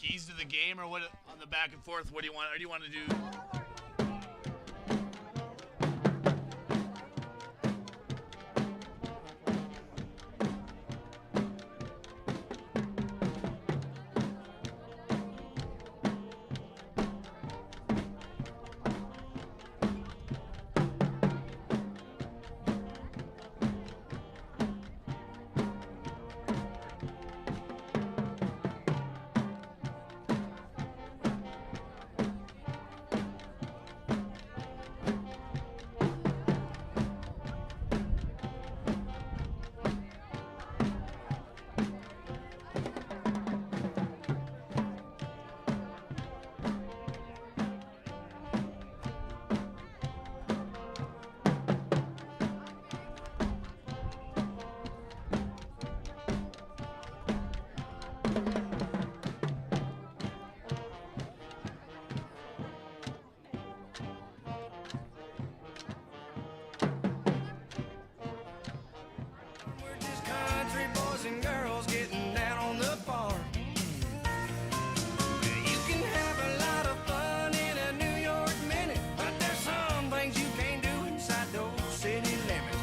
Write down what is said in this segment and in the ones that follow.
keys to the game, or what on the back and forth? What do you want? Or do you want to do? And girls getting down on the farm. You can have a lot of fun in a New York minute, but there's some things you can't do inside those city limits.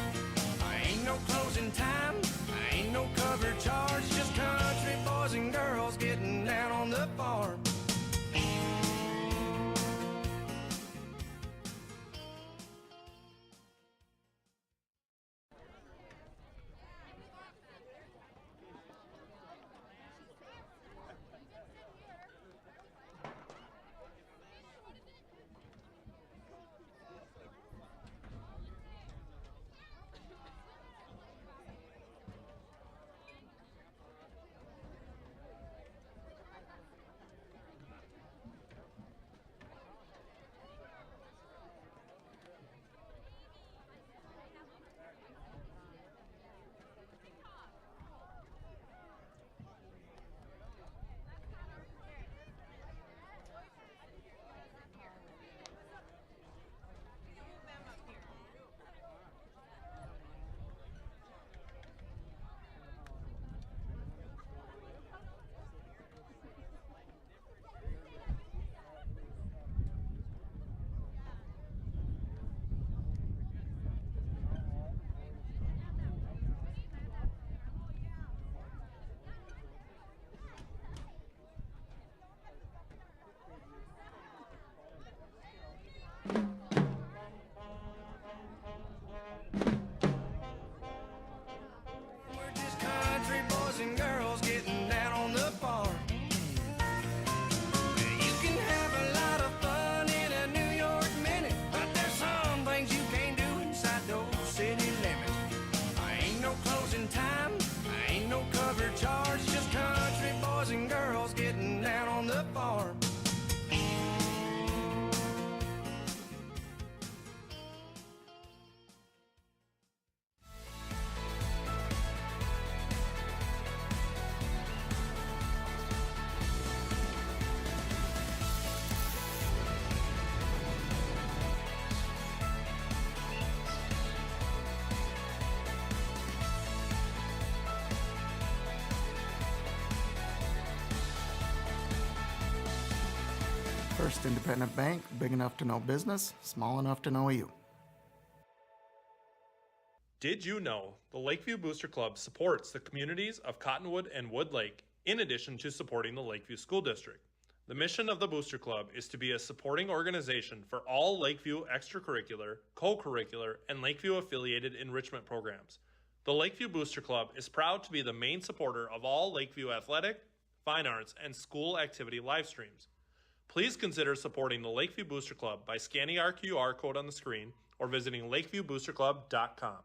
I ain't no closing time, I ain't no cover charge, just country boys and girls getting down on the farm. And girls getting down on the farm. You can have a lot of fun in a New York minute, but there's some things you can't do inside those city limits. I ain't no closing time, I ain't no cover charge, just country boys and girls getting down on the farm. First independent bank, big enough to know business, small enough to know you. Did you know the Lakeview Booster Club supports the communities of Cottonwood and Wood Lake in addition to supporting the Lakeview School District? The mission of the Booster Club is to be a supporting organization for all Lakeview extracurricular, co-curricular, and Lakeview-affiliated enrichment programs. The Lakeview Booster Club is proud to be the main supporter of all Lakeview athletic, fine arts, and school activity live streams. Please consider supporting the Lakeview Booster Club by scanning our QR code on the screen or visiting lakeviewboosterclub.com.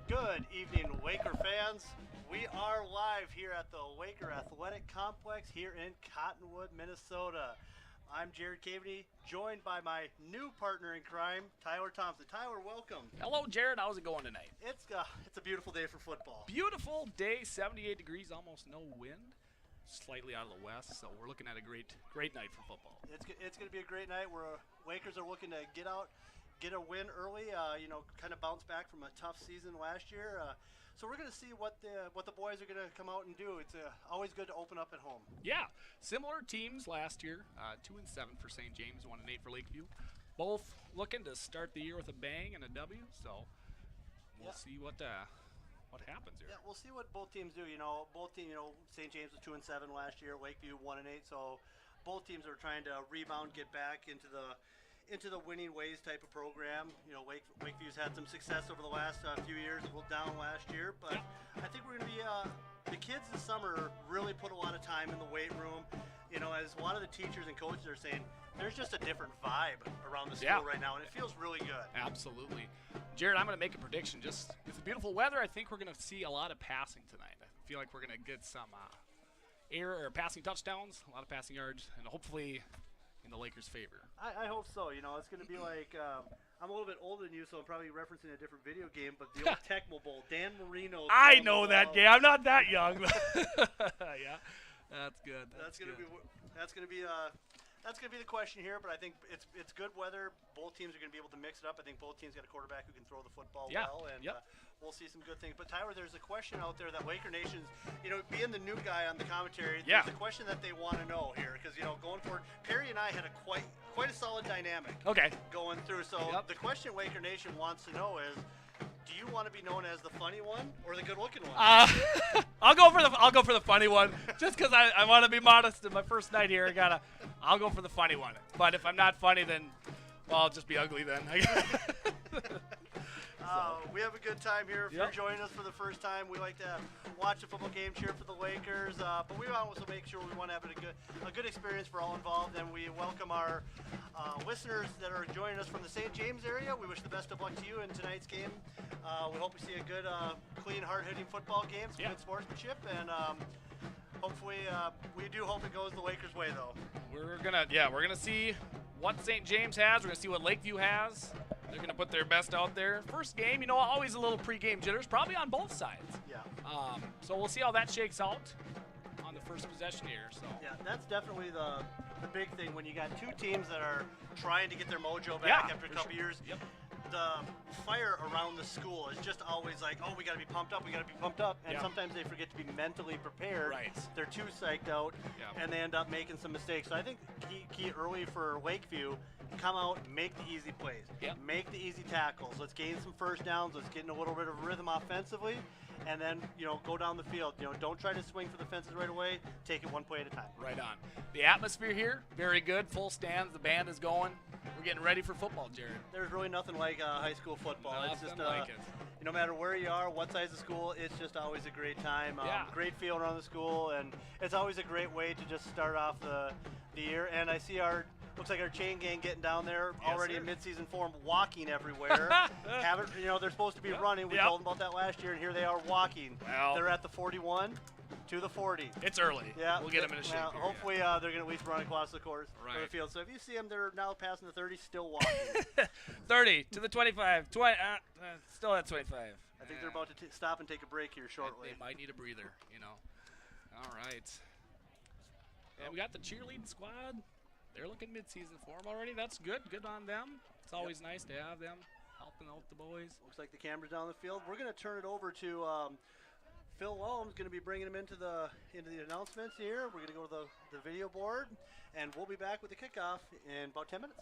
Good evening, Waker fans. We are live here at the Waker Athletic Complex here in Cottonwood, Minnesota. I'm Jared Caveney, joined by my new partner in crime, Tyler Thompson. Tyler, welcome. Hello, Jared. How's it going tonight? It's a beautiful day for football. Beautiful day, 78 degrees, almost no wind, slightly out of the west, so we're looking at a great night for football. It's going to be a great night where Wakers are looking to get out get a win early. Kind of bounce back from a tough season last year. So we're going to see what the boys are going to come out and do. It's always good to open up at home. Yeah, similar teams last year. 2-7 for St. James, 1-8 for Lakeview. Both looking to start the year with a bang and a W. So we'll see what happens here. Yeah, we'll see what both teams do. Both teams. St. James was 2-7 last year. Lakeview 1-8. So both teams are trying to rebound, get back into the winning ways type of program. Lakeview's had some success over the last few years. A little down last year, but I think we're going to be the kids this summer really put a lot of time in the weight room. As a lot of the teachers and coaches are saying, there's just a different vibe around the school right now, and it feels really good. Absolutely. Jared, I'm going to make a prediction. Just with the beautiful weather, I think we're going to see a lot of passing tonight. I feel like we're going to get some air or passing touchdowns, a lot of passing yards, and hopefully in the Lakers' favor. I hope so. It's going to be like I'm a little bit older than you, so I'm probably referencing a different video game, but the old Tecmo Bowl, Dan Marino. I know that game. I'm not that young. Yeah, that's good. That's going to be the question here, but I think it's good weather. Both teams are going to be able to mix it up. I think both teams got a quarterback who can throw the football well, and we'll see some good things. But Tyler, there's a question out there that Laker Nation's, being the new guy on the commentary, there's a question that they want to know here because going forward, Perry and I had a quite a solid dynamic. Going through. So the question Laker Nation wants to know is, do you want to be known as the funny one or the good-looking one? I'll go for the funny one, just because I want to be modest in my first night here. I'll go for the funny one. But if I'm not funny, then I'll just be ugly then. We have a good time here. If you're joining us for the first time, we like to watch a football game, cheer for the Lakers, but we want to also make sure we want to have a good experience for all involved, and we welcome our listeners that are joining us from the St. James area. We wish the best of luck to you in tonight's game. We hope we see a good, clean, hard-hitting football game, some good sportsmanship, and hopefully we do hope it goes the Lakers' way, though. We're gonna see what St. James has. We're gonna see what Lakeview has. They're going to put their best out there. First game, always a little pregame jitters, probably on both sides. Yeah. So we'll see how that shakes out on the first possession here. So. Yeah, that's definitely the big thing when you got two teams that are trying to get their mojo back after a couple years. Yep. The fire around the school is just always like, we got to be pumped up, and sometimes they forget to be mentally prepared. Right. They're too psyched out, and they end up making some mistakes. So I think key early for Lakeview, come out, make the easy plays, make the easy tackles. Let's gain some first downs. Let's get in a little bit of rhythm offensively, and then go down the field. Don't try to swing for the fences right away. Take it one play at a time. Right on. The atmosphere here, very good. Full stands. The band is going. We're getting ready for football, Jared. There's really nothing like high school football. It's just like it. No matter where you are, what size of school, it's just always a great time. Great feel around the school, and it's always a great way to just start off the year. And I see looks like our chain gang getting down there already in midseason form, walking everywhere. They're supposed to be running. We told them about that last year, and here they are walking. Well, they're at the 41 to the 40. It's early. Yeah, we'll get them in a shape. Hopefully, they're going to at least run across the course for the field. So if you see them, they're now passing the 30, still walking. 30 to the 25. 20. Still at 25. I think they're about to stop and take a break here shortly. They might need a breather. All right. And we got the cheerleading squad. They're looking mid-season form already. That's good. Good on them. It's always nice to have them helping out the boys. Looks like the camera's down the field. We're going to turn it over to Phil Wallum's going to be bringing them into the announcements here. We're going to go to the video board, and we'll be back with the kickoff in about 10 minutes.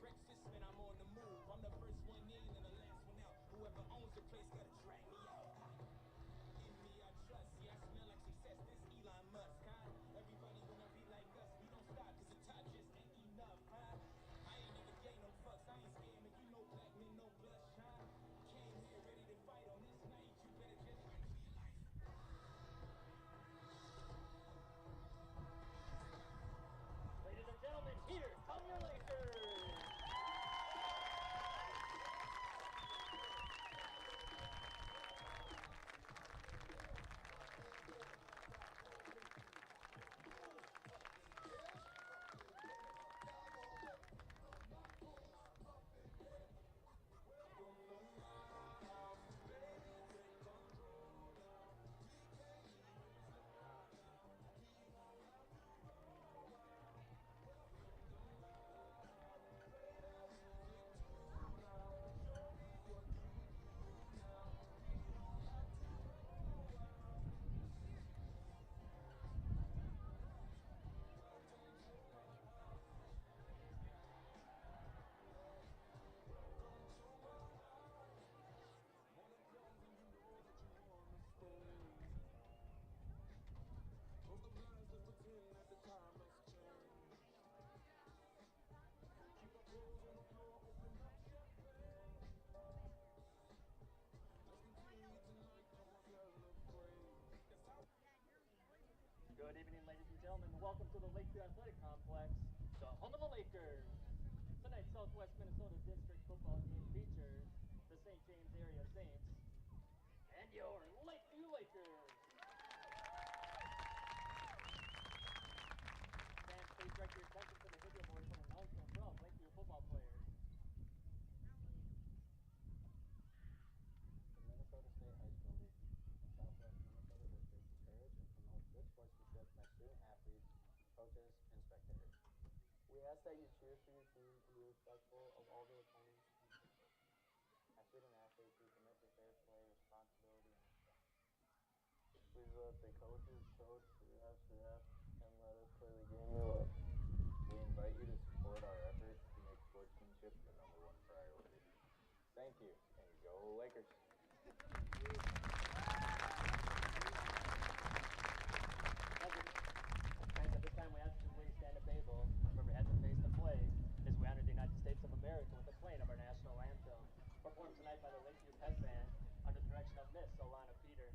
Breakfast Ladies and gentlemen, here come your Lakers! Good evening, ladies and gentlemen. Welcome to the Lakeview Athletic Complex, the home of the Lakers. Tonight's Southwest Minnesota District football game features the St. James Area Saints and your Lakeview Lakers. Fans, please direct your attention to the video board for an announcement from Lakeview football players. The Minnesota State High School League of Southwest Minnesota District encourage and promote good sportsmanship by student athletes, coaches, and spectators. We ask that you cheer for your team and be respectful of all the opponents and officials. As student athletes, we commit to fair play, responsibility, and respect. Please let the coaches coach, the refs ref, and let us play the game we love. We invite you to support our efforts to make sportsmanship the #1 priority. Thank you, and go Lakers! Fans, at this time we ask you to please stand at table. Remember, head to face the flag as we honor the United States of America with the playing of our national anthem, performed tonight by the Lakeview Pep Band under the direction of Miss Solana Peter.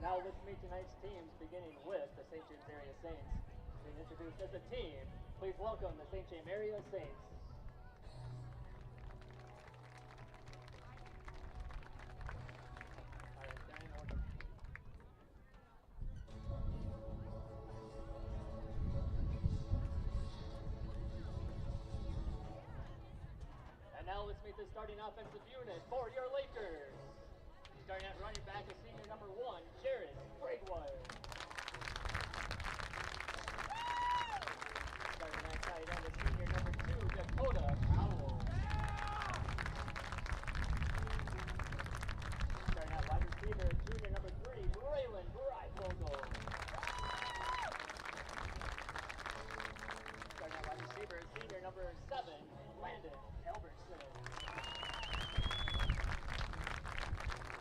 And now let's meet tonight's teams, beginning with the St. James Area Saints. Being introduced as a team, please welcome the St. James Area Saints. And now let's meet the starting offensive unit for your Lakers. Starting at running back is senior number 1, Jared Brightwire. Starting at tight end is senior number 2, Dakota Powell. Starting at wide receiver is junior number 3, Braylon Breifogel. Starting at wide receiver is senior number 7, Landon Elberson.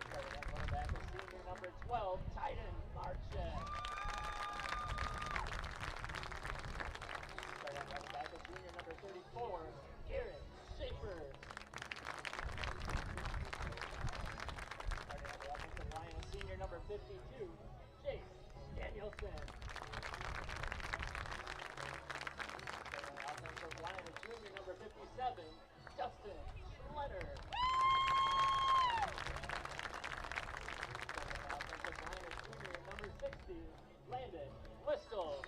Starting at running back is senior number 12, Titan Marchek. Starting at running back is junior number 34, Garrett Schaefer. Starting at the offensive line is senior number 52, Chase Danielson. Starting at the offensive line is junior number 57, Justin Schlenner. Starting at the offensive line is junior number 60, Landon Listel.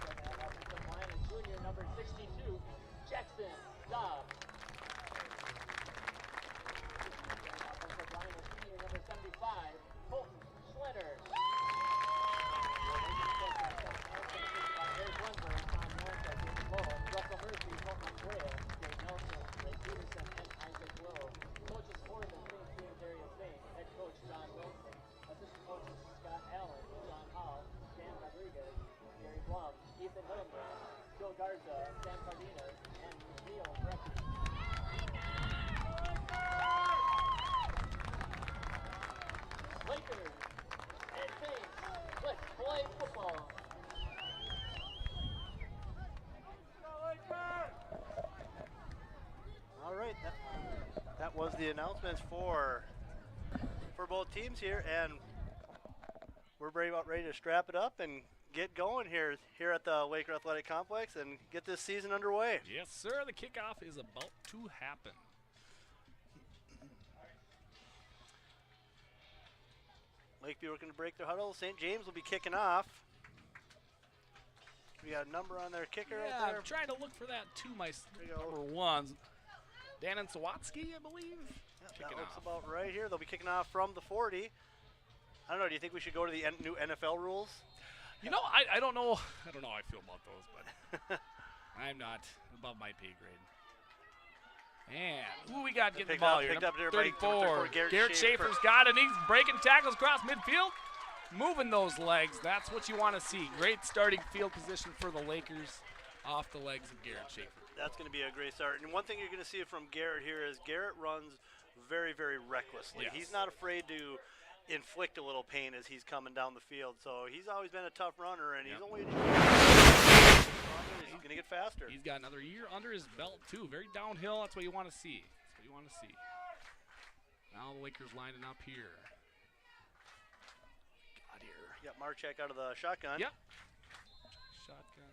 Starting at the offensive line is junior number 62, Jackson Dobbs. Offensive line is senior number 75, Colton Schlenner. Eric Wenzel, Tom Northrup, David Lowell, Russell Murphy, Colton Quayle, Dave Nelson, Blake Peterson, and Isaac Lowe. Coaches for the St. James Area Saints, head coach John Wilson, assistant coaches Scott Allen, John Hall, Dan Rodriguez, Gary Blum, Ethan Hillenbrand, Joe Garza, Sam Cardenas, and Neil Brecky. Lakers and Saints, let's play football. All right, that was the announcements for both teams here, and we're about ready to strap it up and get going here at the Waker Athletic Complex and get this season underway. Yes, sir. The kickoff is about to happen. Lakeview looking to break their huddle. St. James will be kicking off. We got a number on their kicker Yeah, out there. I'm trying to look for that too, my There you go. number 1. Danon Sawatsky, I believe. That Kicking looks off. about right here. They'll be kicking off from the 40. I don't know. Do you think we should go to the new NFL rules? You know, I don't know. I don't know how I feel about those, but I'm not above my pay grade. And who we got getting the Picked ball up- here? picked up Number there by 34. Garrett Schaefer. Schaefer's got it. He's breaking tackles across midfield, moving those legs. That's what you want to see. Great starting field position for the Lakers off the legs of Garrett Schaefer. That's going to be a great start. And one thing you're going to see from Garrett here is Garrett runs very, very recklessly. Yes. He's not afraid to inflict a little pain as he's coming down the field. So he's always been a tough runner, and he's Yep. only he's going to get faster. He's got another year under his belt, too. Very downhill. That's what you want to see. That's what you want to see. Now the Lakers lining up here. Got here. Yep, Marchek out of the shotgun. Yep. Shotgun.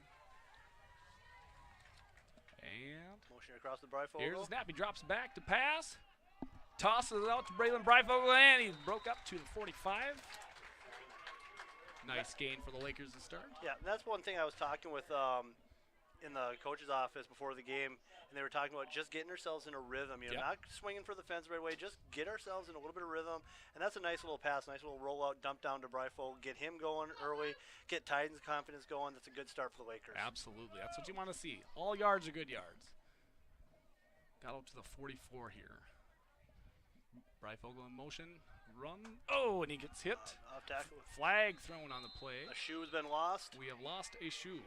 And Motion across the Breifogel. here's the snap. He drops back to pass. Tosses it out to Braylon Breifogel, and he broke up to the 45. Nice gain for the Lakers to start. Yeah, that's one thing I was talking with in the coach's office before the game, and they were talking about just getting ourselves in a rhythm. You know, Yep. not swinging for the fence right away, just get ourselves in a little bit of rhythm, and that's a nice little pass, nice little rollout, dump down to Breifogel, get him going early, get Titan's confidence going. That's a good start for the Lakers. Absolutely. That's what you want to see. All yards are good yards. Got up to the 44 here. Breifogel in motion. Run. Oh, and he gets hit. Off tackle. Flag thrown on the play. A shoe's been lost. We have lost a shoe.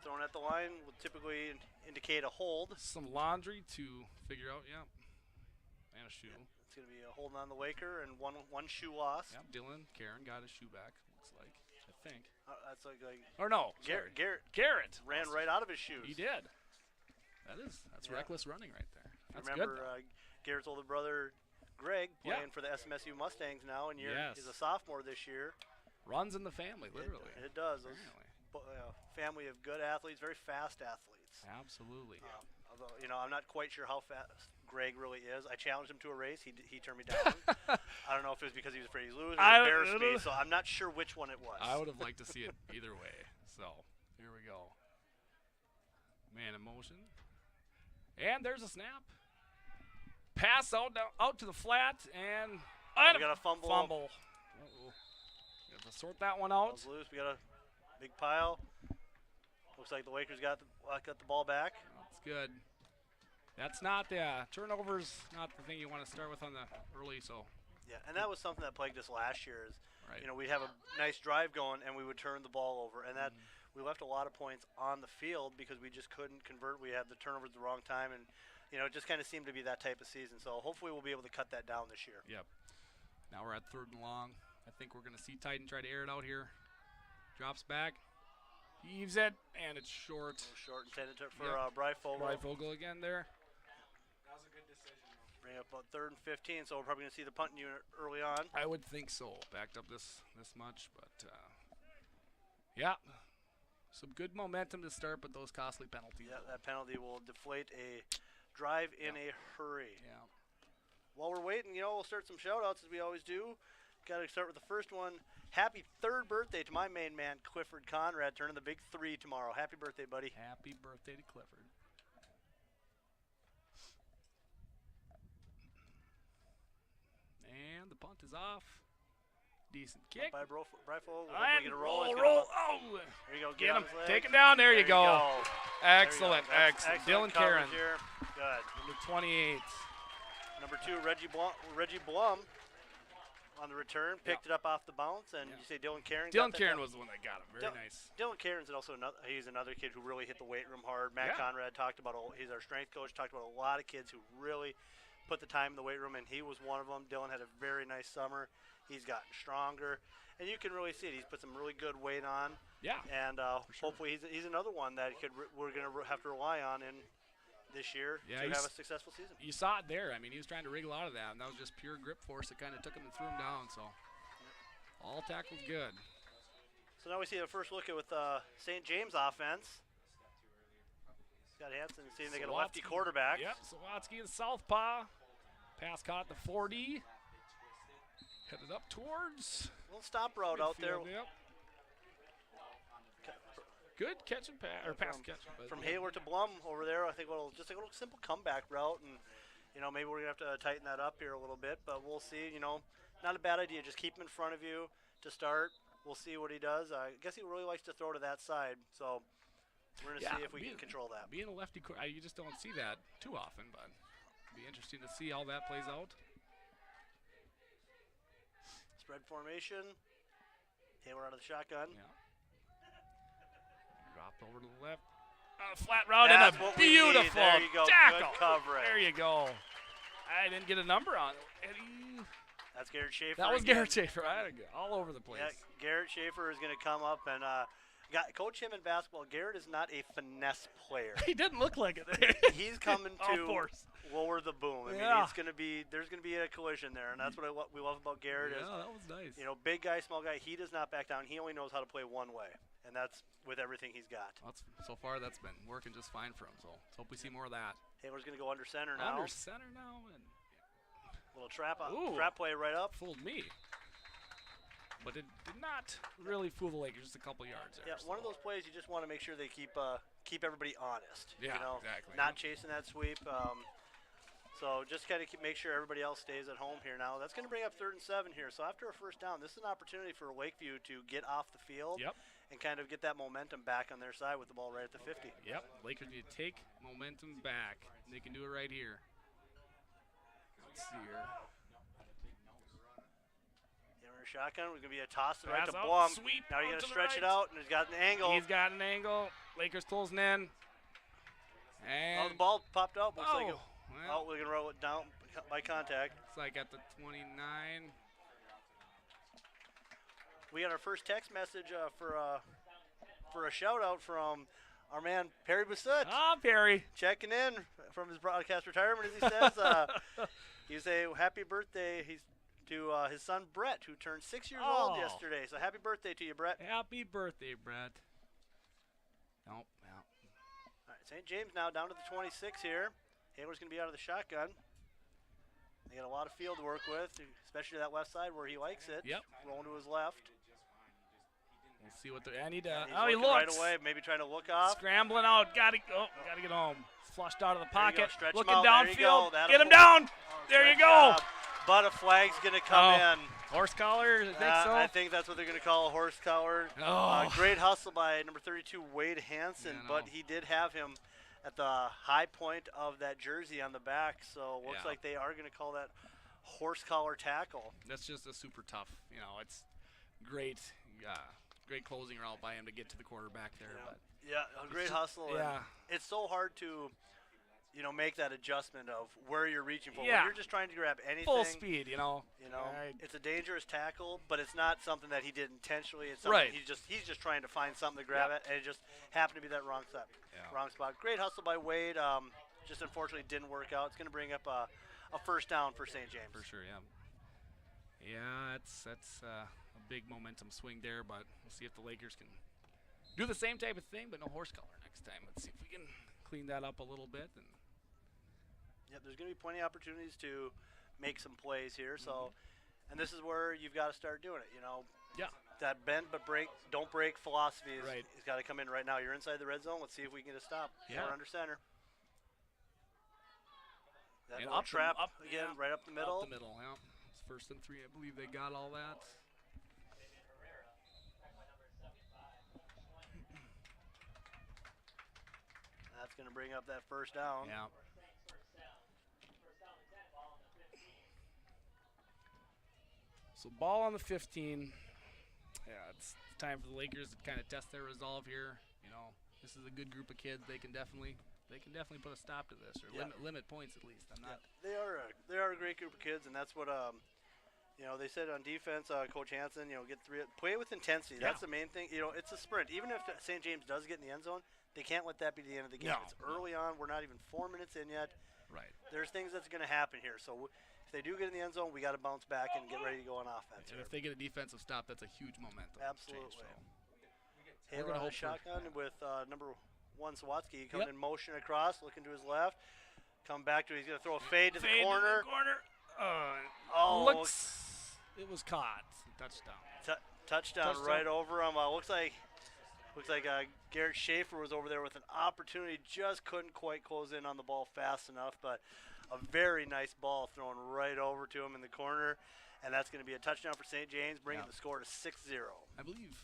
Thrown at the line would typically indicate a hold. Some laundry to figure out, yep. And a shoe. It's going to be a holding on the Waker and one shoe loss. Yep, Dylan, Karen got his shoe back, looks like. I think. That's like Or no, sorry. Garrett ran lost right out of his shoes. He did. That's Yeah. reckless running right there. That's Remember, good. Garrett's older brother Greg, Yeah. playing for the SMSU Mustangs now, and Yes. he's a sophomore this year. Runs in the family, literally. It does. Those, Apparently. family of good athletes, very fast athletes. Absolutely. Although, I'm not quite sure how fast Greg really is. I challenged him to a race. He turned me down. I don't know if it was because he was afraid he'd lose or embarrass me, so I'm not sure which one it was. I would have liked to see it either way. So, here we go. Man in motion. And there's a snap. Pass out to the flat, and we got a fumble. Uh-oh. We have to sort that one out. Ball's loose. We got a big pile. Looks like the Lakers got the ball back. That's good. That's not turnovers. Not the thing you want to start with on the early. So. Yeah, and that was something that plagued us last year. Is Right. we'd have a nice drive going and we would turn the ball over, and that we left a lot of points on the field because we just couldn't convert. We had the turnovers at the wrong time, and it just kind of seemed to be that type of season. So hopefully we'll be able to cut that down this year. Yep. Now we're at 3rd and long. I think we're going to see Titan try to air it out here. Drops back. Heaves it, and it's short. Short intended for Bryfogle. Bryfogle again there. That was a good decision. Bring up about 3rd and 15, so we're probably going to see the punting unit early on. I would think so. Backed up this much, but yeah. Some good momentum to start, but those costly penalties. Yeah, that penalty will deflate a drive in a hurry. Yeah. While we're waiting, we'll start some shout-outs as we always do. Got to start with the first one. Happy 3rd birthday to my main man, Clifford Conrad, turning the big 3 tomorrow. Happy birthday, buddy. Happy birthday to Clifford. And the punt is off. Decent kick. By Bryfogle. And Get a roll. roll. There you go. Get on him. his leg. Take him down. There you go. Excellent. That's Excellent. excellent Dylan Karen. coverage here. Good. Number 28. Number 2, Reggie Blum on the return. Picked it up off the bounce. And you say Dylan Karen? Dylan Karen was the one that got him. Very nice. Dylan Karen's also he's another kid who really hit the weight room hard. Matt Conrad talked about, he's our strength coach, talked about a lot of kids who really put the time in the weight room, and he was one of them. Dylan had a very nice summer. He's gotten stronger, and you can really see it. He's put some really good weight on. Yeah. And hopefully he's another one that we're going to have to rely on in this year to have a successful season. You saw it there. I mean, he was trying to wriggle out of that, and that was just pure grip force that kind of took him and threw him down. So all tackles good. So now we see the first look at with St. James offense. Scott Hansen seeing they got a lefty quarterback. Yep, Sawatsky the southpaw. Pass caught at the 40. Headed up towards. Little stop route out there. Yep. Good catch and pass, or pass catch. From Hayward to Blum over there, I think just a little simple comeback route, and maybe we're gonna have to tighten that up here a little bit, but we'll see. Not a bad idea. Just keep him in front of you to start. We'll see what he does. I guess he really likes to throw to that side, so we're gonna see if we can control that. Being a lefty, you just don't see that too often, but it'll be interesting to see how that plays out. Spread formation. Hayward out of the shotgun. Yeah. Dropped over to the left. Flat route and a beautiful there you go. tackle. Good coverage. There you go. I didn't get a number on it. That's Garrett Schaefer. That was again. Garrett Schaefer. I had all over the place. Yeah, Garrett Schaefer is going to come up and coach him in basketball. Garrett is not a finesse player. He didn't look like it. He's coming to lower the boom. I mean, there's going to be a collision there, and that's what we love about Garrett. Yeah, that was nice. Big guy, small guy. He does not back down. He only knows how to play one way, and that's with everything he's got. So far, that's been working just fine for him. So let's hope we see more of that. Hayward's going to go under center now. Under center now, and little trap play right up. Fooled me. But it did not really fool the Lakers, just a couple yards there. Yeah, one of those plays you just want to make sure they keep everybody honest. Yeah, exactly. Not chasing that sweep. So just kind of make sure everybody else stays at home here now. That's going to bring up 3rd and 7 here. So after a first down, this is an opportunity for Lakeview to get off the field and kind of get that momentum back on their side with the ball right at the 50. Yep, Lakers need to take momentum back. They can do it right here. Let's see here. Shotgun was going to be a toss right to out, Blum. Sweep now you're going to to stretch right. it out, and he's got an angle. He's got an angle. Lakers closing in. And the ball popped up. Looks like well, we're going to roll it down by contact. It's like at the 29. We got our first text message for a shout-out from our man Perry Bassett. Perry. Checking in from his broadcast retirement, as he says. He's a happy birthday. He's to his son Brett, who turned 6 years Oh. old yesterday. So happy birthday to you, Brett. Happy birthday, Brett. Nope. Yeah. All right, St. James now down to the 26 here. Hayward's going to be out of the shotgun. They got a lot of field to work with, especially that left side where he likes it. Yep. Rolling to his left. We'll see what they're. I need to. And he's Oh, he looking looks. right away, maybe trying to look off. Scrambling out. Gotta get home. Flushed out of the There you go, pocket. stretch him Looking out. There you downfield. go. That'll Get him pull. down. Oh, There you good go. job. But a flag's going to come in. Horse collar. I think so. I think that's what they're going to call a horse collar. Oh. Great hustle by number 32, Wade Hansen, Yeah, I but know. he did have him at the high point of that jersey on the back, so looks Yeah. like they are going to call that horse collar tackle. That's just a super tough. It's great. Great closing route by him to get to the quarterback there. But Yeah, a great hustle. yeah. And it's so hard to, make that adjustment of where you're reaching for. Yeah. When you're just trying to grab anything. full speed. It's a dangerous tackle, but it's not something that he did intentionally. It's something Right. he's just trying to find something to grab it, and it just happened to be that wrong spot. Yeah. Wrong spot. Great hustle by Wade. Just unfortunately didn't work out. It's going to bring up a first down for St. James. For sure, yeah. Yeah, that's a big momentum swing there, but we'll see if the Lakers can do the same type of thing, but no horse collar next time. Let's see if we can clean that up a little bit. And Yep, there's going to be plenty of opportunities to make some plays here. So, and this is where you've got to start doing it. yeah, That bend but don't break philosophy is Right. has got to come in right now. You're inside the red zone. Let's see if we can get a stop. Yeah. We're under center. That And little up the- trap up- again, yeah. right up the middle. Up the middle, yeah. It's 1st and 3. I believe they got all that. That's going to bring up that first down. Yeah. So ball on the 15. Yeah, it's time for the Lakers to kind of test their resolve here. This is a good group of kids. They can definitely put a stop to this, or Yeah. limit points at least. I'm not. They are a great group of kids, and that's what they said on defense. Coach Hansen, get play with intensity. Yeah. That's the main thing. It's a sprint. Even if St. James does get in the end zone, they can't let that be the end of the game. No, It's early on. We're not even 4 minutes in yet. Right. There's things that's going to happen here. So if they do get in the end zone, we got to bounce back and get ready to go on offense. And here. if they get a defensive stop, that's a huge momentum Absolutely. change. So. Hayward gonna on the hope for- shotgun with number 1 Sawatsky coming Yep. in motion across, looking to his left. Come back to he's going to throw a fade to the Fade to corner. Oh, Looks. It was caught. Touchdown. Touchdown right over him. Looks like Garrett Schaefer was over there with an opportunity, just couldn't quite close in on the ball fast enough, but a very nice ball thrown right over to him in the corner, and that's going to be a touchdown for St. James, bringing Yeah. the score to 6-0. I believe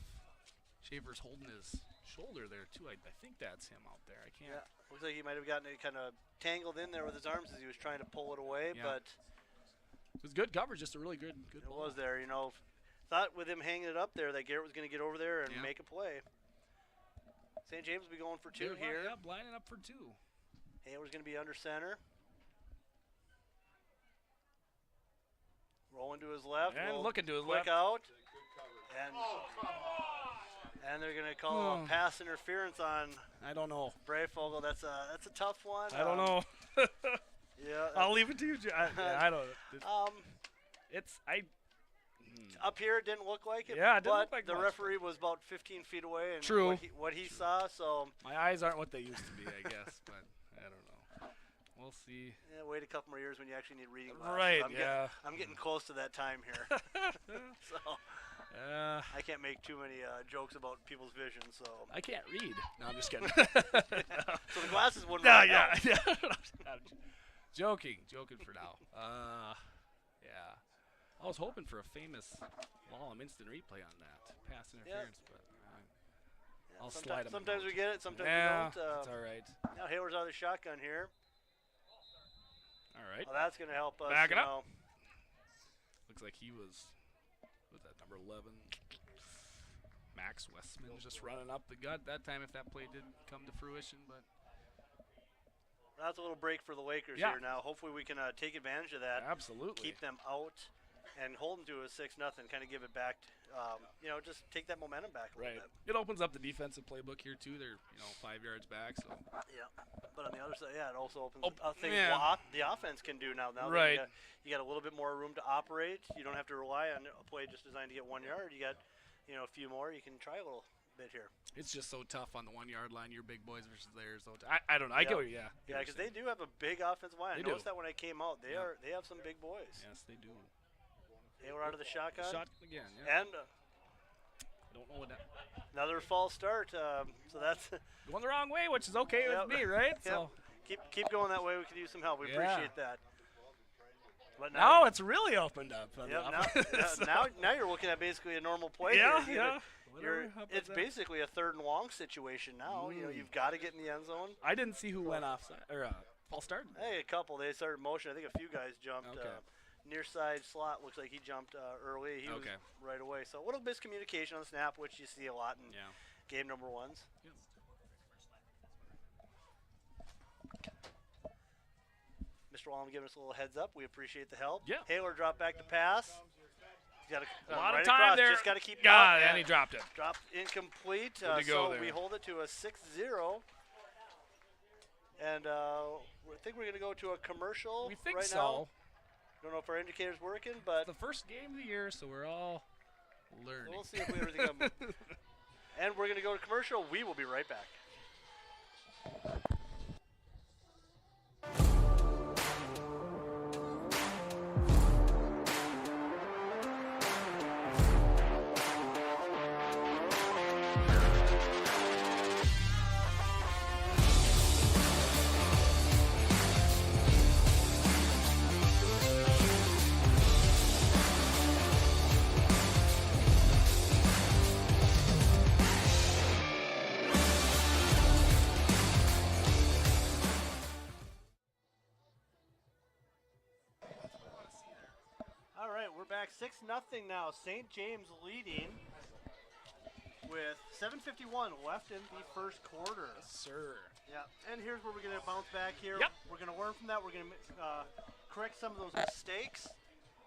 Schaefer's holding his shoulder there too. I think that's him out there. I can't. Yeah, looks like he might have gotten it kind of tangled in there with his arms as he was trying to pull it away, Yeah. but It was good coverage. Just a really good it ball. was there. Thought with him hanging it up there that Garrett was going to get over there and Yeah. make a play. St. James will be going for 2 here. Yeah, lining up for 2. Hayward's going to be under center. Rolling to his left. And Will looking to his quick left. out. And they're going to call a pass interference on I don't know. Brayfogle. That's a tough one. I don't know. Yeah. I'll leave it to you. I don't know. It's Up here, it didn't look like it. Yeah, it didn't but look like the much. referee was about 15 feet away. And True. What he saw, so My eyes aren't what they used to be, I guess, but I don't know. We'll see. yeah, wait a couple more years when you actually need reading glasses. Right, I'm getting close to that time here. So I can't make too many jokes about people's vision. So I can't read. No, I'm just kidding. so the glasses wouldn't. No, really yeah. help. I'm joking for now. Yeah. I was hoping for a famous Lallam instant replay on that pass interference, but I'll slide him. Sometimes we get it, sometimes Yeah, we don't. it's all right. Now Hayward's out of the shotgun here. All right. Well, that's going to help us. Backing you up. know. Looks like he was that number 11? Max Westman was just running up the gut that time if that play did come to fruition, but That's a little break for the Lakers Yeah. here now. Hopefully we can take advantage of that. absolutely. Keep them out and hold them to a 6-0, kind of give it back. Just take that momentum back a little bit. It opens up the defensive playbook here too. They're 5 yards back, so. Yeah, but on the other side, it also opens up things yeah. the offense can do now. Now Right. that you got a little bit more room to operate. You don't have to rely on a play just designed to get 1 yard. You got a few more. You can try a little bit here. It's just so tough on the 1 yard line. Your big boys versus theirs. So I don't know. I get what Yeah, because they do have a big offensive line. I noticed that when I came out. They have some big boys. Yes, they do. They were out of the shotgun. Shotgun again. Yeah. And don't know what that. another false start. So that's going the wrong way, which is okay with me, right? Yep. So keep going that way. We could use some help. We appreciate that. But now it's really opened up. Now you're looking at basically a normal play. Yeah, here. yeah. It's basically a 3rd and long situation now. You've got to get in the end zone. I didn't see who went off or false start. Hey, a couple. They started motion. I think a few guys jumped. Okay. Near side slot looks like he jumped early. He was right away. So a little miscommunication on the snap, which you see a lot in game number 1s. Yep. Mr. Wallum giving us a little heads up. We appreciate the help. Yeah. Haler dropped back to pass. He's got a lot right of time across. there. Just got to keep going. And he dropped it. Dropped incomplete. Good to go so there. we hold it to a 6-0. And I think we're going to go to a commercial We think right so. now. Don't know if our indicator's working, but The first game of the year, so we're all learning. we'll see if we everything up. And we're going to go to commercial. We will be right back. All right, we're back 6-0 now. St. James leading with 7:51 left in the first quarter. Sir. Yeah, and here's where we're going to bounce back here. Yep. We're going to learn from that. We're going to correct some of those mistakes.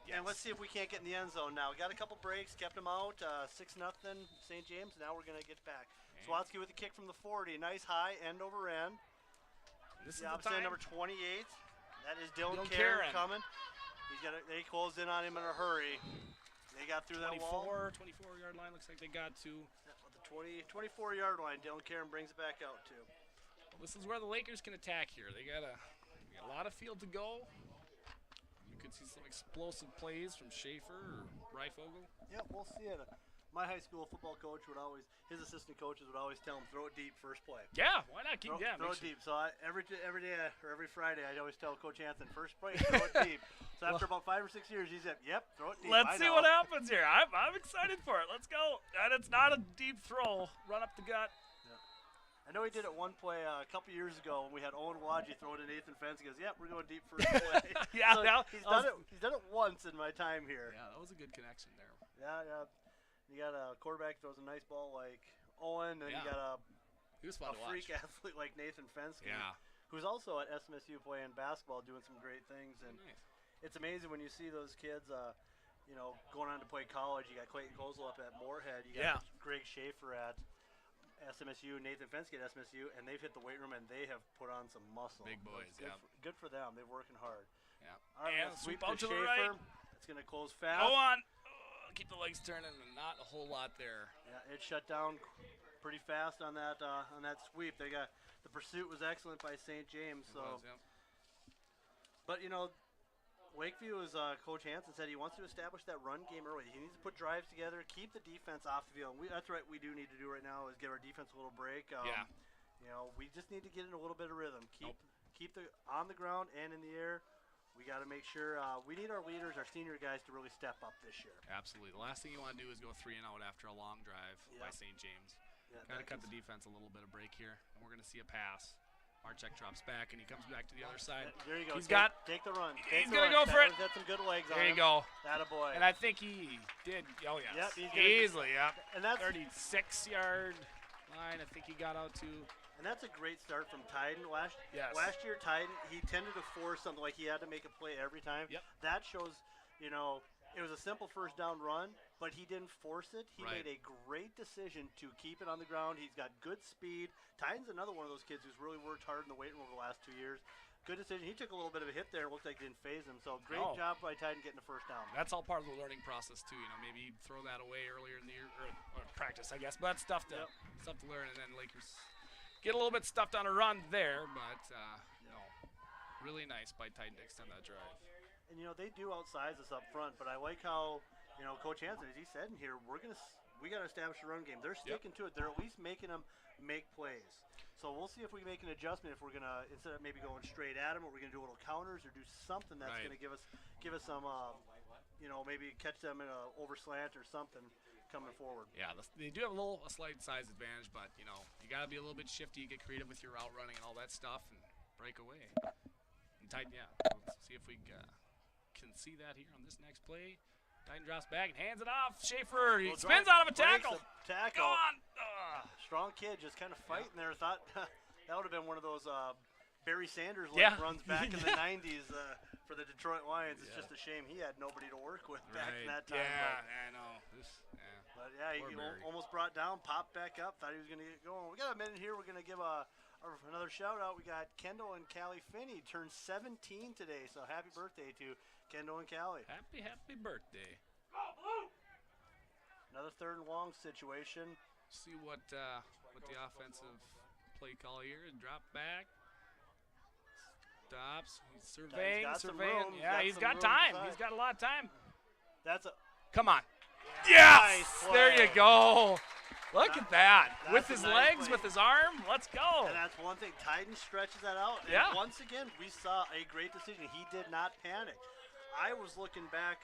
And let's see if we can't get in the end zone now. We got a couple breaks, kept them out. 6-0 St. James. Now we're going to get back. Okay. Swatsky with the kick from the 40. Nice high, end over end. This The is the opposite end, time. number 28. That is Dylan Karen. Karen coming. They closed in on him in a hurry. They got through that wall. 24-yard line looks like they got to. At the 24-yard line, Dylan Karen brings it back out too. Well, this is where the Lakers can attack here. They got a lot of field to go. You could see some explosive plays from Schaefer or Reifogel. Yeah, we'll see it. My high school football coach his assistant coaches would always tell him, throw it deep first play. Yeah, why not keep Throw it deep. So every day or every Friday, I'd always tell Coach Hansen, first play, throw it deep. So after about 5 or 6 years, he said, yep, throw it deep. Let's see what happens here. I'm excited for it. Let's go. And it's not a deep throw. Run up the gut. I know he did it one play a couple years ago when we had Owen Wadji throw it to Nathan Fence. He goes, yep, we're going deep first play. Yeah, so now, he's done it once in my time here. Yeah, that was a good connection there. Yeah. You got a quarterback throws a nice ball like Owen, and you got He was fun a to freak watch. athlete like Nathan Fensky, Yeah. who's also at SMSU playing basketball, doing some great things. And Nice. it's amazing when you see those kids, going on to play college. You got Clayton Kozel up at Moorhead. You got Greg Schaefer at SMSU, Nathan Fensky at SMSU, and they've hit the weight room and they have put on some muscle. Big boys, Good for them. They're working hard. Yeah. All right, And sweep out to to the Schaefer. right. It's going to close fast. Go on. Keep the legs turning, and not a whole lot there. Yeah, it shut down pretty fast on that sweep. The pursuit was excellent by St. James. But Lakeview, as Coach Hansen said, he wants to establish that run game early. He needs to put drives together, keep the defense off the field. That's what we do need to do right now is give our defense a little break. We just need to get in a little bit of rhythm. Keep the on the ground and in the air. We got to make sure we need our leaders, our senior guys, to really step up this year. Absolutely. The last thing you want to do is go 3 and out after a long drive by St. James. Yeah, Got to cut the defense a little bit of break here, and we're going to see a pass. Marchek drops back, and he comes back to the other side. There you go. He's take the run. He's going to go for it. Got some good legs on There you him. go. Attaboy. And I think he did. Oh, yes. Yep, easily, yep. And that's 36-yard line. I think he got out to. And that's a great start from Tyden. Last year, Tyden, he tended to force something like he had to make a play every time. Yep. That shows, It was a simple first down run, but he didn't force it. He Right. made a great decision to keep it on the ground. He's got good speed. Titan's another one of those kids who's really worked hard in the weight room over the last 2 years. Good decision. He took a little bit of a hit there. It looked like it didn't phase him. So great job by Titan getting the first down. That's all part of the learning process too. Maybe throw that away earlier in the year or practice, I guess. But that's stuff to learn. And then Lakers get a little bit stuffed on a run there, but really nice by Titan to extend that drive. And they do outsize us up front, but I like how Coach Hansen, as he said in here, we got to establish a run game. They're sticking to it. They're at least making them make plays. So we'll see if we can make an adjustment. If we're gonna, instead of maybe going straight at them, or we're gonna do a little counters or do something that's gonna give us some, maybe catch them in a over slant or something coming forward. Yeah, they do have a slight size advantage, but you got to be a little bit shifty, get creative with your route running and all that stuff, and break away. And Titan, let's see if we can see that here on this next play. Titan drops back and hands it off. Schaefer, he spins out of a tackle. Tackle. Go on. Strong kid, just kind of fighting there. Thought that would have been one of those Barry Sanders runs back in the 90s for the Detroit Lions. It's just a shame he had nobody to work with back in that time. Yeah, I know. But he almost brought down, popped back up, thought he was going to get going. We got a minute here. We're going to give another shout out. We got Kendall and Callie Finney turned 17 today, so happy birthday to Kendall and Callie. Happy birthday. Another third and long situation. See what the offensive play call here. Drop back. Stops. He's surveying. Yeah, he's got time. He's got a lot of time. Come on. Yes! Nice There you play. go. Look at that. With That's his a nice legs, play. with his arm. Let's go. And that's one thing. Titan stretches that out. And once again, we saw a great decision. He did not panic. I was looking back.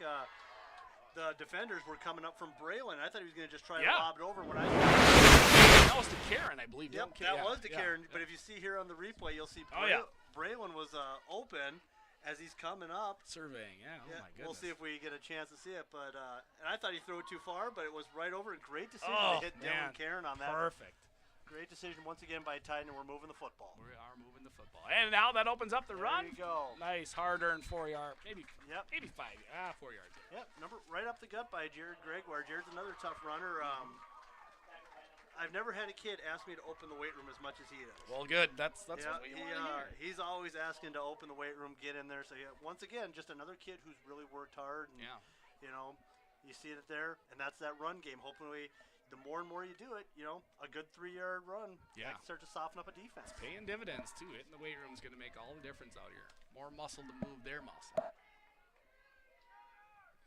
The defenders were coming up from Braylon. I thought he was going to just try to lob it over. That was to Karen, I believe. Yep, that was to Karen. But if you see here on the replay, you'll see Braylon was open as he's coming up. Surveying, oh my goodness. We'll see if we get a chance to see it. But and I thought he threw it too far, but it was right over. Great decision to hit Dylan Karen on that. Perfect. Great decision once again by Titan, and we're moving the football. We are moving the football. And now that opens up the run. There you go. Nice, hard-earned 4 yard. Maybe 5. 4 yards. Yep, right up the gut by Jared Gregoire. Jared's another tough runner. I've never had a kid ask me to open the weight room as much as he does. Well, good. That's what we want to hear. He's always asking to open the weight room, get in there. So once again, just another kid who's really worked hard. And, you see it there, and that's that run game. Hopefully, the more and more you do it, a good 3 yard run can start to soften up a defense. It's paying dividends too. Hitting the weight room is going to make all the difference out here. More muscle to move their muscle.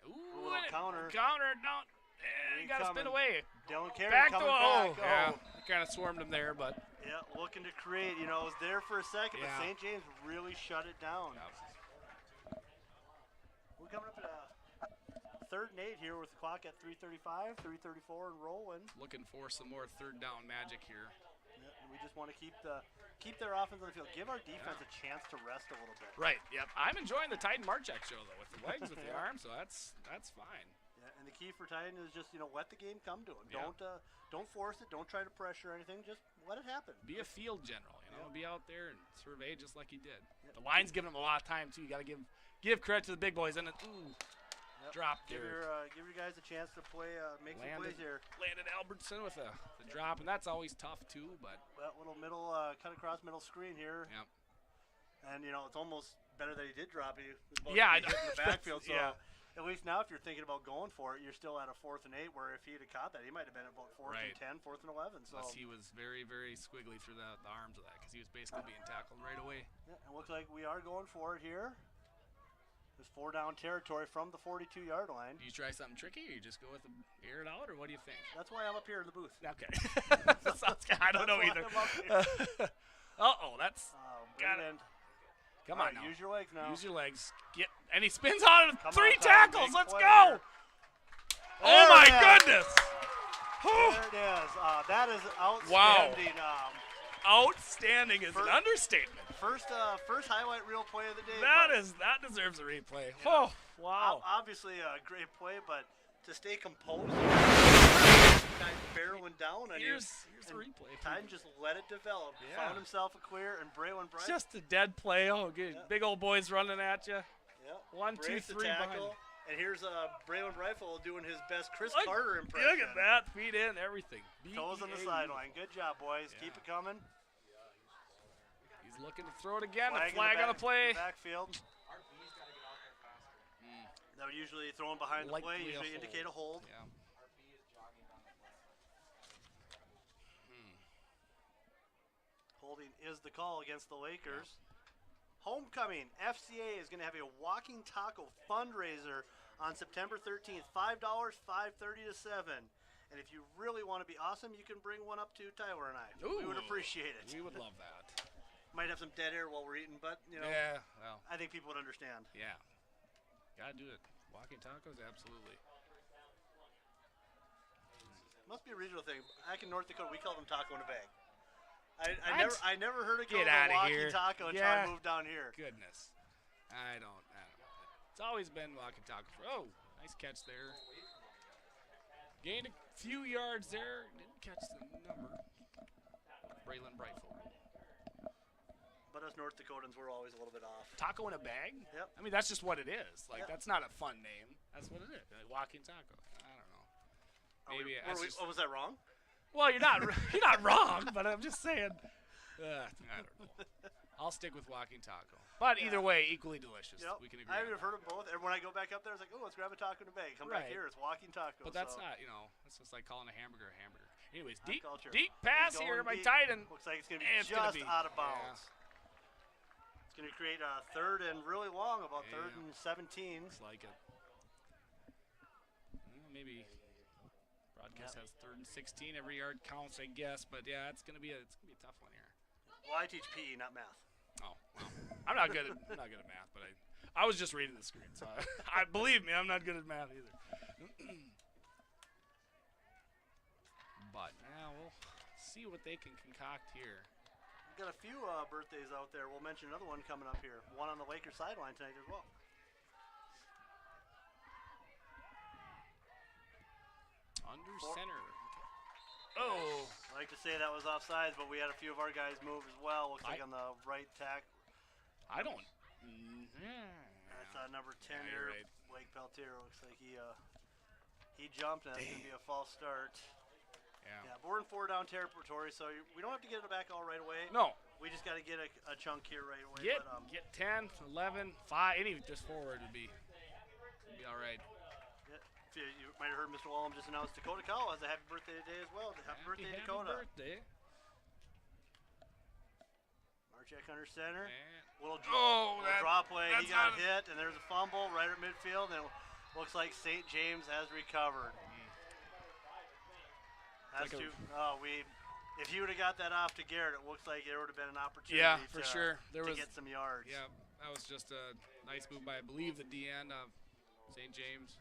Ooh, counter. Don't. You got to spin away. Dylan Carey back coming to back. Yeah, kind of swarmed him there, but. Yeah, looking to create. It was there for a second, but St. James really shut it down. Yeah. We're coming up at 3rd and 8 here with the clock at 3:35, 3:34 and rolling. Looking for some more third down magic here. Yeah, and we just want to keep their offense on the field. Give our defense a chance to rest a little bit. Right. Yep. I'm enjoying the Titan Marchak show though, with the legs, with the arm, so that's fine. Yeah, and the key for Titan is just let the game come to him. Yeah. Don't force it. Don't try to pressure anything. Just let it happen. Be a field general. Be out there and survey just like he did. Yep. The line's giving him a lot of time too. You got to give credit to the big boys. And drop give your guys a chance to play, make some plays here. Landed Albertson with the drop, and that's always tough too. But that little middle cut across middle screen here. Yep. And it's almost better that he did drop. He was I in the backfield. So at least now, if you're thinking about going for it, you're still at a 4th and 8. Where if he'd have caught that, he might have been about 4th and 10, 4th and 11. So plus he was very, very squiggly through the arms of that because he was basically being tackled right away. Yeah, it looks like we are going for it here. There's 4 down territory from the 42-yard line. Do you try something tricky, or you just go with air it out, or what do you think? That's why I'm up here in the booth. Okay. I don't know either. That's got it. Come on, use your legs now. Use your legs. And he spins out of 3 tackles. Let's go. Here. Oh my goodness! There it is. That is outstanding. Wow. Outstanding is an understatement. First highlight reel play of the day. That deserves a replay. Oh, wow. Obviously a great play, but to stay composed, guys barreling down on here's the replay. Titan just let it develop. Yeah. Found himself a clear, and Braylon Bryce. Just a dead play. Oh, good. Yeah. Big old boys running at you. Yeah. 1, 2, 3 behind. And here's Braylon Rifle doing his best Chris Look, Carter impression. Look at that. Feet in, everything. Toes on the BEA. sideline. Good job, boys. Yeah. Keep it coming. He's looking to throw it again. Flag The flag on the play. in the backfield. That would usually throw him behind the play. Likely a Usually hold. indicate a hold. Yeah. Holding is the call against the Lakers. Homecoming. FCA is going to have a walking taco fundraiser on September 13th. $5, 5:30 to 7. And if you really want to be awesome, you can bring one up to Tyler and I. We would Ooh, appreciate it. We would love that. Might have some dead air while we're eating, but you know, Yeah, well, I think people would understand. yeah. Gotta do it. Walking tacos, absolutely. Must be a regional thing. Back in North Dakota, we call them taco in a bag. What? I never heard it Get called a outta walking here. taco until Yeah. I moved down here. Goodness. I don't know. It's always been walking tacos. Oh, nice catch there. Gained a few yards there. Didn't catch the number. Braylon Brightful. But us North Dakotans were always a little bit off. Taco in a bag? Yep. I mean, that's just what it is. Like, Yep. that's not a fun name. That's what it is. Like, walking taco. I don't know. Maybe that's just, was that wrong? well, you're not wrong, but I'm just saying. I don't know. I'll stick with walking taco. But either way, equally delicious. Yep. We can agree. I've on heard of both. And when I go back up there, it's like, oh, let's grab a taco in a bag. Come back Right. here, it's walking taco. But that's so. not, that's just like calling a hamburger a hamburger. Anyways, Hot deep culture. pass He's here going by deep. Titan. Looks like it's going to And be it's gonna just be- out of yeah. bounds. It's going to create a third and really long, about third Yeah. and 17. Looks like it. Well, maybe broadcast has third and 16. Every yard counts, I guess. But yeah, it's gonna be a tough one here. Well, I teach PE, not math. Oh, well, I'm not good at math, but I was just reading the screen, so I believe me, I'm not good at math either. But yeah, we'll see what they can concoct here. We've got a few birthdays out there. We'll mention another one coming up here. One on the Lakers sideline tonight as well. Under center. Oh, I like to say that was offsides, but we had a few of our guys move as well. Looks like on the right tack. I don't. That's number 10 Yeah, here. you're right. Blake Peltier looks like he jumped, and it's going to be a false start. Yeah. Yeah, but we're in 4-down territory, so we don't have to get it back all right away. No. We just got to get a chunk here right away. Get but, get 10, 11, 5, any just forward would be all right. you might have heard Mr. Wallum just announced Dakota Cowell has a happy birthday today as well. Happy birthday, Dakota. Birthday. Marchek under center. And Little that- draw play. He that's got not- hit, and there's a fumble right at midfield, and it looks like St. James has recovered. That's like a- too. If you would have got that off to Garrett, it looks like there would have been an opportunity. Yeah, for sure. There to was get some yards. Yeah, that was just a nice move by I believe the DN of St. James.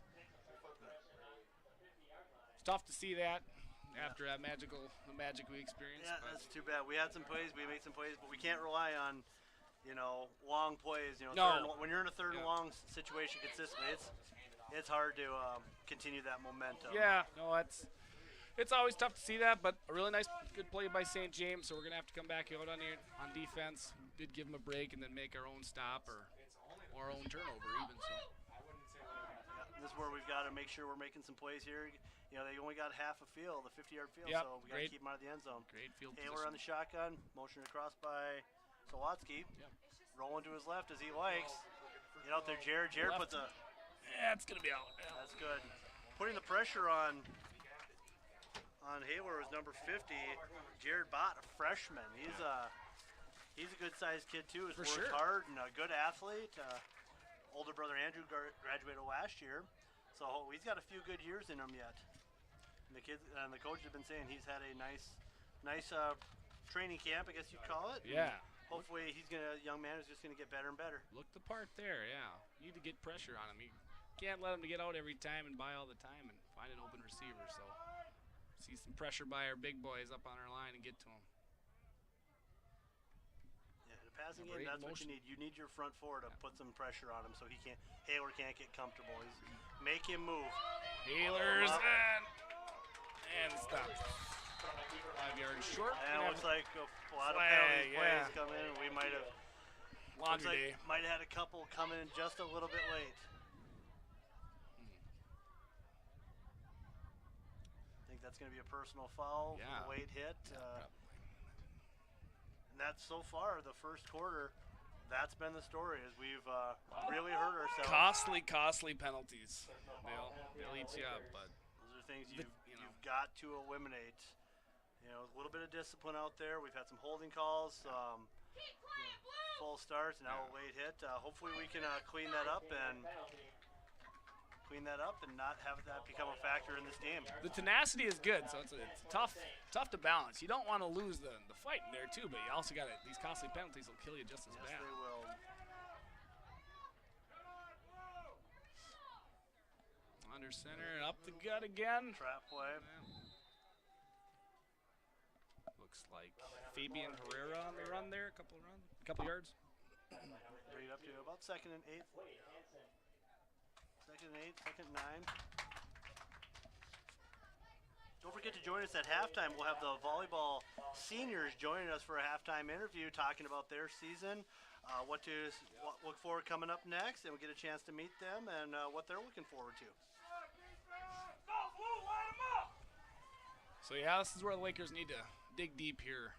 It's tough to see that after that magic we experienced. Yeah, but that's too bad. We had some plays, we made some plays, but we can't rely on, long plays. No. When you're in a third and Yeah. long situation consistently, it's hard to continue that momentum. yeah, no, it's always tough to see that, but a really nice, good play by St. James. So we're gonna have to come back out on defense. Did give them a break and then make our own stop or our own turnover even. So. This is where we've got to make sure we're making some plays here. They only got half a field, a 50-yard field, Yep, so we got to great. keep them out of the end zone. Great field Taylor on the position. shotgun, motion across by Salotsky. Yep. Rolling to his left as he likes. Get out there, Jared. Jared Left. puts a. Yeah, it's gonna be out. Yeah. That's good. Putting the pressure on Haler was number 50, Jared Bott, a freshman. He's a good-sized kid too. He's For worked sure. hard and a good athlete. Older brother Andrew graduated last year, so he's got a few good years in him yet. And the kids and the coach have been saying he's had a nice training camp, I guess you'd call it. Yeah. Hopefully young man is just gonna get better and better. Look the part there, yeah. You need to get pressure on him. You can't let him to get out every time and buy all the time and find an open receiver. So see some pressure by our big boys up on our line and get to him. Yeah, in a passing Number game, 8 that's what you motion. need. You need your front four to put some pressure on him so Haler can't get comfortable. Make him move. Hailers Up. and stop. 5 yards short. And it looks like a lot of Flag, penalty yeah. plays come in. We might have Laundry day. might have had a couple come in just a little bit late. that's going to be a personal foul. Yeah. For the late hit. Probably. And that's so far the first quarter. That's been the story, as we've really hurt ourselves. Costly penalties. They'll eat you up, but Those are things you've got to eliminate. A little bit of discipline out there. We've had some holding calls, full starts, and now a late hit. Hopefully we can clean that up and not have that become a factor in this game. the tenacity is good, so it's tough to balance. You don't want to lose the fight in there too, but you also got these costly penalties will kill you just as Yes, bad. they will. Under center, up the gut again. Trap play. Looks like Fabian Herrera on the run there, a couple yards. Bring it up to about 2nd and 8. 2nd and 8, 2nd and 9. Don't forget to join us at halftime. We'll have the volleyball seniors joining us for a halftime interview talking about their season, what to look forward coming up next, and we'll get a chance to meet them and what they're looking forward to. So yeah, this is where the Lakers need to dig deep here.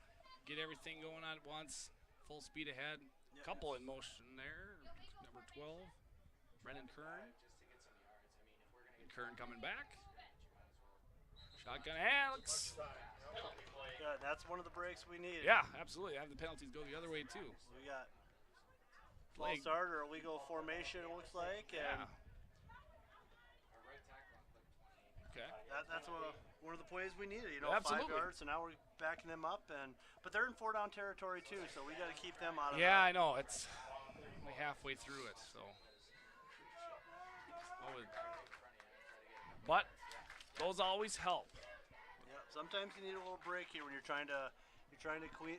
Get everything going on at once. Full speed ahead. Couple in motion there. Number 12, Brennan Kern. And Kern coming back. Shotgun Alex. Good. That's one of the breaks we need. Yeah, absolutely. Have the penalties go the other way too. We got false start or illegal formation, it looks like. And Okay. That's one of the plays we needed. Absolutely. 5 yards, so now we're backing them up. But they're in 4-down territory too, so we got to keep them out of Yeah, that. I know. It's only halfway through it, so. But those always help. Yeah, sometimes you need a little break here when you're trying to clean,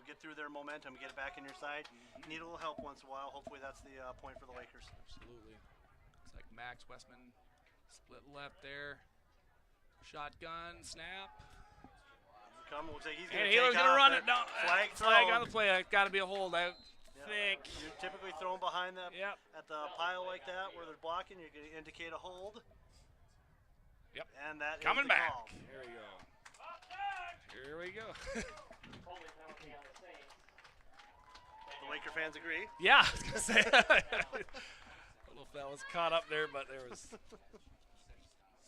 get through their momentum, get it back in your side. You need a little help once in a while. Hopefully that's the point for the Lakers. Absolutely. Looks like Max Westman split left there. Shotgun snap. Looks like he's And going to Haler's gonna run it down. Flag on the play. Got to be a hold, I think. You're typically thrown behind them Yep. at the pile like that where they're blocking. You're going to indicate a hold. Yep. And that Coming is the back. call. Here we go. Here we go. The Laker fans agree. Yeah, I was gonna say. I don't know if that was caught up there, but there was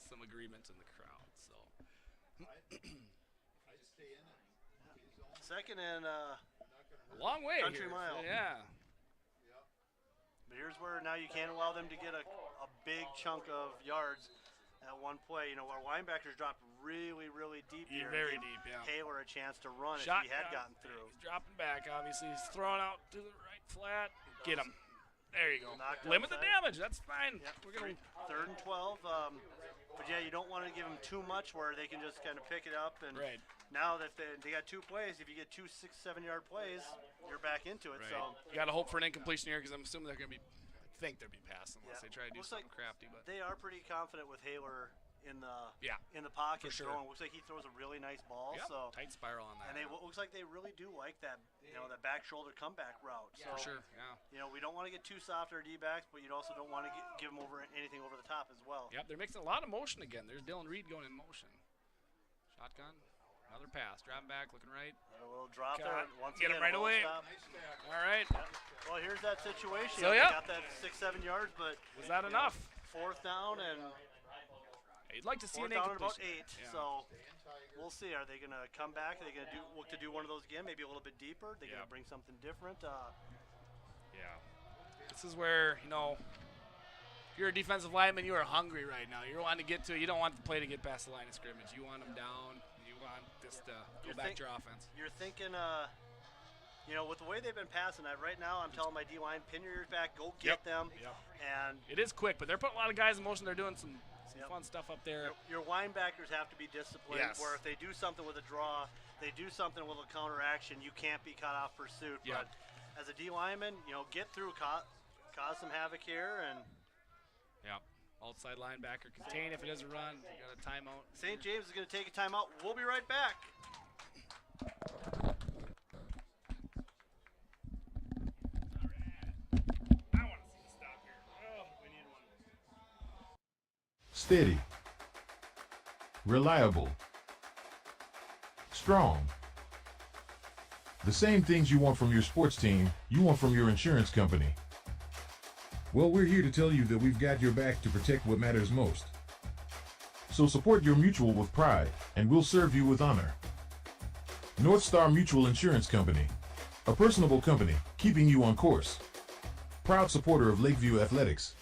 some agreement in the crowd. So. Second and A long way country here. mile. Yeah. But here's where now you can't allow them to get a big chunk of yards at one play. Our linebackers dropped really, really deep here. Very Gave deep, yeah. Taylor a chance to run if Shot he had down. gotten through. He's dropping back, obviously. He's throwing out to the right flat. Get him. There you go. Knocked Limit the outside. damage. That's fine. Yep. We're gonna. 3rd and 12. But yeah, you don't want to give them too much where they can just kind of pick it up. And Right. now that they got 2 plays, if you get 2 6, 7-yard plays, you're back into it. Right. So You got to hope for an incompletion here because I'm assuming they're gonna be. I think they'll be passing unless Yeah. they try to do Looks something like crafty. But they are pretty confident with Haler in the pocket for sure. throwing. Looks like he throws a really nice ball. Yep. So Tight spiral on that. and looks like they really do like that, that back shoulder comeback route. So for sure. Yeah. we don't want to get too soft our D-backs, but you also don't want to give them anything over the top as well. Yep. They're mixing a lot of motion again. There's Dylan Reed going in motion. Shotgun. Another pass. Driving back, looking right. A little drop Got there. it. Once Get him again, right a little away. stop. All right. Well, here's that situation. So, They yeah. got that 6, 7 yards, but Was that enough? 4th down and You'd like to see 4th an down and about incompletion. 8. Yeah. So we'll see. Are they going to come back? Are they going to look to do one of those again? Maybe a little bit deeper. They're going to bring something different. Yeah. This is where, if you're a defensive lineman, you are hungry right now. You're wanting to get to it. You don't want the play to get past the line of scrimmage. You want them down. You want this to go back to your offense. You're thinking, with the way they've been passing that right now, I'm telling my D-line, pin your ears back, go get them. Yep. And It is quick, but they're putting a lot of guys in motion. They're doing some fun stuff up there. your linebackers have to be disciplined, Yes. where if they do something with a draw, they do something with a counter action, you can't be caught off pursuit. Yep. But as a D lineman, get through, cause some havoc here, and Yep. Outside linebacker contain if it is a run. You got a timeout. St. James is going to take a timeout. We'll be right back. Steady. reliable, strong. The same things you want from your sports team, you want from your insurance company. Well, we're here to tell you that we've got your back to protect what matters most. So support your mutual with pride, and we'll serve you with honor. North Star Mutual Insurance Company, a personable company, keeping you on course. Proud supporter of Lakeview Athletics.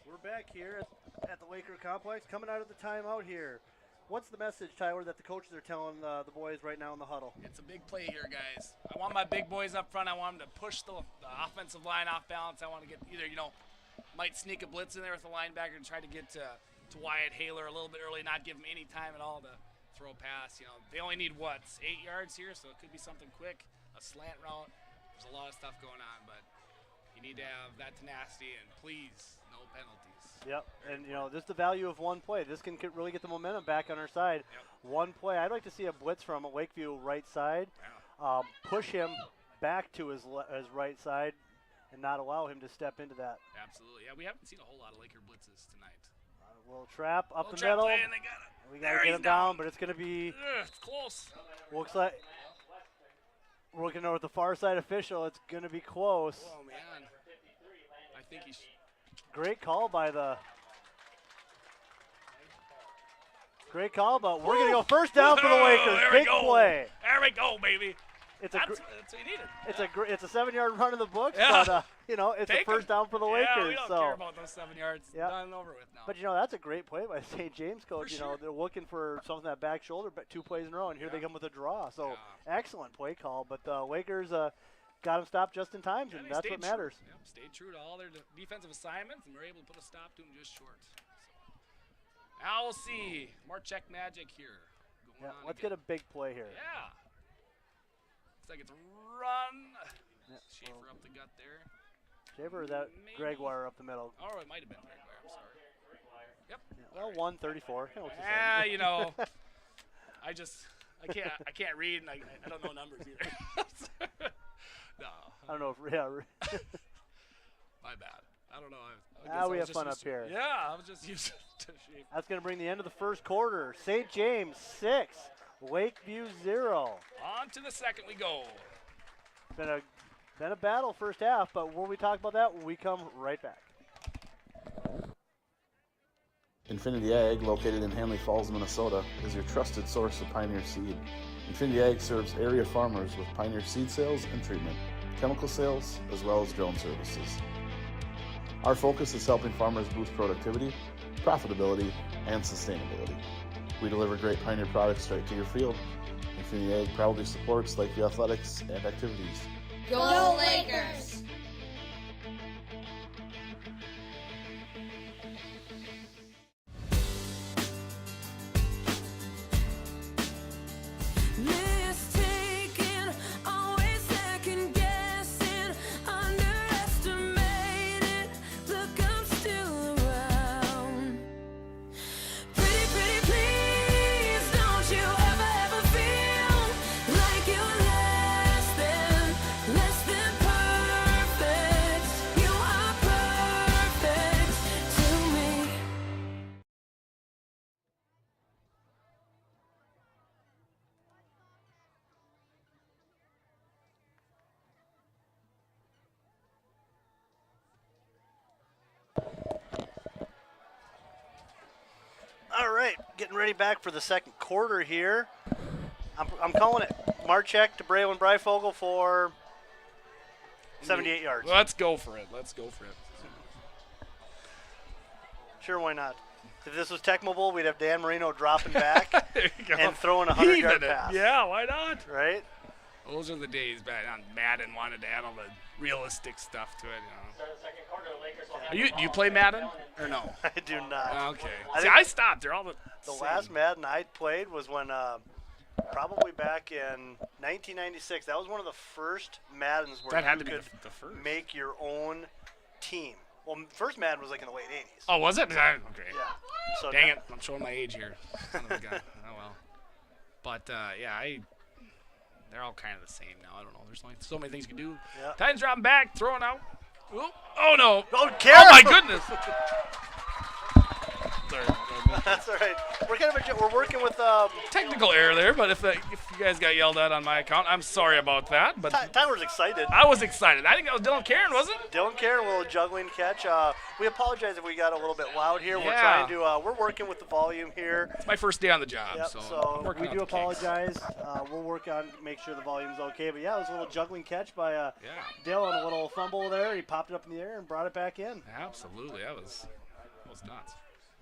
We're back here at the Laker Complex, coming out of the timeout here. What's the message, Tyler, that the coaches are telling the boys right now in the huddle? It's a big play here, guys. I want my big boys up front. I want them to push the offensive line off balance. I want to get either, might sneak a blitz in there with the linebacker and try to get to Wyatt Haler a little bit early, not give him any time at all to throw a pass. They only need, 8 yards here, so it could be something quick, a slant route. There's a lot of stuff going on, but you need to have that tenacity and please, no penalties. Yep, and just the value of one play. This can really get the momentum back on our side. Yep. One play. I'd like to see a blitz from a Lakeview right side, push him back to his right side, and not allow him to step into that. Absolutely. Yeah, we haven't seen a whole lot of Laker blitzes tonight. A little trap up the trap middle. play, and they got it. We got to get him down, but it's going to be. It's close. Looks like we're looking over at the far side official. It's going to be close. Oh man, I think he's. Great call by the. Great call, but we're going to go first down for the Lakers. Big play. There we go, baby. That's what you needed. It's a 7-yard run in the books, yeah. but it's a first down for the Lakers. Yeah, we don't care about those 7 yards. Yep. Done and over with now. But that's a great play by St. James coach. Sure. They're looking for something that back shoulder, but 2 plays in a row, and here they come with a draw. So excellent play call. But the Lakers got him stopped just in time, and that's what matters. Yep, stayed true to all their defensive assignments, and were able to put a stop to him just short. So now we'll see more check magic here. Let's get a big play here. Yeah. Looks like it's a run. Schaefer up the gut there. Schaefer or that Gregoire up the middle? Oh, it might have been Gregoire. I'm sorry. Yep. Yeah, well, 134. I can't read, and I don't know numbers either. No. I don't know if my bad. I don't know. We have fun up here. Yeah, I was just used to Schaefer. That's going to bring the end of the first quarter. St. James 6, Lakeview 0. On to the second we go. Been a battle first half, but when we talk about that, when we come right back. Infinity Ag, located in Hanley Falls, Minnesota, is your trusted source of Pioneer seed. Infinity Ag serves area farmers with Pioneer seed sales and treatment, chemical sales, as well as drone services. Our focus is helping farmers boost productivity, profitability, and sustainability. We deliver great Pioneer products straight to your field. Infinity Ag proudly supports Lakeview athletics and activities. Go Lakers! All right, getting ready back for the second quarter here. I'm calling it Marchek to Braylon Breifogel for 78 yards. Let's go for it. Sure, why not? If this was Tech Mobile, we'd have Dan Marino dropping back and throwing a 100-yard pass. Yeah, why not? Right? Those are the days back on Madden wanted to add all the realistic stuff to it. Do you play Madden or no? I do not. Okay. I stopped. They're all the last Madden I played was when probably back in 1996. That was one of the first Maddens where you could make your own team. Well, first Madden was like in the late 80s. Oh, was it? Okay. Yeah. So dang it. I'm showing my age here. Son of a gun. Oh, well. But, yeah, they're all kind of the same now. I don't know. There's only so many things you can do. Yeah. Titans dropping back, throwing out. Oop. Oh no! Oh, Oh my goodness! Sorry. That's all right. We're working with Technical error there, but if you guys got yelled at on my account, I'm sorry about that. But Tyler's excited. I was excited. I think that was Dylan Karen, wasn't it? Dylan Karen, a little juggling catch. We apologize if we got a little bit loud here. We're Yeah. trying to. We're working with the volume here. It's my first day on the job, Yep, so I'm so working we out do the kinks. apologize. We'll work on make sure the volume's okay. But yeah, it was a little juggling catch by Dylan. A little fumble there. He popped it up in the air and brought it back in. Absolutely, that was nuts.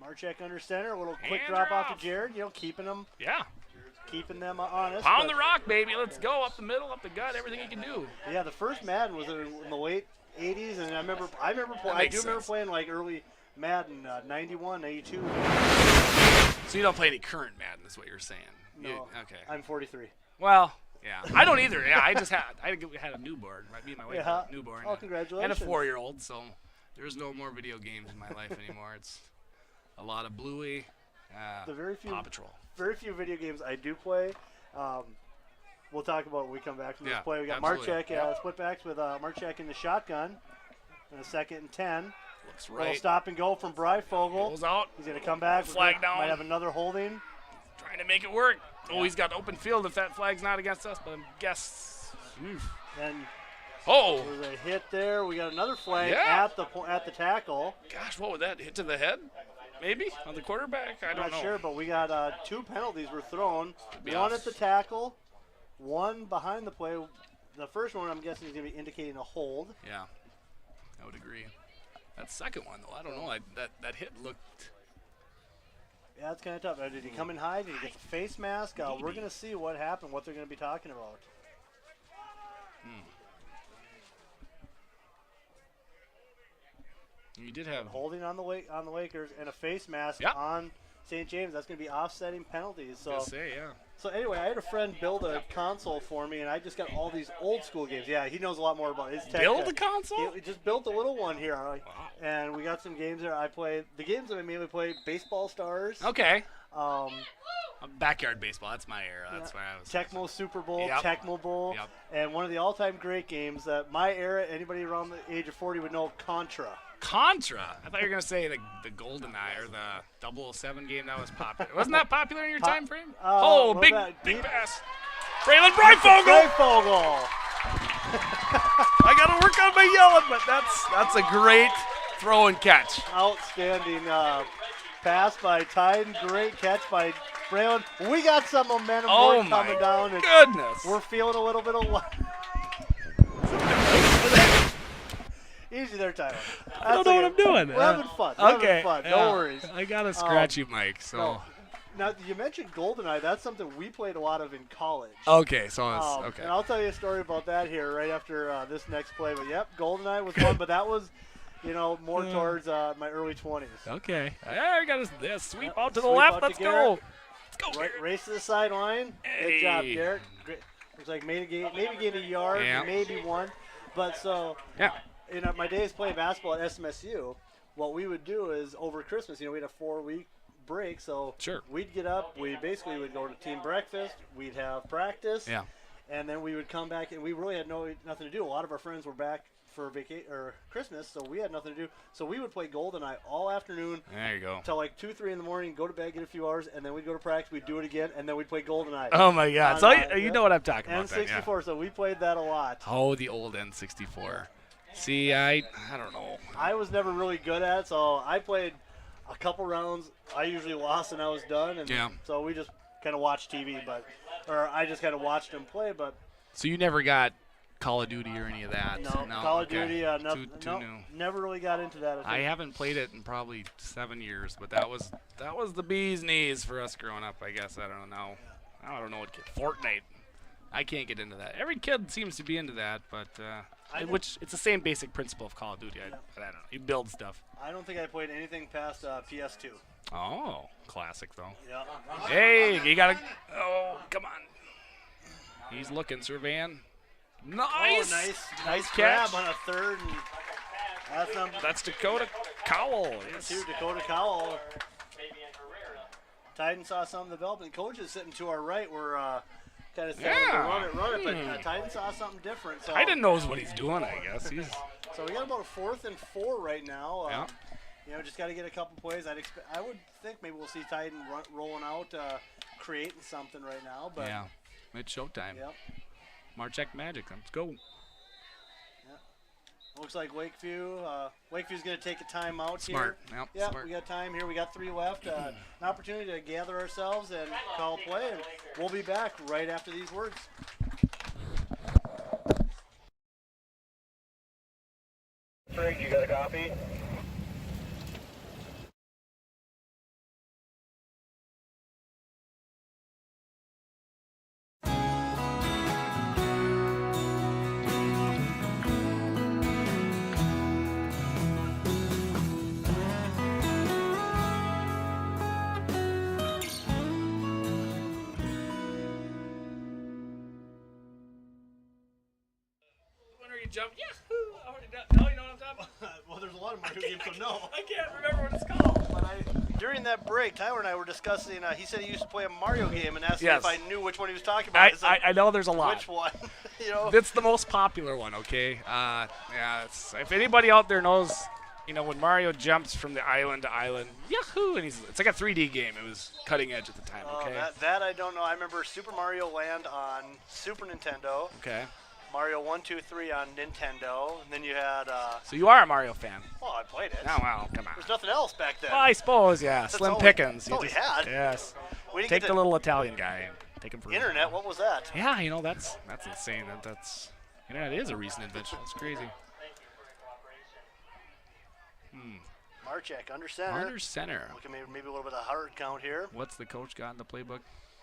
Marchek under center, a little quick Hand drop her off off. to Jared. Keeping them honest. Pound but- the rock, baby. Let's go up the middle, up the gut, everything you can do. Yeah, the first Madden was in the late 80s, and I remember makes remember sense. playing like early Madden, 91, 92. So you don't play any current Madden, is what you're saying? No, Okay. I'm 43. Well, yeah, I don't either. Yeah, I had a newborn. Me and my wife Yeah. had a newborn. Oh, congratulations. And a 4-year-old. So there's no more video games in my life anymore. It's a lot of Bluey, The very few Paw Patrol. very few video games I do play. We'll talk about when we come back from this Yeah, play. We got absolutely. Marchek, split backs with Marchek in the shotgun. And a 2nd and 10. Looks Little right. stop and go from Breifogel. Goes out. He's going to come back. Flag down. Might have another holding. Trying to make it work. Oh, he's got open field if that flag's not against us, but I guess. And Oh, there's a hit there. We got another flag Yeah. at the tackle. gosh, what was that? Hit to the head? Maybe? On the quarterback? I I'm don't not know. sure, but we got 2 penalties were thrown. be One off. at the tackle, one behind the play. The first one, I'm guessing, is going to be indicating a hold. Yeah, I would agree. That second one, though, I don't know. That hit looked. Yeah, it's kind of tough. Did he come in high? Did he get the face mask? We're going to see what happened, what they're going to be talking about. You did have. Holding on the Lakers and a face mask Yep. on St. James. That's going to be offsetting penalties. So. Yeah. So anyway, I had a friend build a console for me, and I just got all these old school games. Yeah, he knows a lot more about his tech. Build a console? He just built a little one here, and we got some games there. I played the games that I mainly play: Baseball Stars. Okay. Backyard baseball. That's my era. That's why I was. Tecmo Super Bowl, Yep. Tecmo Bowl, Yep. and one of the all-time great games that my era, anybody around the age of 40 would know, Contra. Contra. I thought you were gonna say the GoldenEye or the 007 game that was popular. Wasn't that popular in your time frame? well, big that- big pass. Braylon Breifogel. Breifogel. I gotta work on my yelling, but that's a great throw and catch. Outstanding pass by Tyden. Great catch by Braylon. We got some momentum Oh work coming my down. goodness. We're feeling a little bit of easy there, Tyler. I don't know what I'm doing. We're having fun. We're Okay. having fun. yeah. No worries. I got a scratchy mic, so. No. Now, you mentioned GoldenEye. That's something we played a lot of in college. Okay, so it's okay. And I'll tell you a story about that here right after this next play. But yep, GoldenEye was one, but that was, more towards my early 20s. Okay. I got a sweep out to the Sweep left. out to Let's go. Garrett. Let's go. Right, race to the sideline. Good job, Hey. Garrett. Great. Looks like maybe gained a yard, Yeah. maybe one. But so, Yeah. in my days playing basketball at SMSU, what we would do is over Christmas, we had a 4-week break, so Sure. we'd get up, we basically would go to team breakfast, we'd have practice, Yeah. and then we would come back, and we really had nothing to do. A lot of our friends were back for Christmas, so we had nothing to do. So we would play GoldenEye all afternoon There you go. till like 2, 3 in the morning, go to bed, get a few hours, and then we'd go to practice, we'd do it again, and then we'd play GoldenEye. Oh my God! On, So you know what I'm talking about. Then, yeah. N64, so we played that a lot. Oh, the old N64. See, I don't know. I was never really good at it, so I played a couple rounds. I usually lost and I was done, and Yeah. so we just kind of watched TV, or I just kind of watched them play. But So you never got Call of Duty or any of that? no, No, Call of okay. Duty, nothing. Too No, new. never really got into that. I haven't played it in probably 7 years, but that was the bee's knees for us growing up. I guess I don't know. I don't know what Fortnite. I can't get into that. Every kid seems to be into that, but which it's the same basic principle of Call of Duty. But I don't know. You build stuff. I don't think I played anything past PS2. Oh, classic though. Yeah. Hey, you gotta. Oh, come on. He's looking, surveying. Nice. Oh, nice catch. grab on a third. And That's Dakota Cowell. to Dakota Cowell. Titan saw some of the development. Coach is sitting to our right where kind of saying to run it, but Titan saw something different. So Titan knows what he's doing, I guess. So we got about a 4th and 4 right now. Yeah. You know, just got to get a couple plays. I would think maybe we'll see Titan rolling out, creating something right now. But yeah, it's showtime. Yep. Marchek Magic, let's go. Yep. Looks like Wakeview's going to take a timeout Smart. here. Yep, smart. We got time here. We got 3 left. An opportunity to gather ourselves and call play, and we'll be back right after these words. Frank, you got a copy? Jump, yahoo! No, you know what I'm talking about? Well, there's a lot of Mario games, so no. I can't remember what it's called. But during that break, Tyler and I were discussing, he said he used to play a Mario game and asked me Yes. if I knew which one he was talking about. I know there's a lot. Which one? You know? It's the most popular one, okay? If anybody out there knows, you know, when Mario jumps from the island to island, yahoo! And it's like a 3D game. It was cutting edge at the time, okay? That I don't know. I remember Super Mario Land on Super Nintendo. Okay. Mario 1, 2, 3 on Nintendo, and then you had. So you are a Mario fan? Well, I played it. Oh well, come on. There's nothing else back then. Well, I suppose, yeah. That's Slim all pickings. That's all we had. Yes. We didn't Take get the little Italian guy and take him for Internet. What was that? Yeah, you know that's insane. Internet is a recent invention. That's crazy. Marchek under center. Under center. Looking maybe a little bit of hard count here. What's the coach got in the playbook?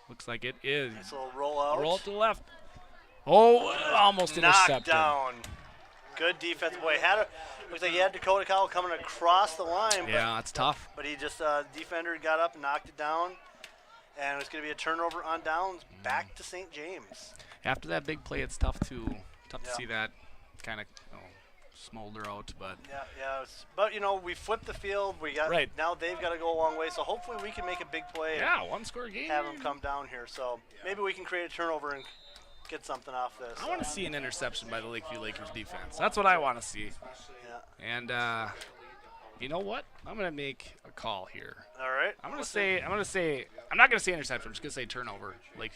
Looks like it is. Nice little roll out. Roll to the left. Oh, almost intercepted. Knocked down. Good defense. Boy, looks like he had Dakota Cowell coming across the line. Yeah, that's tough. But he just, defender got up and knocked it down. And it's going to be a turnover on downs back to St. James. After that big play, it's tough to see that kind of smolder out. But but, you know, we flipped the field. We got Now they've got to go a long way. So hopefully we can make a big play. Yeah, one-score game. Have them come down here. So maybe we can create a turnover and get something off this. I want to see an interception by the Lakeview Lakers defense. That's what I want to see. Yeah. And you know what? I'm gonna make a call here. All right. I'm not gonna say interception. I'm just gonna say turnover. We're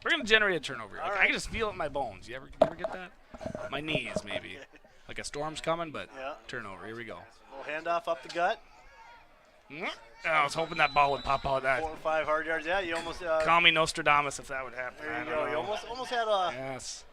gonna generate a turnover. Like, I can just feel it in my bones. You ever get that? My knees maybe. Like a storm's coming, but turnover. Here we go. Little handoff up the gut. I was hoping that ball would pop out. 4 or 5 hard yards. Yeah, you almost. Call me Nostradamus if that would happen. There you go. You almost had a. Yes.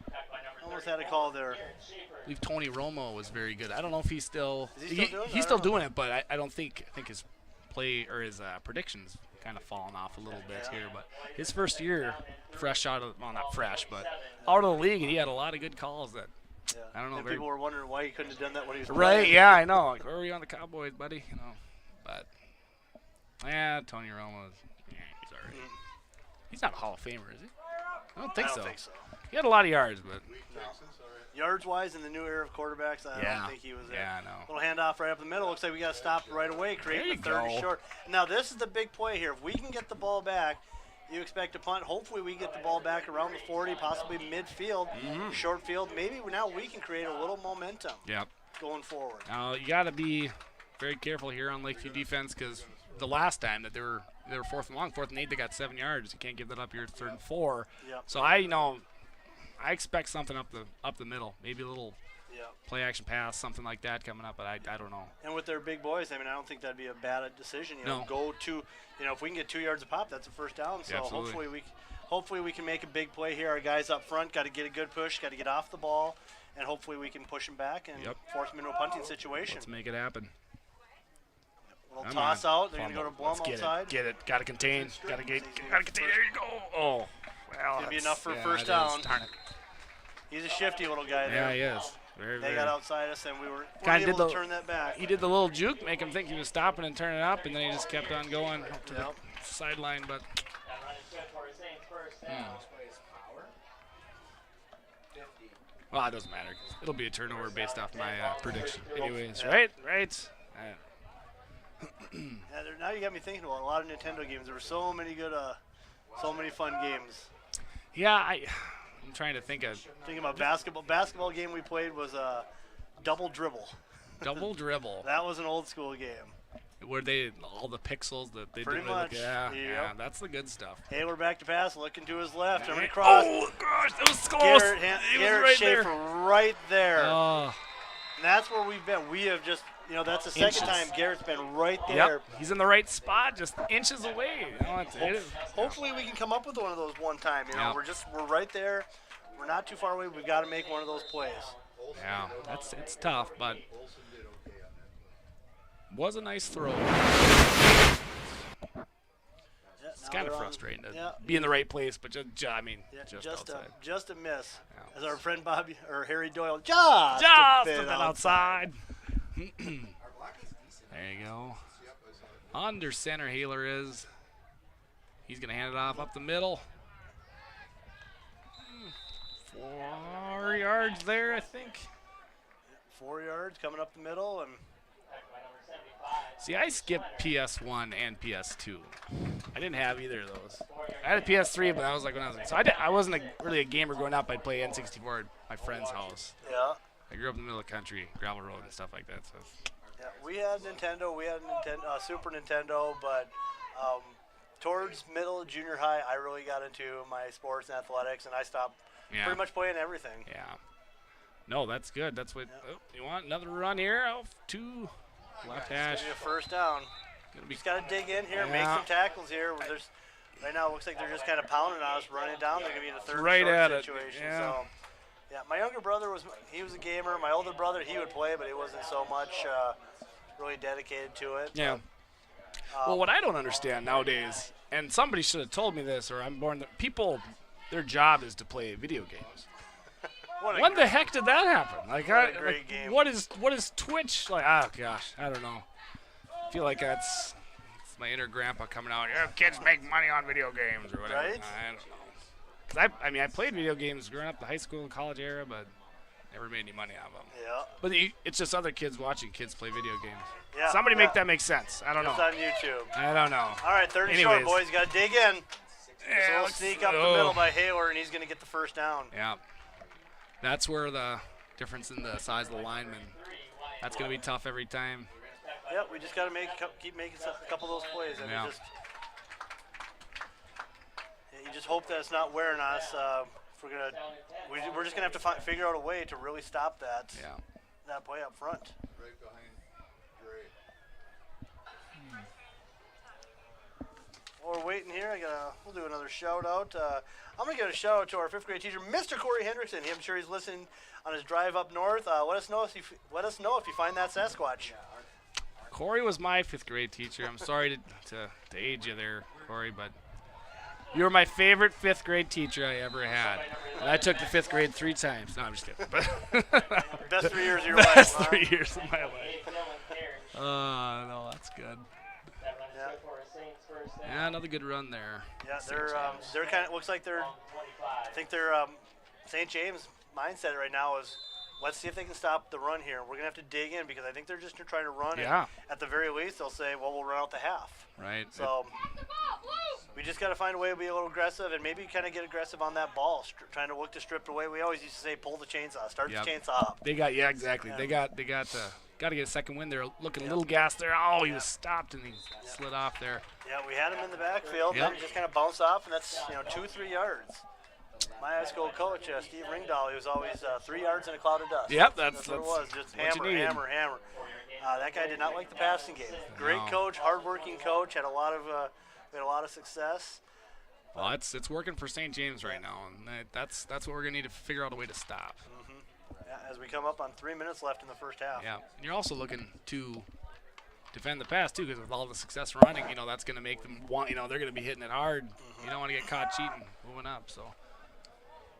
Almost had a call there. I believe Tony Romo was very good. I don't know if he's still. Is he still doing it? He's still doing it, but I don't think. I think his play or his predictions kind of fallen off a little bit here. But his first year, fresh out of not fresh, but out of the league, and he had a lot of good calls that. Yeah. I don't know. And people were wondering why he couldn't have done that when he was right. playing. Yeah, I know. Like, where were you on the Cowboys, buddy? You know, but Tony Romo. He's all right. He's not a Hall of Famer, is he? I don't think so. He had a lot of yards, but. No. Yards-wise, in the new era of quarterbacks, I don't think he was there. Yeah, I know. Little handoff right up the middle. Looks like we got stopped right away, creating a 30 short. Now, this is the big play here. If we can get the ball back, you expect to punt. Hopefully, we get the ball back around the 40, possibly midfield, short field. Maybe now we can create a little momentum going forward. Now, you got to be very careful here on Lakeview defense because the last time that they were 4th and long, 4th and 8, they got 7 yards. You can't give that up here 3rd and 4. Yep. So I expect something up the middle, maybe a little play action pass, something like that coming up, but I don't know. And with their big boys, I mean, I don't think that'd be a bad decision. Go to, if we can get 2 yards a pop, that's a first down. So hopefully we can make a big play here. Our guys up front got to get a good push, got to get off the ball, and hopefully we can push them back and force them into a punting situation. Let's make it happen. Little toss out. They're going to go to Blum outside. Get it. Got to contain. Got to contain. There you go. Oh. Well, going to be enough for a first down. Darn it. He's a shifty little guy there. Yeah, he is. They got outside us, and we were able to turn that back. He did the little juke, make him think he was stopping and turning up, and then he just kept on going up to the sideline. But well, it doesn't matter. It'll be a turnover based off my prediction. Anyways, right? Now you got me thinking about a lot of Nintendo games. There were so many good, so many fun games. Yeah, I'm trying to think of Thinking about basketball. Basketball game we played was a double dribble. double dribble. That was an old school game. Where they all the pixels that they Pretty did. much. Yeah, Yep. that's the good stuff. Hayward back to pass, looking to his left. Coming across. Oh gosh, that was close. Garrett right Schaefer there. right there. Oh, And that's where we've been. We have just, that's the second Inches. time Garrett's been right there. yep. He's in the right spot, just inches away. Hopefully we can come up with one of those one time. Yep. We're right there. We're not too far away. We've got to make one of those plays. Yeah, it's tough, but was a nice throw. It's kind of frustrating to be in the right place, but just outside. Just a miss. Yeah. As our friend Harry Doyle, Just a a bit bit outside. There you go. Under center, Haler is. He's going to hand it off up the middle. 4 yards there, I think. 4 yards coming up the middle, and See, I skipped PS1 and PS2. I didn't have either of those. I had a PS3, but I was like when I was so I wasn't really a gamer growing up. I'd play N64 at my friend's house. yeah. I grew up in the middle of the country, gravel road and stuff like that. So Yeah, we had Nintendo, Super Nintendo, but towards middle of junior high, I really got into my sports and athletics, and I stopped pretty much playing everything. yeah. No, that's good. That's what you want. Another run here. Two left hash. It's gonna be a first down. Just got to dig in here, make some tackles here. Right now, it looks like they're just kind of pounding on us, running down. They're gonna be in a third short situation. So, yeah, my younger brother was a gamer. My older brother, he would play, but he wasn't so much really dedicated to it. Yeah. Well, what I don't understand nowadays, and somebody should have told me this, or I'm born that people, their job is to play video games. When the heck did that happen? Like, game. What is Twitch like? Oh gosh, I don't know. I feel like it's my inner grandpa coming out. Yeah, kids make money on video games or whatever. Right? I don't know. 'Cause I played video games growing up, the high school and college era, but never made any money out of them. Yeah. But it's just other kids watching kids play video games. Yeah. Somebody make that make sense. I don't know. It's on YouTube. I don't know. All right, third and short, boys. Got to dig in. Yeah, a little sneak up the middle by Hayward, and he's going to get the first down. Yeah. That's where the difference in the size of the lineman. That's going to be tough every time. Yep, we just got to keep making a couple of those plays. And you just hope that it's not wearing on us. We're just going to have to figure out a way to really stop that. Yeah. That play up front. Right behind Dre. While we're waiting here, we'll do another shout out. I'm going to give a shout out to our 5th grade teacher, Mr. Corey Hendrickson. I'm sure he's listening on his drive up north. Let us know if you find that Sasquatch. Corey was my 5th grade teacher. I'm sorry to age you there, Corey, but you were my favorite 5th grade teacher I ever had. And I took the 5th grade 3 times. No, I'm just kidding. Best 3 years of your life. Best huh? 3 years of my life. No, that's good. Yeah, another good run there. Yeah, they're kind of looks like I think they're St. James mindset right now is let's see if they can stop the run here. We're gonna have to dig in because I think they're just trying to run. Yeah. And at the very least, they'll say, well, we'll run out the half. Right. So we just got to find a way to be a little aggressive and maybe kind of get aggressive on that ball, trying to look to strip it away. We always used to say, pull the chainsaw, start the chainsaw up. Exactly. Yeah. They got to get a second win. They're looking a little gassed there. Oh, he was stopped and he slid off there. Yeah, we had him in the backfield. Then he just kind of bounced off, and that's 2-3 yards. My high school coach, Steve Ringdahl, he was always 3 yards in a cloud of dust. Yep, that's what it was. Just hammer. That guy did not like the passing game. Great coach, hardworking coach, had a lot of success. Well, it's working for St. James right now, and that's what we're gonna need to figure out a way to stop. Yeah, as we come up on 3 minutes left in the first half. Yeah, and you're also looking to defend the pass too, because with all the success running, that's gonna make them want. They're gonna be hitting it hard. You don't want to get caught cheating, moving up. So.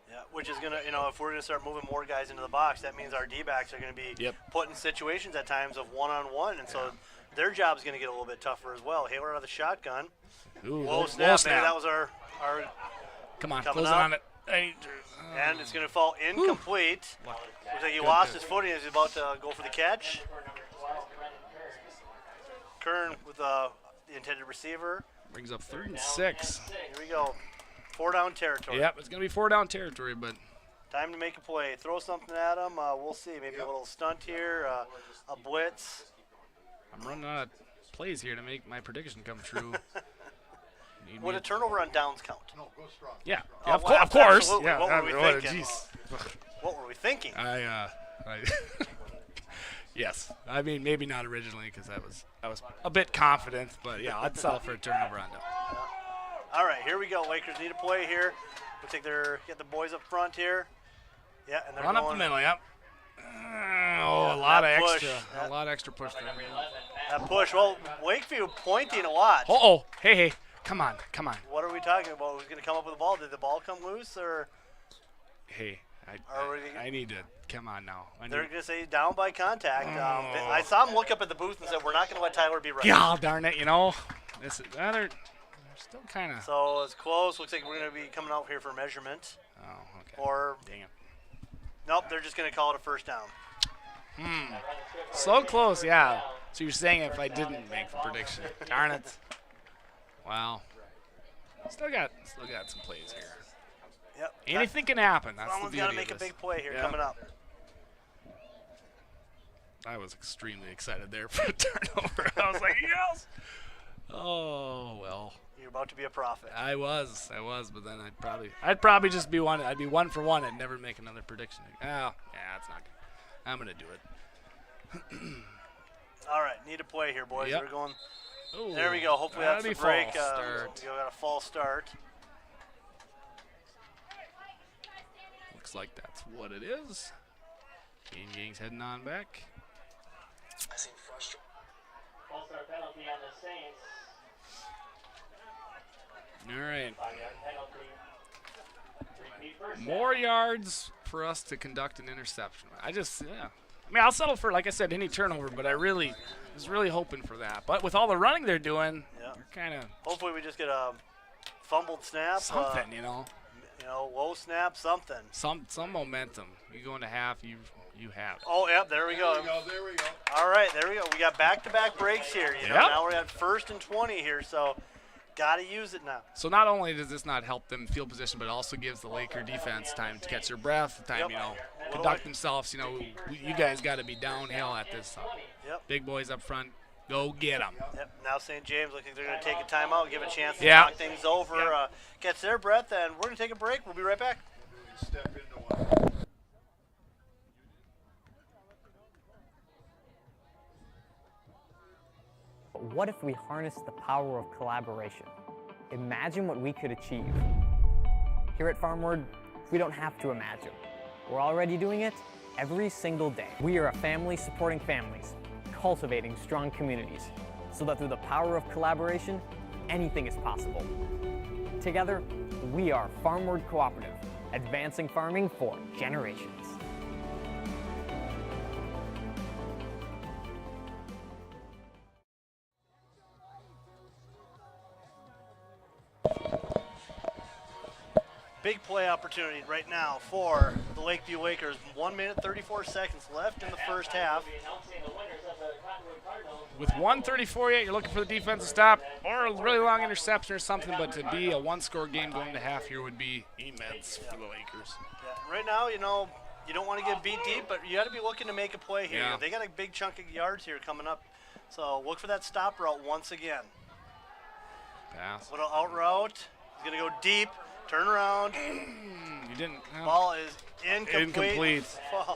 Yeah, which is going to, if we're going to start moving more guys into the box, that means our D-backs are going to be put in situations at times of one-on-one, and so their job is going to get a little bit tougher as well. Hayward out of the shotgun. Ooh, Whoa, snap. Maybe that was our Come on, close on it. And it's going to fall incomplete. Looks like he lost his footing as he's about to go for the catch. Kern with the intended receiver. Brings up 3rd and 6. Here we go. 4 down territory. Yep, it's going to be 4 down territory, but Time to make a play. Throw something at them. We'll see. Maybe a little stunt here, a blitz. I'm running out of plays here to make my prediction come true. Would a turnover on downs count? No, go strong. Yeah, Oh, of well, course. absolutely. Yeah, What were we thinking? Jeez. What were we thinking? I yes. I mean, maybe not originally because I was a bit confident, but yeah, I'd settle for a turnover on down. All right, here we go. Lakers need a play here. Looks like they're get the boys up front here. Yeah, and they're Run going up the middle. Yep. Yeah, A lot of push. extra. A lot of extra push there. that push. Well, Lakeview pointing a lot. Oh, hey, come on. What are we talking about? Who's going to come up with the ball? Did the ball come loose or? Hey, Are we- I need to come on now. They're going to say down by contact. I saw him look up at the booth and said, "We're not going to let Tyler be right." God darn it! This is they're still kind of. So it's close. Looks like we're going to be coming out here for measurement. Oh, okay. Or Dang it. nope, they're just going to call it a first down. So close, yeah. So you're saying if I didn't make the prediction, darn it. Wow. Still got some plays here. Yep. Anything can happen. That's Someone's the got beauty to make of a this. big play here Yeah. coming up. I was extremely excited there for a turnover. I was like, yes. Oh well. You're about to be a prophet. I was, but then I'd probably just be one. I'd be 1 for 1 and never make another prediction. Oh, yeah, it's not good. I'm gonna do it. All right, need a play here, boys. Yep. We're going. Ooh, There we go. Hopefully that's that'll the be break. false start. We got a false start. Looks like that's what it is. Gang's heading on back. False start penalty on the Saints. All right. 5-yard penalty. Repeat first More yards for us to conduct an interception. I mean, I'll settle for, like I said, any turnover, but I was really hoping for that. But with all the running they're doing, Yeah. we're kind of Hopefully we just get a fumbled snap. something, Low snap, something. some momentum. You go into half, you have it. Oh, yep, there we go. There we go. All right, there we go. We got back-to-back breaks here. Yep. Now we're at 1st and 20 here, so got to use it now. So not only does this not help them field position, but it also gives the Laker defense time to catch their breath, time, Yep. conduct themselves. You guys got to be downhill at this. Yep. Big boys up front, go get them. Yep. Now St. James looks like they're going to take a timeout, give a chance to Yeah. talk things over, catch their breath, and we're going to take a break. We'll be right back. Step into one. What if we harness the power of collaboration? Imagine what we could achieve. Here at Farmward, we don't have to imagine. We're already doing it every single day. We are a family supporting families, cultivating strong communities, so that through the power of collaboration, anything is possible. Together, we are Farmward Cooperative, advancing farming for generations. Big play opportunity right now for the Lakeview Lakers. 1 minute, 34 seconds left in the first half. With 1:34 yet, you're looking for the defense to stop or a really long interception or something, but to be a one-score game going to half here would be immense for the Lakers. Yeah, right now, you don't want to get beat deep, but you got to be looking to make a play here. Yeah. They got a big chunk of yards here coming up. So look for that stop route once again. Pass. Little out route. He's going to go deep, turn around. You didn't. Ball is incomplete. A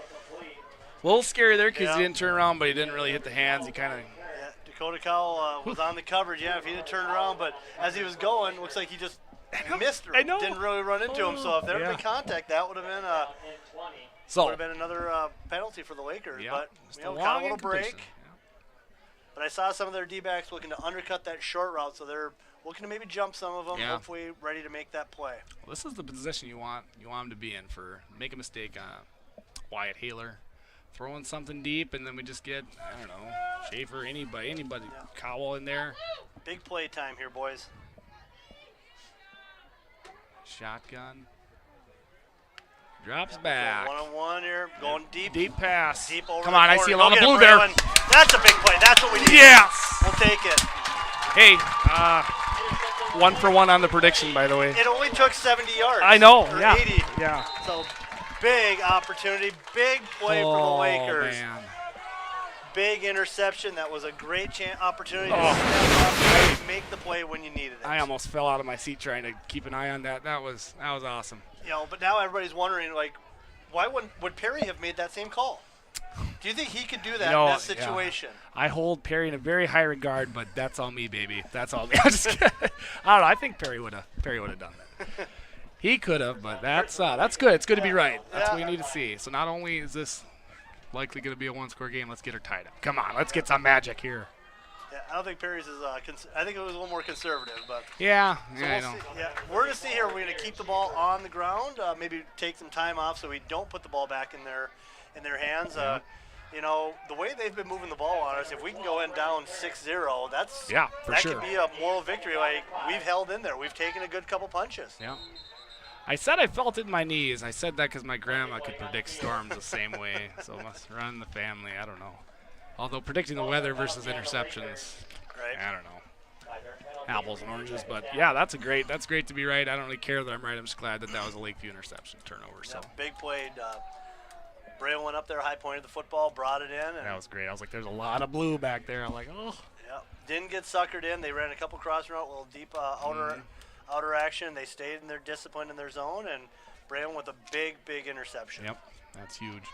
little scary there because Yeah. he didn't turn around, but he didn't really hit the hands. He kind of. Yeah, Dakota Cowell was on the coverage. Yeah, if he did turn around, but as he was going, looks like he just missed her. I know. Didn't really run into him. So if there had Yeah. been contact, that would have been So. would have been another penalty for the Lakers. Yeah. But Just got a long little break. incompletion. But I saw some of their D-backs looking to undercut that short route, so they're looking to maybe jump some of them. Yeah. Hopefully, ready to make that play. Well, this is the position you want him to be in for make a mistake on Wyatt Haler, throwing something deep, and then we just get Schaefer, anybody, Cowell in there. Big play time here, boys. Shotgun. Drops back. One-on-one here, going deep. Deep pass. Deep over Come the on, I corner. see a Go lot of get it, blue there. Braylon. That's a big play. That's what we need. Yes. We'll take it. Hey, 1 for 1 on the prediction, by the way. It only took 70 yards. I know, or yeah. 80. Yeah. So big opportunity, big play for the Lakers. Man. Big interception. That was a great opportunity to step up and make the play when you needed it. I almost fell out of my seat trying to keep an eye on that. That was awesome. You know, but now everybody's wondering, like, why would Perry have made that same call? Do you think he could do that in this situation? Yeah. I hold Perry in a very high regard, but that's all me, baby. That's all me. I'm just kidding. I don't know. I think Perry would have done that. He could have, but that's good. It's good to be right. That's what we need to see. So not only is this likely going to be a one-score game, let's get her tied up. Come on, let's get some magic here. Yeah, I don't think Perry's is. I think it was a little more conservative, but yeah, so I know. Yeah, we're gonna see here. We're gonna keep the ball on the ground. Maybe take some time off so we don't put the ball back in their hands. You know, the way they've been moving the ball on us, if we can go in down 6-0, that sure. could be a moral victory. Like, we've held in there. We've taken a good couple punches. Yeah. I said I felt it in my knees. I said that because my grandma could predict storms the same way. So it must run the family. I don't know. Although predicting the weather versus interceptions, I don't know. Apples and oranges. But, yeah, that's great to be right. I don't really care that I'm right. I'm just glad that was a Lakeview interception turnover. So big play. Braille went up there, high pointed the football, brought it in. And that was great. I was like, there's a lot of blue back there. I'm like, oh. Yeah, didn't get suckered in. They ran a couple cross route, a little deep outer action. They stayed in their discipline in their zone, and Braille with a big interception. Yep, that's huge.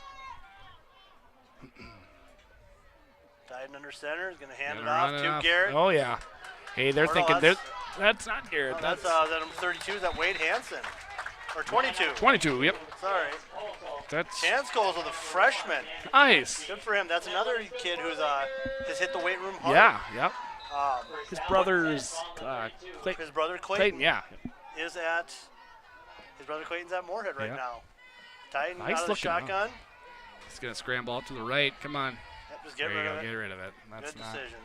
Tied under center, is going to hand it off to Garrett. Oh, yeah. Hey, they're thinking that's not Garrett. No, that's number 32. Is that Wade Hansen? Or 22. 22, yep. Sorry. Chance goes with a freshman. Nice. Good for him. That's another kid who's has hit the weight room hard. Yeah, yep. His brother's his brother Clayton, yeah. His brother Clayton's at Moorhead right now. Titan nice out of the shotgun. He's gonna scramble out to the right. Come on. Yep, just get rid of it. Get rid of it. That's good decision.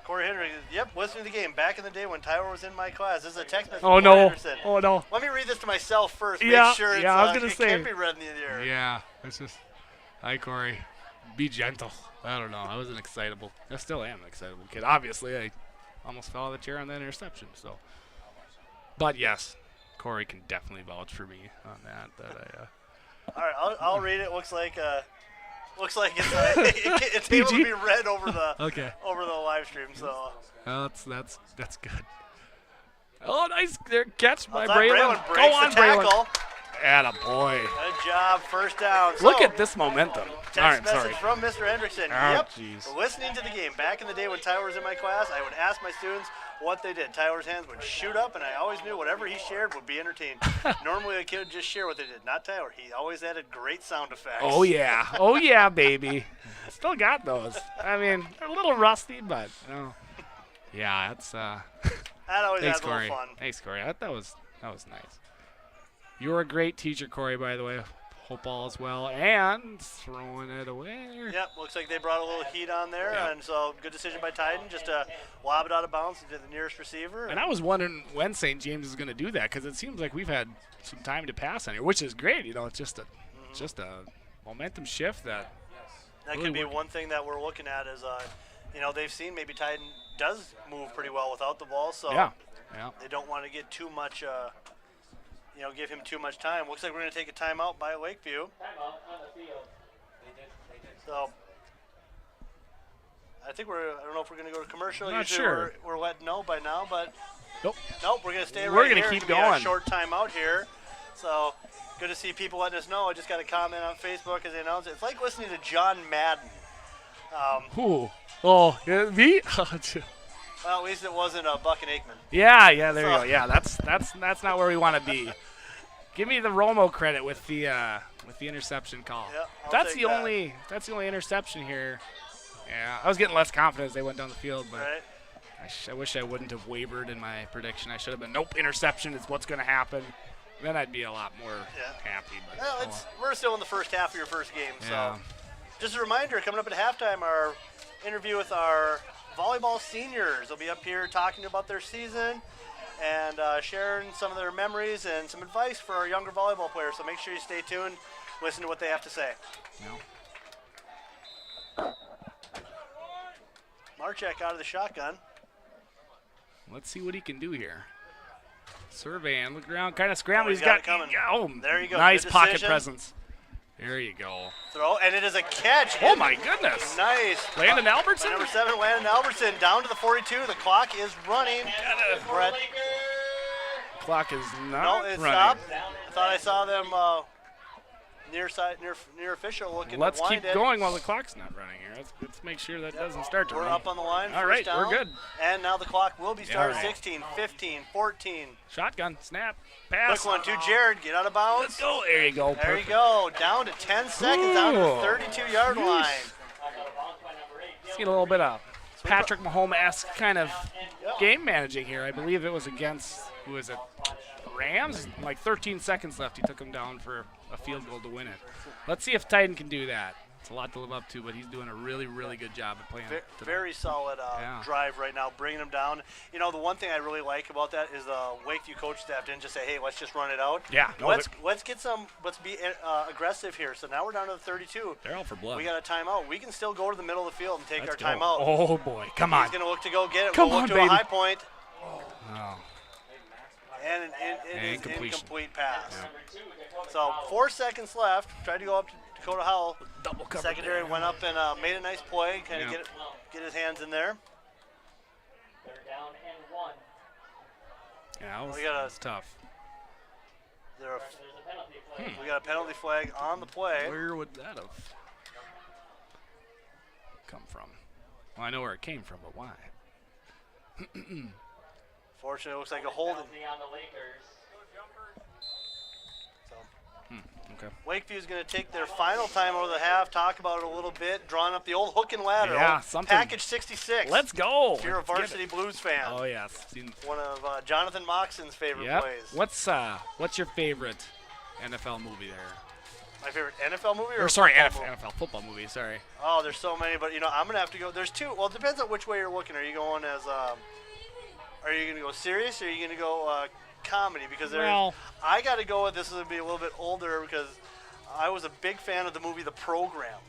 Corey Henry, listening to the game. Back in the day when Tyler was in my class, this is a text message from Corey Henderson. Oh, no. Let me read this to myself first. Yeah, make sure it's, I was gonna say. Can't be read in the air. Yeah, it's just, hi, Corey. Be gentle. I don't know. I was an excitable. I still am an excitable kid. Obviously, I almost fell out of the chair on that interception. So, but yes, Corey can definitely vouch for me on that. All right, I'll read it. Looks like it's able to be read over the over the live stream. So that's good. Oh, nice catch by Braylon. Go on, Braylon. Atta boy. Good job, first down. Look at this momentum. Text message from Mr. Hendrickson. Oh, yep, listening to the game. Back in the day when Tyler was in my class, I would ask my students what they did. Tyler's hands would shoot up, and I always knew whatever he shared would be entertained. Normally, a kid would just share what they did. Not Tyler. He always added great sound effects. Oh, yeah, baby. Still got those. I mean, they're a little rusty, but, yeah, that's that always adds a little fun. Thanks, Corey. That was nice. You're a great teacher, Corey, by the way. Hope all is well. And throwing it away. Yep, looks like they brought a little heat on there. Yep. And so good decision by Titan just to lob it out of bounds to the nearest receiver. And I was wondering when St. James is going to do that because it seems like we've had some time to pass on here, which is great. It's just a momentum shift that really could be one thing that we're looking at is, they've seen maybe Titan does move pretty well without the ball. So they don't want to get too much give him too much time. Looks like we're going to take a timeout by Lakeview. Timeout on the field. So I think I don't know if we're going to go to commercial. Not Usually sure. We're letting know by now, but nope, we're going to stay right here. We're going to keep going. A short timeout here. So good to see people letting us know. I just got a comment on Facebook as they announced it. It's like listening to John Madden. Who? Oh, me? Well, at least it wasn't Buck and Aikman. Yeah, there you go. Yeah, that's not where we want to be. Give me the Romo credit with the interception call. Yeah, that's the only interception here. Yeah, I was getting less confident as they went down the field, but I wish I wouldn't have wavered in my prediction. I should have been, nope, interception is what's going to happen. Then I'd be a lot more happy. But we're still in the first half of your first game, so just a reminder, coming up at halftime, our interview with our volleyball seniors. They'll be up here talking about their season and sharing some of their memories and some advice for our younger volleyball players. So make sure you stay tuned, listen to what they have to say. Marchek out of the shotgun. Let's see what he can do here. Surveying, look around, kind of scrambling. He's got it coming. Oh, there you go. Nice Good pocket decision. presence. There you go. Throw, and it is a catch. Oh, my goodness. Nice. Landon Albertson? Number 7, Landon Albertson, down to the 42. The clock is running. Brett. Clock is No, not it running. stopped. I thought I saw them near official looking Let's to wind keep it. going while the clock's not running here. Let's make sure that doesn't start to We're run. up on the line. All first right, down. we're good. And now the clock will be started. all right. 16, 15, 14. Shotgun, snap, pass. Quick one to Jared. Get out of bounds. Let's go. There you go. There Perfect. you go. Down to 10 seconds, down to the Ooh. 32-yard line. Let's get a little bit of Patrick Mahomes-esque kind of game managing here. I believe it was against, who is it? Rams? Like 13 seconds left. He took him down for a field goal to win it. Let's see if Titan can do that. It's a lot to live up to, but he's doing a really, really good job at playing. Very solid drive right now, bringing them down. You know, the one thing I really like about that is the Lakeview coach staff didn't just say, hey, let's just run it out. Yeah. No, let's be aggressive here. So now we're down to the 32. They're out for blood. We got a timeout. We can still go to the middle of the field and take Let's our go. timeout. Oh, boy. Come on. He's going to look to go get it. Come we'll on, look to baby. a high point. Oh. And it is Incompletion. incomplete pass. Yeah. So 4 seconds left. Tried to go up to Dakota Howell. Double cover. Secondary there. went up and made a nice play. Kind of get his hands in there. They're down and 1. Yeah, that was tough. We got a penalty flag on the play. Where would that have come from? Well, I know where it came from, but why? Fortunately, it looks like a holding. On the Lakers. So, Lakeview's going to take their final time over the half, talk about it a little bit, drawing up the old hook and ladder. Yeah, old something. Package 66. Let's go. If you're a Let's get Varsity it. Blues fan. Oh, yes. One of Jonathan Moxon's favorite Yep. plays. What's your favorite NFL movie there? My favorite NFL movie? Or sorry, NFL football movie, sorry. Oh, there's so many, but, I'm going to have to go. There's two. Well, it depends on which way you're looking. Are you going as are you going to go serious, or are you going to go comedy? Because I got to go with this. Is going to be a little bit older because I was a big fan of the movie The Program.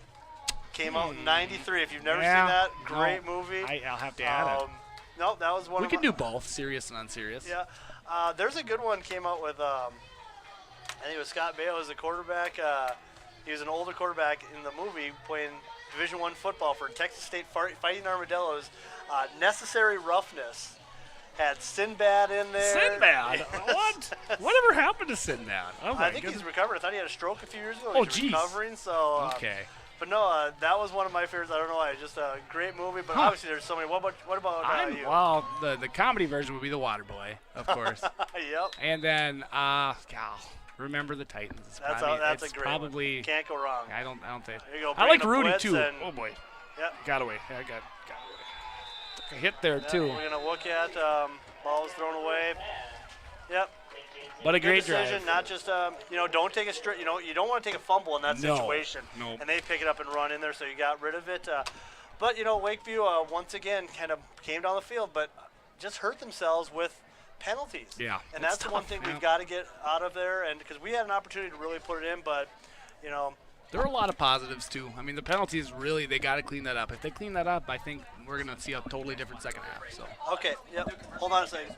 Came out in '93. If you've never seen that, great movie. I'll have to add it. No, that was one. We can do both, serious and unserious. Yeah, there's a good one came out with. I think it was Scott Bale as a quarterback. He was an older quarterback in the movie playing Division I football for Texas State Fighting Armadillos. Necessary Roughness. Had Sinbad in there. Sinbad? What? Whatever happened to Sinbad? Oh my I think goodness. he's recovered. I thought he had a stroke a few years ago. Oh, He's geez. recovering. So. Okay. But no, that was one of my favorites. I don't know why. Just a great movie. But obviously, there's so many. What about you? Well, the comedy version would be The Waterboy, of course. Yep. And then, Remember the Titans. That's a great probably one. Can't go wrong. I don't think. There you go, I like bring the Rudy blitz too. and- Oh boy. Yep. Got away. I got away. Took a hit there too. We're gonna look at balls thrown away. Yep. But a Good great decision, drive. not just don't take a straight. You don't want to take a fumble in that No. situation. Nope. And they pick it up and run in there, so you got rid of it. But Lakeview once again kind of came down the field, but just hurt themselves with penalties. Yeah, And it's that's the one tough, thing yeah. we've got to get out of there, and because we had an opportunity to really put it in, but There are a lot of positives too. I mean, the penalties really they got to clean that up. If they clean that up, I think we're gonna see a totally different second half. So. Okay. Yep. Hold on a second.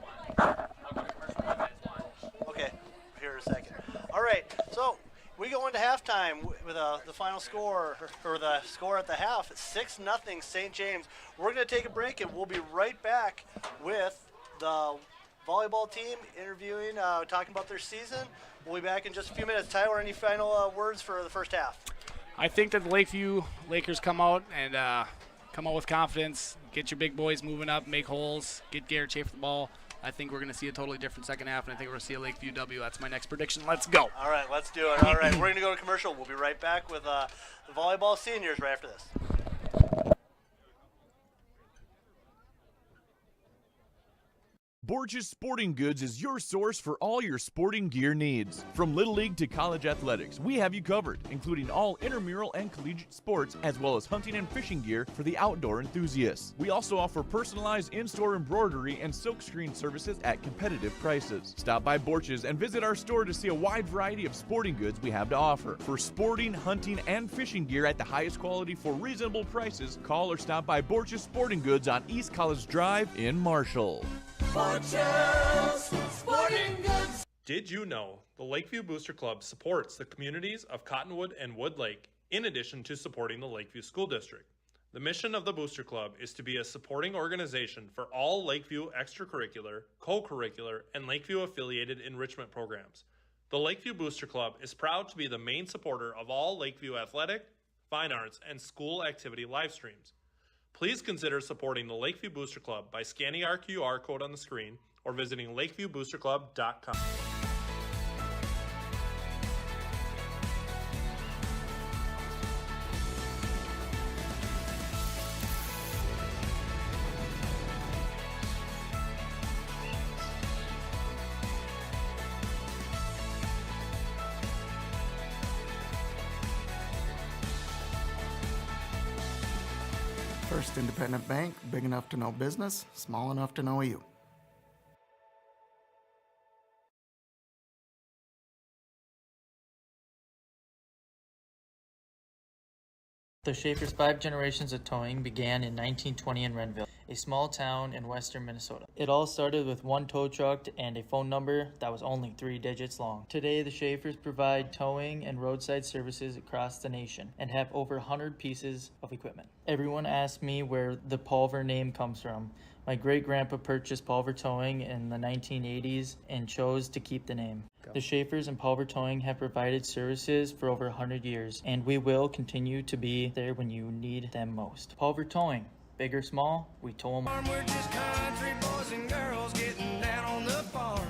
Okay. Here in a second. All right. So we go into halftime with the final score, or the score at the half. 6-0 St. James. We're going to take a break, and we'll be right back with the volleyball team interviewing, talking about their season. We'll be back in just a few minutes. Tyler, any final words for the first half? I think that the Lakeview Lakers come out with confidence, get your big boys moving up, make holes, get Garrett Chafe the ball. I think we're going to see a totally different second half, and I think we're going to see a Lakeview W. That's my next prediction. Let's go. All right, let's do it. All right, we're going to go to commercial. We'll be right back with the volleyball seniors right after this. Borges Sporting Goods is your source for all your sporting gear needs. From Little League to college athletics, we have you covered, including all intramural and collegiate sports, as well as hunting and fishing gear for the outdoor enthusiasts. We also offer personalized in-store embroidery and silkscreen services at competitive prices. Stop by Borges and visit our store to see a wide variety of sporting goods we have to offer. For sporting, hunting, and fishing gear at the highest quality for reasonable prices, call or stop by Borges Sporting Goods on East College Drive in Marshall. Fortune's Sporting Goods. Did you know the Lakeview Booster Club supports the communities of Cottonwood and Wood Lake in addition to supporting the Lakeview School District? The mission of the Booster Club is to be a supporting organization for all Lakeview extracurricular, co-curricular, and Lakeview-affiliated enrichment programs. The Lakeview Booster Club is proud to be the main supporter of all Lakeview athletic, fine arts, and school activity live streams. Please consider supporting the Lakeview Booster Club by scanning our QR code on the screen or visiting lakeviewboosterclub.com. First independent bank, big enough to know business, small enough to know you. The Schaefer's 5 generations of towing began in 1920 in Renville, a small town in western Minnesota. It all started with one tow truck and a phone number that was only 3 digits long. Today, the Schaefers provide towing and roadside services across the nation and have over 100 pieces of equipment. Everyone asks me where the Pulver name comes from. My great-grandpa purchased Pulver Towing in the 1980s and chose to keep the name. The Schaefers and Pulver Towing have provided services for over 100 years, and we will continue to be there when you need them most. Pulver Towing, big or small, we tow them. We're just country boys and girls getting down on the farm.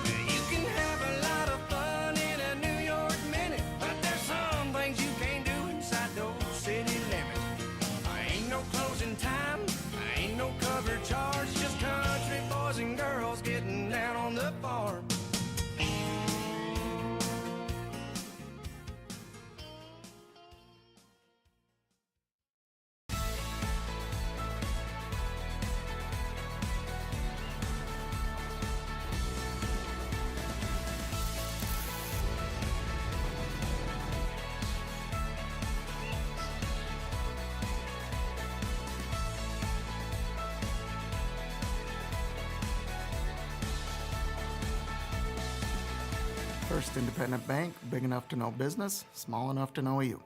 You can have a lot of fun in a New York minute, but there's some things you can't do inside those city limits. I ain't no closing time, I ain't no cover charge, just country boys and girls getting down on the farm. First independent bank, big enough to know business, small enough to know you.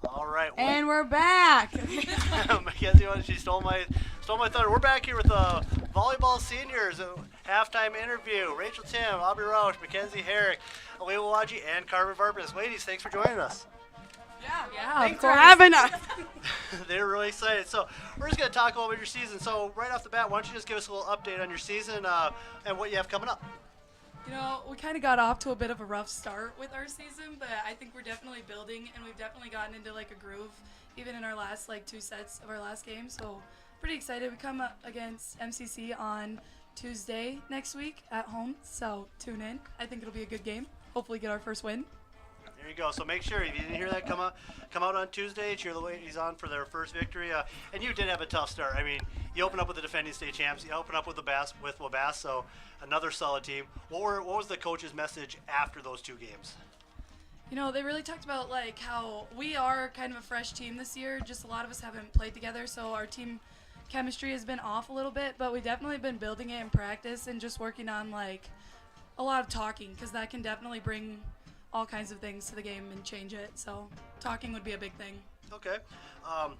All right. And we're back. Mackenzie, she stole my thunder. We're back here with the volleyball seniors. Halftime interview. Rachel Tim, Aubrey Rausch, Mackenzie Herrick, Alewa Waji, and Carmen Varpas. Ladies, thanks for joining us. Yeah, thanks for having us. They're really excited. So we're just going to talk about your season. So right off the bat, why don't you just give us a little update on your season and what you have coming up? You know, we kind of got off to a bit of a rough start with our season, but I think we're definitely building, and we've definitely gotten into like a groove, even in our last 2 sets of our last game. So pretty excited. We come up against MCC on Tuesday next week at home, so tune in. I think it'll be a good game. Hopefully get our first win. There you go. So make sure, if you didn't hear that, come out on Tuesday, cheer the ladies on for their first victory. And you did have a tough start. I mean, you opened up with the defending state champs. You opened up with Wabass, so another solid team. What was the coach's message after those 2 games? You know, they really talked about how we are kind of a fresh team this year. Just a lot of us haven't played together, so our team chemistry has been off a little bit, but we've definitely been building it in practice and just working on a lot of talking, because that can definitely bring all kinds of things to the game and change it. So talking would be a big thing. Okay.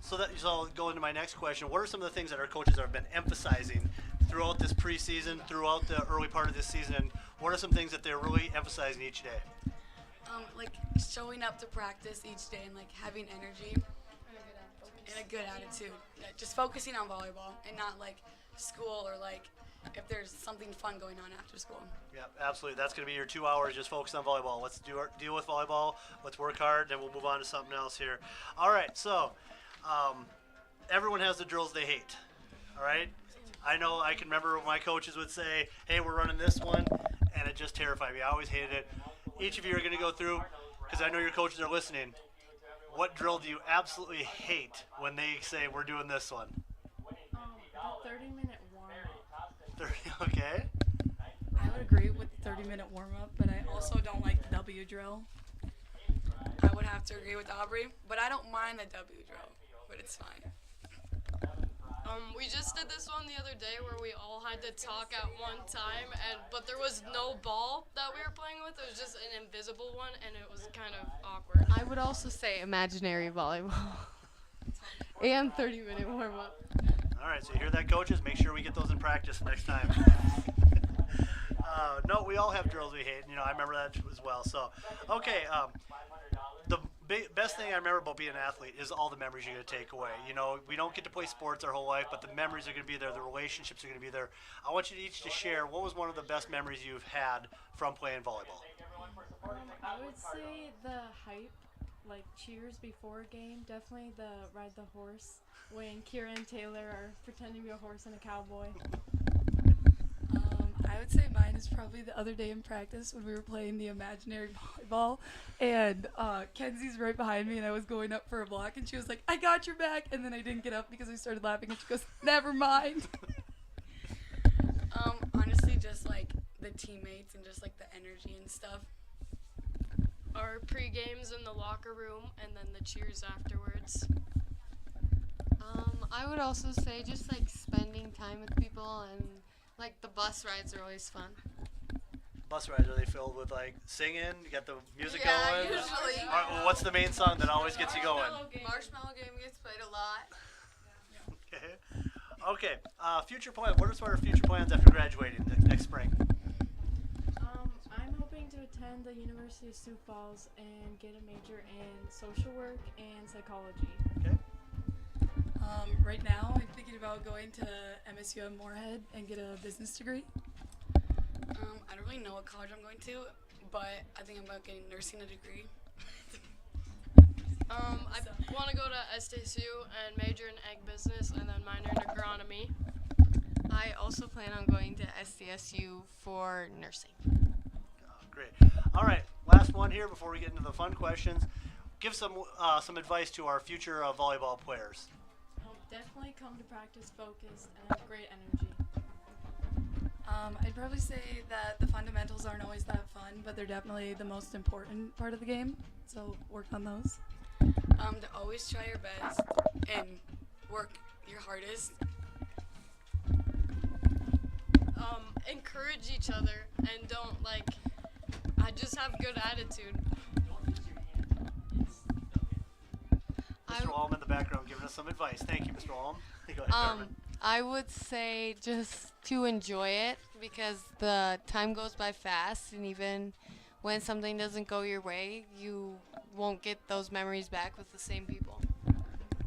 So I'll go into my next question. What are some of the things that our coaches have been emphasizing throughout this preseason, throughout the early part of this season, and what are some things that they're really emphasizing each day? Showing up to practice each day and having energy and a good attitude. Yeah, just focusing on volleyball and not school or if there's something fun going on after school. Yeah, absolutely. That's going to be your 2 hours, just focus on volleyball. Let's deal with volleyball. Let's work hard, then we'll move on to something else here. All right, so everyone has the drills they hate, all right? I know I can remember when my coaches would say, hey, we're running this one, and it just terrified me. I always hated it. Each of you are going to go through, because I know your coaches are listening, what drill do you absolutely hate when they say we're doing this one? The 30-minute warm-up. 30, okay. I would agree with the 30-minute warm-up, but I also don't like the W drill. I would have to agree with Aubrey, but I don't mind the W drill. but it's fine. We just did this one the other day where we all had to talk at one time, but there was no ball that we were playing with. It was just an invisible one, and it was kind of awkward. I would also say imaginary volleyball and 30-minute warm-up. All right, so you hear that, coaches? Make sure we get those in practice next time. No, we all have drills we hate. I remember that as well. So, okay, the best thing I remember about being an athlete is all the memories you're going to take away. We don't get to play sports our whole life, but the memories are going to be there. The relationships are going to be there. I want you each to share what was one of the best memories you've had from playing volleyball. I would say the hype, like cheers before a game. Definitely the ride the horse when Kira and Taylor are pretending to be a horse and a cowboy. I would say mine is probably the other day in practice when we were playing the imaginary volleyball, and Kenzie's right behind me, and I was going up for a block, and she was like, "I got your back," and then I didn't get up because I started laughing, and she goes, "Never mind." Honestly, just like the teammates and just like the energy and stuff. Our pre-games in the locker room, and then the cheers afterwards. I would also say just like spending time with people, and like the bus rides are always fun. Bus rides, are they filled with like singing? You got the music Yeah, going? usually. What's the main song that always gets you going? Marshmallow game gets played a lot. Okay. Future plan. What are our future plans after graduating next spring? I'm hoping to attend the University of Sioux Falls and get a major in social work and psychology. Okay. Right now, I'm thinking about going to MSU in Moorhead and get a business degree. I don't really know what college I'm going to, but I think I'm about getting nursing a degree. I want to go to SDSU and major in egg business and then minor in agronomy. I also plan on going to SDSU for nursing. Great. All right, last one here before we get into the fun questions. Give some advice to our future volleyball players. Definitely come to practice focused and have great energy. I'd probably say that the fundamentals aren't always that fun, but they're definitely the most important part of the game, so work on those. To always try your best and work your hardest. Encourage each other and don't just have good attitude. Mr. Wallum in the background giving us some advice. Thank you, Mr. Wallum. Go ahead, Carmen. I would say just to enjoy it because the time goes by fast, and even when something doesn't go your way, you won't get those memories back with the same people.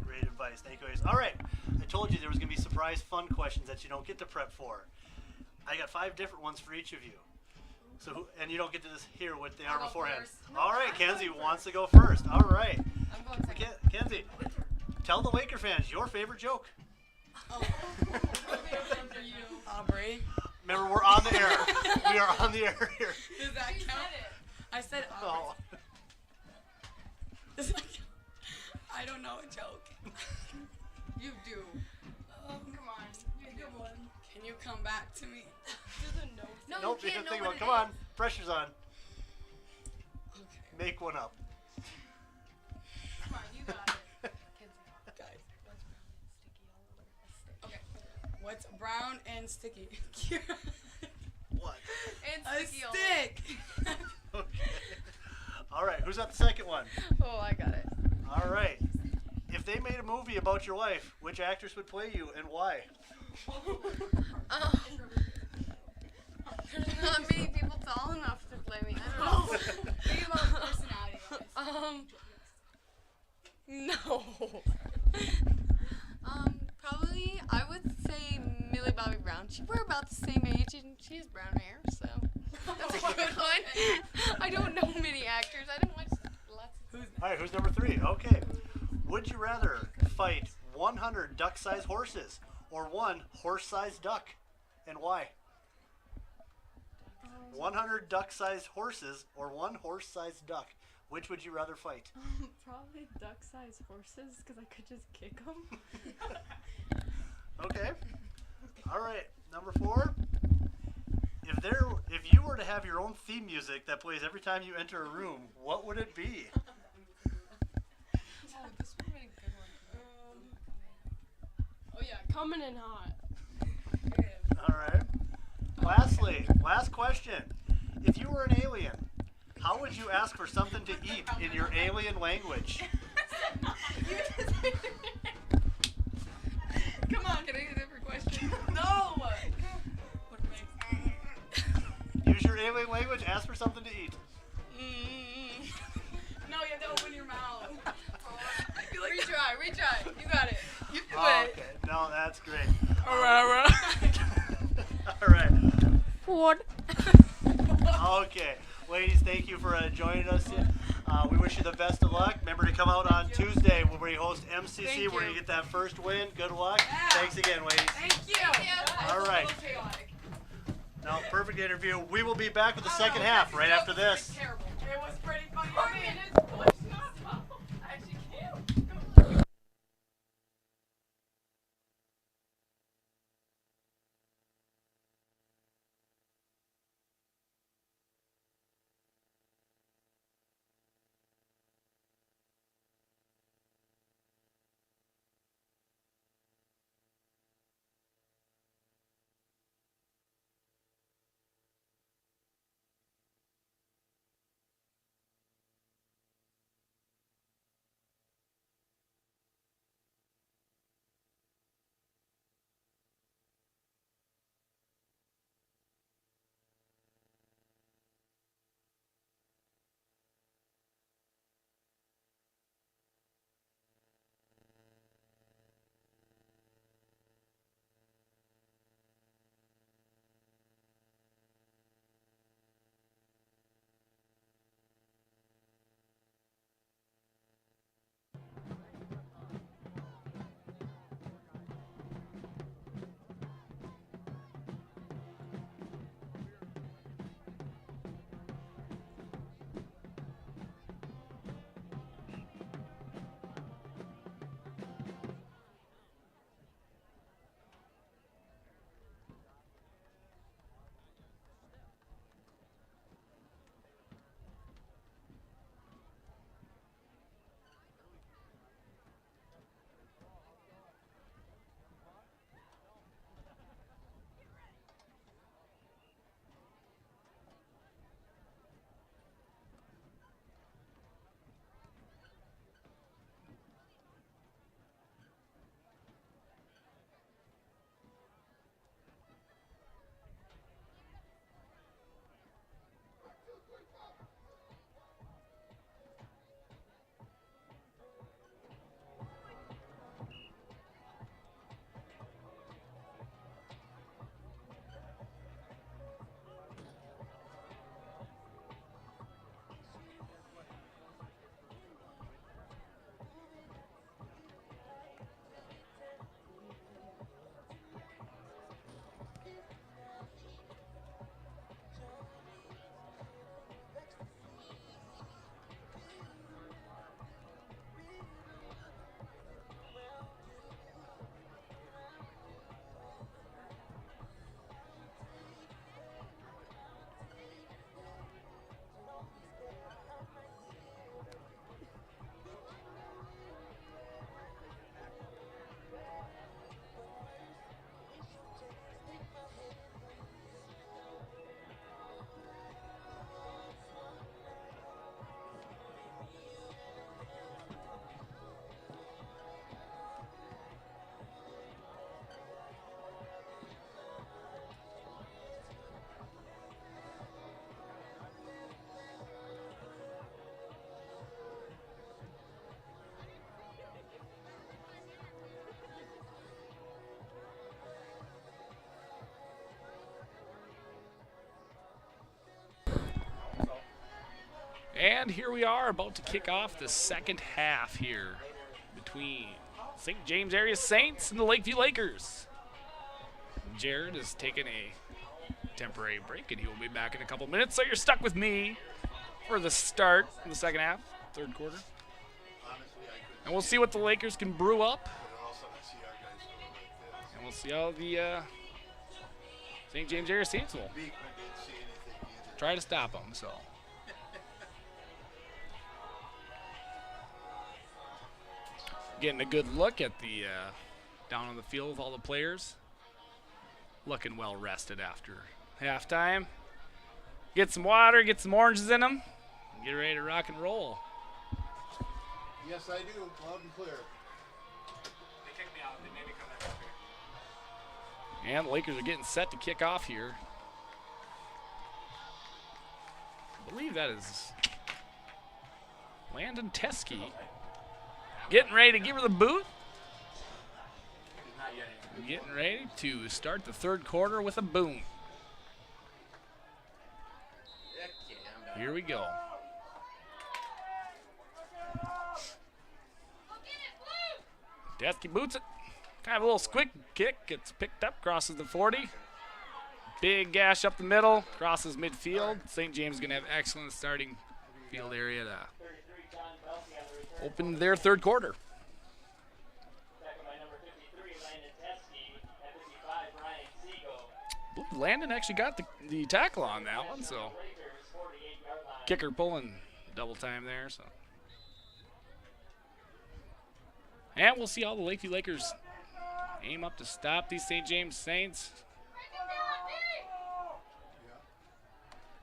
Great advice. Thank you, guys. All right. I told you there was going to be surprise fun questions that you don't get to prep for. I got 5 different ones for each of you. And you don't get to just hear what they are beforehand. All right, Kenzie wants to go first. All right. Kenzie, tell the Laker fans your favorite joke. Aubrey. Remember, we're on the air. We are on the air here. Does that count? I said Aubrey. Does that count? I don't know a joke. You do. Come on. You're a good one. Can you come back to me? No, nope, you can't think about it. Come on. Pressure's on. Okay. Make one up. Come on, you got it. Guys, what's brown and sticky? Okay. What's brown and sticky? What? And sticky a stick. Okay. All right, who's got the second one? Oh, I got it. All right. If they made a movie about your life, which actress would play you and why? There's not many people tall enough to play me. I don't know. Think about personality-wise. No. Probably I would say Millie Bobby Brown. We're about the same age and she has brown hair, so that's a good one. I don't know many actors. I don't watch lots of All right, who's number 3? Okay. Would you rather fight 100 duck-sized horses or 1 horse-sized duck, and why? 100 duck-sized horses or 1 horse-sized duck. Which would you rather fight? Probably duck-sized horses, because I could just kick them. Okay. All right. Number 4. If you were to have your own theme music that plays every time you enter a room, what would it be? this would be a good one. yeah, coming in hot. All right. Lastly, last question. If you were an alien, how would you ask for something to eat in your alien language? Come on, can I get a different question? No! Use your alien language, ask for something to eat. No, you have to open your mouth. I feel like retry. You got it. You do it. Okay, no, that's great. All right. All right. What? Okay, ladies, thank you for joining us. We wish you the best of luck. Remember to come out on Tuesday when we host MCC. We're going to get that first win. Good luck. Yeah. Thanks again, ladies. Thank you. All right. Now, perfect interview. We will be back with the second half right after this. Terrible. It was pretty funny. I actually can't. And here we are about to kick off the second half here between St. James Area Saints and the Lakeview Lakers. Jared has taken a temporary break and he will be back in a couple minutes, so you're stuck with me for the start of the second half, third quarter. And we'll see what the Lakers can brew up. And we'll see how the St. James Area Saints will try to stop them. So, getting a good look at the down on the field with all the players. Looking well rested after halftime. Get some water, get some oranges in them, and get ready to rock and roll. Yes, I do. Loud and clear. They kicked me out. They made me come back up here. And the Lakers are getting set to kick off here. I believe that is Landon Teskey. Getting ready to give her the boot. Getting ready to start the third quarter with a boom. Here we go. Teskey boots it. Kind of a little squick kick. Gets picked up, crosses the 40. Big gash up the middle, crosses midfield. St. James is going to have excellent starting field area to open their third quarter. Ooh, Landon actually got the tackle on that one, so kicker pulling double time there. So, and we'll see all the Lakeview Lakers aim up to stop these St. James Saints.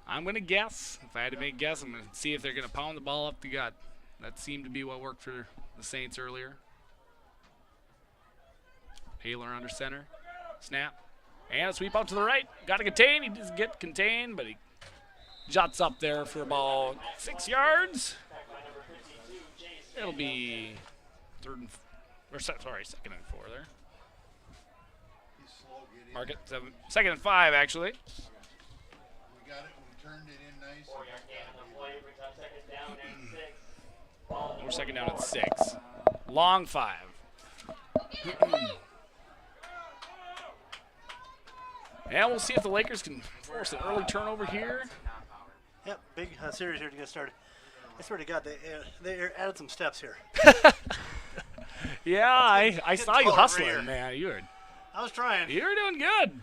I'm going to guess. If I had to make a guess, I'm going to see if they're going to pound the ball up the gut. That seemed to be what worked for the Saints earlier. Haler under center. Snap. And a sweep out to the right. Got to contain. He doesn't get contained, but he jots up there for about 6 yards. It'll be second and 4 there. Mark it. 2nd and 5, actually. We got it. We turned it in nice. We're 2nd down at 6. Long 5. And we'll see if the Lakers can force an early turnover here. Yep, big series here to get started. I swear to God, they added some steps here. Yeah, I saw you hustling, man. I was trying. You were doing good.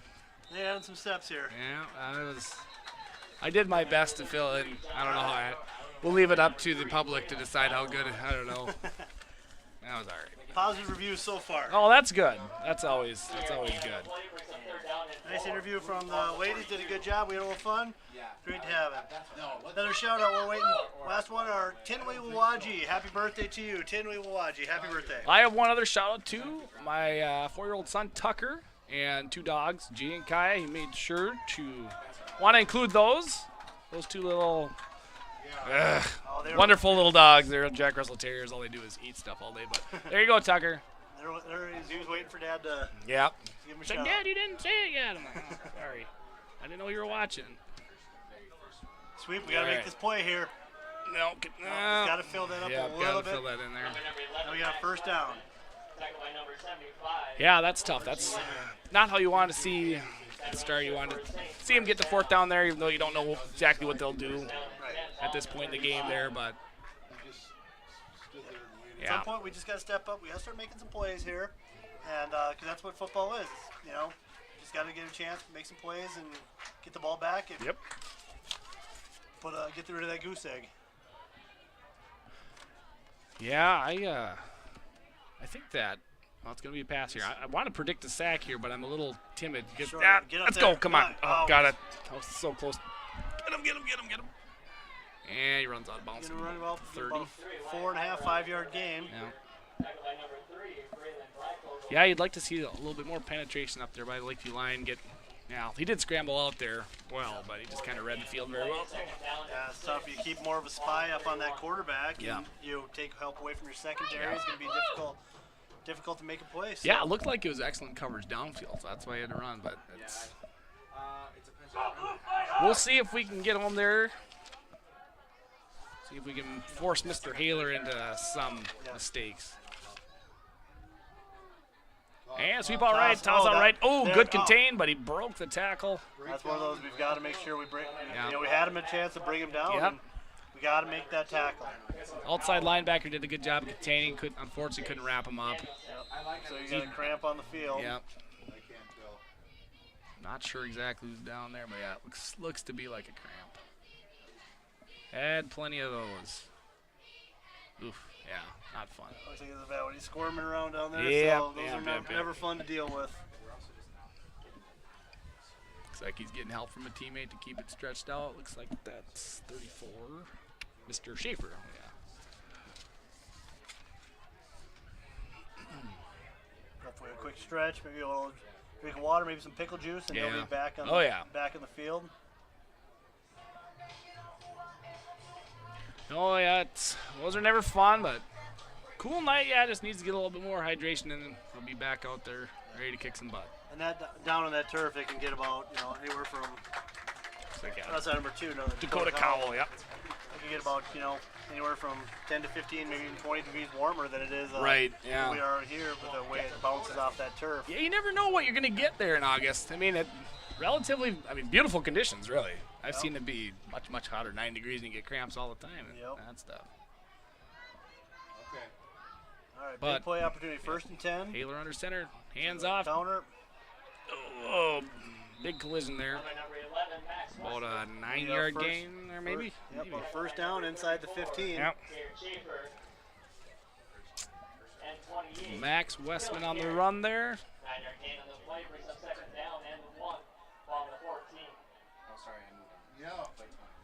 They added some steps here. Yeah, I did my best to fill in. I don't know how. We'll leave it up to the public to decide how good. I don't know. That was all right. Positive reviews so far. Oh, that's good. That's always good. Nice interview from the ladies. Did a good job. We had a little fun. Great to have it. Another shout out. We're waiting. Last one, our Tinley Wawaji. Happy birthday to you, Tinley Wawaji. Happy birthday. I have one other shout out to my 4-year-old son Tucker and 2 dogs, G and Kaya. He made sure to want to include those two little wonderful little dogs. They're Jack Russell Terriers. All they do is eat stuff all day. But there you go, Tucker. He was waiting for Dad to give him a shout out. Dad, you didn't say it yet. I'm like, oh, sorry. I didn't know you were watching. Sweep, we got to make this play here. No. Got to fill that up a little bit. Yeah, got to fill that in there. Now we got first down. Yeah, that's tough. That's not how you want to see the start. You want to see him get to 4th down there, even though you don't know exactly what they'll do at this point in the game there. But at some point, we just got to step up. We got to start making some plays here, and because that's what football is. You know, just got to get a chance, make some plays, and get the ball back. And get rid of that goose egg. Yeah, I think that. Well, it's going to be a pass here. I want to predict a sack here, but I'm a little timid. Let's go. Come on. Oh, got it. I was so close. Get him. And he runs out of bounds. 30. 4.5, 5-yard game. Yeah, you'd like to see a little bit more penetration up there by the Lakeview line. He did scramble out there well, but he just kind of read the field very well. Yeah, it's tough. You keep more of a spy up on that quarterback, and you take help away from your secondary. It's going to be difficult to make a play. So. Yeah, it looked like it was excellent coverage downfield, so that's why he had to run. But we'll see if we can get home there. See if we can force Mr. Haler into some mistakes. And sweep all right, toss all right. Oh, good contain, but he broke the tackle. That's one of those we've got to make sure we bring. You know, we had him a chance to bring him down. And we got to make that tackle. Outside linebacker did a good job containing. Unfortunately, couldn't wrap him up. So you got a cramp on the field. Yep. Not sure exactly who's down there, but yeah, it looks to be like a cramp. Had plenty of those. Oof, yeah, not fun. Looks like it's bad when he's squirming around down there. Yeah, so those are never fun to deal with. Looks like he's getting help from a teammate to keep it stretched out. Looks like that's 34. Mr. Schaefer, yeah. Hopefully a quick stretch, maybe a little drink of water, maybe some pickle juice, and he'll be back on back in the field. Oh yeah, those are never fun, but cool night. Yeah, just needs to get a little bit more hydration, and then we'll be back out there ready to kick some butt. And that down on that turf, it can get about anywhere from that's number 2, no, Dakota Cowell, yep. It can get about anywhere from 10 to 15, maybe even 20 degrees warmer than it is. Right. Yeah. We are here with the way it bounces off that turf. Yeah, you never know what you're gonna get there in August. I mean, beautiful conditions, really. I've seen it be much hotter, 9 degrees, and you get cramps all the time. And that stuff. Okay. All right, big play opportunity, 1st and 10. Taylor under center, hands off. Counter. Oh, big collision there. About a 9-yard gain there, maybe? Yep, a 1st down inside the 15. Yep. Max Westman on the run there.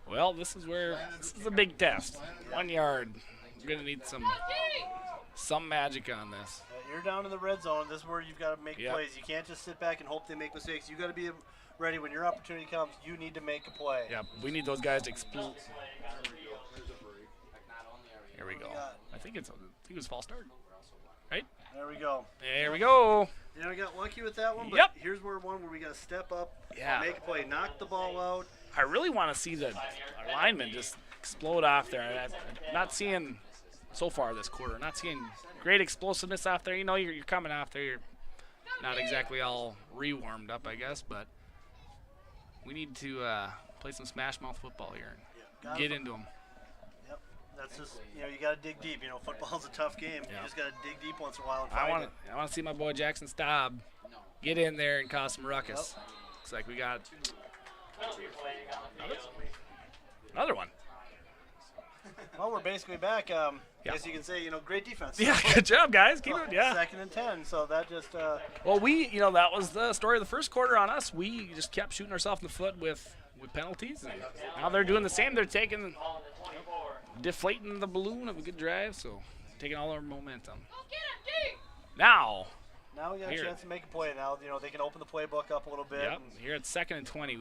Well, this is a big test. 1 yard. We're gonna need some magic on this. You're down in the red zone. This is where you've got to make plays. You can't just sit back and hope they make mistakes. You got to be ready when your opportunity comes. You need to make a play. Yeah, we need those guys to explode. Here we go. I think it was false start. Right? There we go. There we go. We got lucky with that one, but here's one where we got to step up, make a play, knock the ball out. I really want to see the linemen just explode off there. I'm not seeing so far this quarter. Not seeing great explosiveness off there. You're coming off there. You're not exactly all rewarmed up, I guess, but we need to play some smash mouth football here and get into them. Yep. That's just you got to dig deep. Football's a tough game. You just got to dig deep once in a while and find it. I want to see my boy Jackson Staub get in there and cause some ruckus. Looks like we got another one. Well, we're basically back. As you can say, great defense. Yeah, good job, guys. Keep it. Yeah. 2nd and 10. So that just. Well, that was the story of the first quarter on us. We just kept shooting ourselves in the foot with penalties. And now they're doing the same. They're deflating the balloon of a good drive. So taking all our momentum. Now we got a chance to make a play. Now they can open the playbook up a little bit. Yep. Here at 2nd and 20,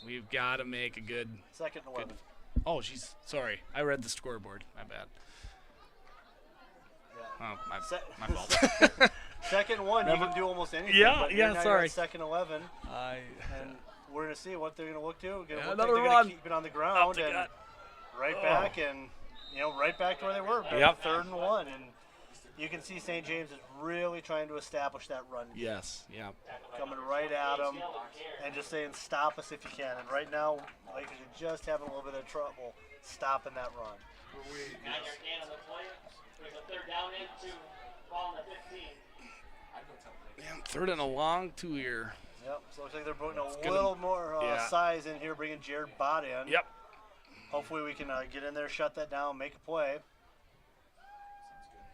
we've got to make a good 2nd and 11. Oh, jeez. Sorry. I read the scoreboard. My bad. Yeah. Oh, my fault. 2nd and 1, you can do almost anything. Yeah, but sorry. 2nd and 11. And we're going to see what they're going to look to. Another run. They're going to keep it on the ground and right back and, right back to where they were. Yep. 3rd and 1. And you can see St. James is really trying to establish that run. Yes, yeah. Coming right at them and just saying, stop us if you can. And right now, Lakers are just having a little bit of trouble stopping that run. Man, 3rd and a long 2-year. Yep, so it looks like they're putting a little more size in here, bringing Jared Bott in. Yep. Hopefully we can get in there, shut that down, make a play.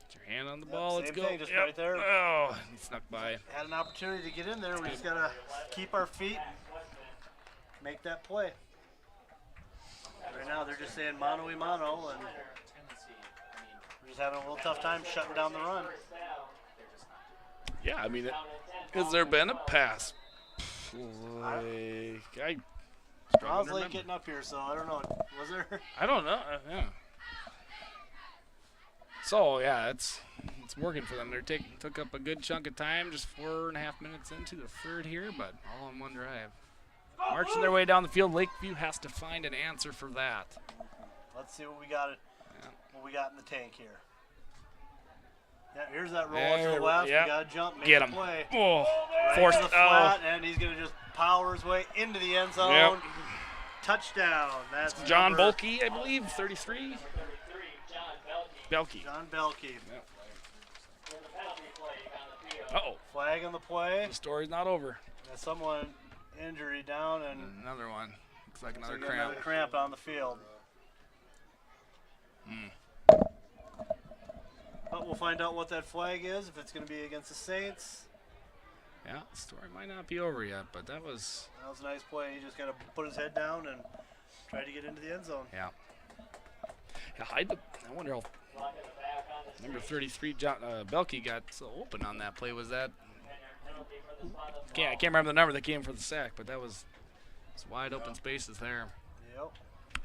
Get your hand on the ball. Let's go. Same thing, just right there. Oh, he snuck by. Had an opportunity to get in there. We just got to keep our feet, make that play. Right now they're just saying mano-a-mano, and we're just having a little tough time shutting down the run. Yeah, I mean, has there been a pass play? I was late getting up here, so I don't know. Was there? I don't know. Yeah. So yeah, it's working for them. They took up a good chunk of time, just 4.5 minutes into the 3rd here, but all in one drive. Marching their way down the field, Lakeview has to find an answer for that. Let's see what we got. What we got in the tank here. Yeah, here's that roll to the left. Yep. We got to jump, make Get a him. play. Oh, right forced to the flat, and he's going to just power his way into the end zone. Yep. Touchdown. That's John Bulkey, I believe, 33. Belkey. John Belkey. Yep. Uh-oh. Flag on the play. The story's not over. There's someone injury down, and another one. Looks like another so cramp. Another cramp on the field. But we'll find out what that flag is, if it's going to be against the Saints. Yeah, the story might not be over yet, but that was a nice play. He just kind of put his head down and tried to get into the end zone. Yeah. I wonder if number 33, Belkey, got so open on that play. Was that? I can't remember the number that came for the sack, but that was wide open spaces there. Yep.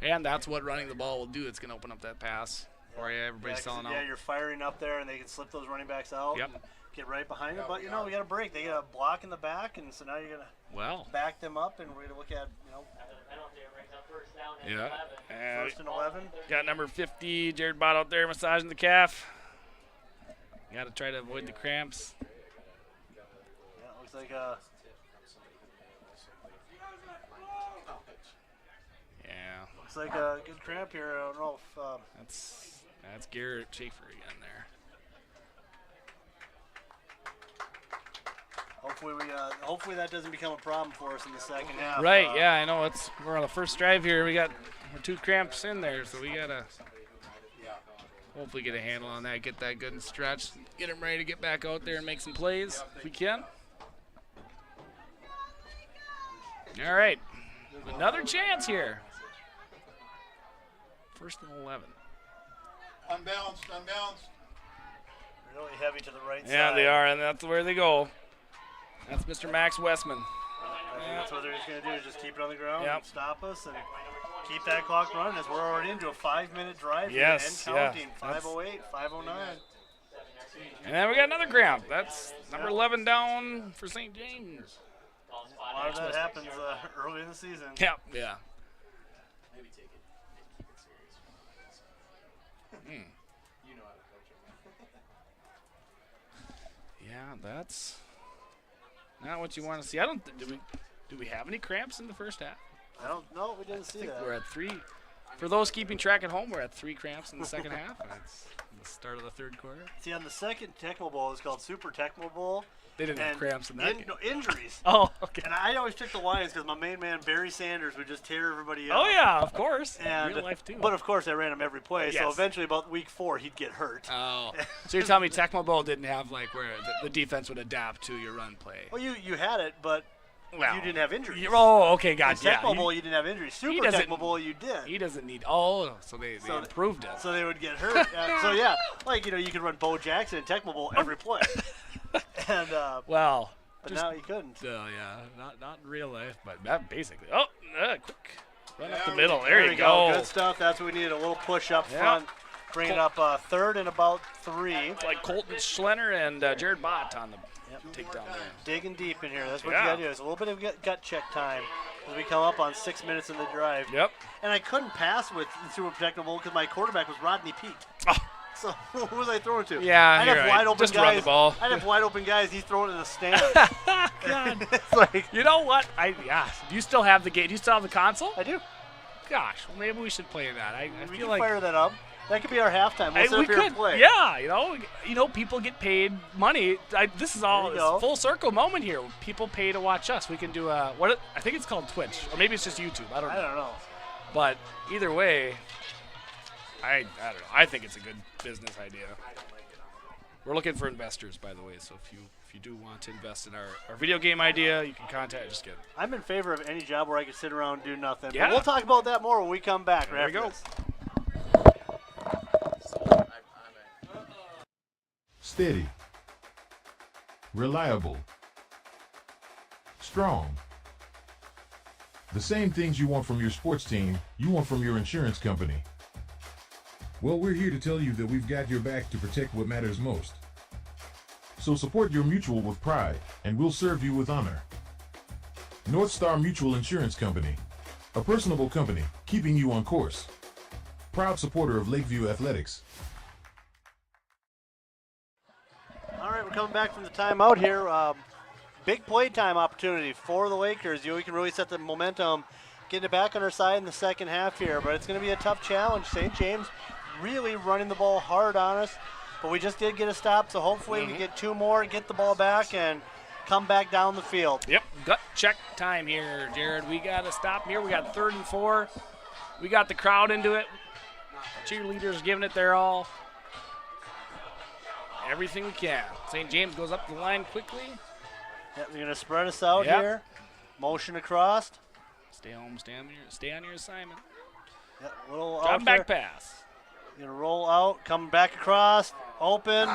And that's what running the ball will do. It's going to open up that pass for you. Everybody's selling out. Yeah, you're firing up there, and they can slip those running backs out. Yep. And get right behind it. But, we got a break. They got a block in the back, and so now you're going to back them up, and we're going to look at, Yeah. And 1st and 11. Got number 50, Jared Bott out there massaging the calf. Got to try to avoid the cramps. Yeah, it looks like looks like a good cramp here. I don't know if that's Garrett Schaefer again there. Hopefully that doesn't become a problem for us in the second half. Right, yeah, I know. We're on the first drive here. We're 2 cramps in there, so we gotta hopefully get a handle on that, get that good and stretched, get him ready to get back out there and make some plays if we can. All right, another chance here. 1st and 11. Unbalanced. Really heavy to the right side. Yeah, they are, and that's where they go. That's Mr. Max Westman. I think that's what they're just going to do, is just keep it on the ground and stop us and keep that clock running, as we're already into a 5-minute drive and counting. 5:08, 5:09. And then we got another cramp. That's number 11 down for St. James. A lot of that happens early in the season. Yep, yeah. Yeah, that's not what you want to see. Do we have any cramps in the first half? I don't know. We didn't see that. We're at 3. For those keeping track at home, we're at 3 cramps in the second half. And it's the start of the third quarter. See, on the second Tecmo Bowl, it's called Super Tecmo Bowl. They didn't have cramps in that game. No, injuries. Oh, okay. And I always took the Lions because my main man, Barry Sanders, would just tear everybody up. Oh, yeah, of course. And, real life, too. But, of course, I ran him every play. Yes. So, eventually, about week 4, he'd get hurt. Oh. So, you're telling me Tecmo Bowl didn't have, where the defense would adapt to your run play? Well, you had it, but you didn't have injuries. Oh, okay, gotcha. In Tecmo Bowl, you didn't have injuries. Super Tecmo Bowl, you did. He doesn't need. Oh, so they improved it. So they would get hurt. So yeah, you could run Bo Jackson in Tecmo Bowl every play. And but now you couldn't. Yeah, not in real life, but that basically. Oh, quick run up the middle. There you go. Good stuff. That's what we needed. A little push up front. Bring it up 3rd and about 3. Like Colton Schlenner and Jared Bott on the takedown there. Digging deep in here. That's what you got to do. It's a little bit of gut check time as we come up on 6 minutes in the drive. Yep. And I couldn't pass with Super Tecmo Bowl because my quarterback was Rodney Peete. Oh. So who was I throwing to? Yeah, I'd have wide open just guys. run the ball. I'd have wide open guys. He's throwing in the stand. God. It's like, you know what? Do you still have the game? Do you still have the console? I do. Gosh, well, maybe we should play that. I we feel can like fire that up. That could be our halftime. We'll sit we up here could and play. Yeah, people get paid money. This is all a full circle moment here. People pay to watch us. We can do I think it's called Twitch, or maybe it's just YouTube. I don't know. But either way, I don't know. I think it's a good business idea. We're looking for investors, by the way. So if you do want to invest in our video game idea, you can contact. Just kidding. I'm in favor of any job where I can sit around and do nothing. Yeah. But we'll talk about that more when we come back. There we go. Steady, reliable, strong. The same things you want from your sports team, you want from your insurance company. Well, we're here to tell you that we've got your back to protect what matters most. So support your mutual with pride, and we'll serve you with honor. North Star Mutual Insurance Company, a personable company, keeping you on course. Proud supporter of Lakeview Athletics. All right, we're coming back from the timeout here. Big playtime opportunity for the Lakers. We can really set the momentum, getting it back on our side in the second half here, but it's going to be a tough challenge. St. James really running the ball hard on us, but we just did get a stop, so hopefully we get 2 more, get the ball back, and come back down the field. Yep, gut check time here, Jared. We got to stop here. We got 3rd and 4. We got the crowd into it. Cheerleaders giving it their all. everything we can. St. James goes up the line quickly. Yep, they're going to spread us out Yep. here. Motion across. Stay home, stay on your assignment. Yep, little Drop out back there. pass. Going to roll out, coming back across, open,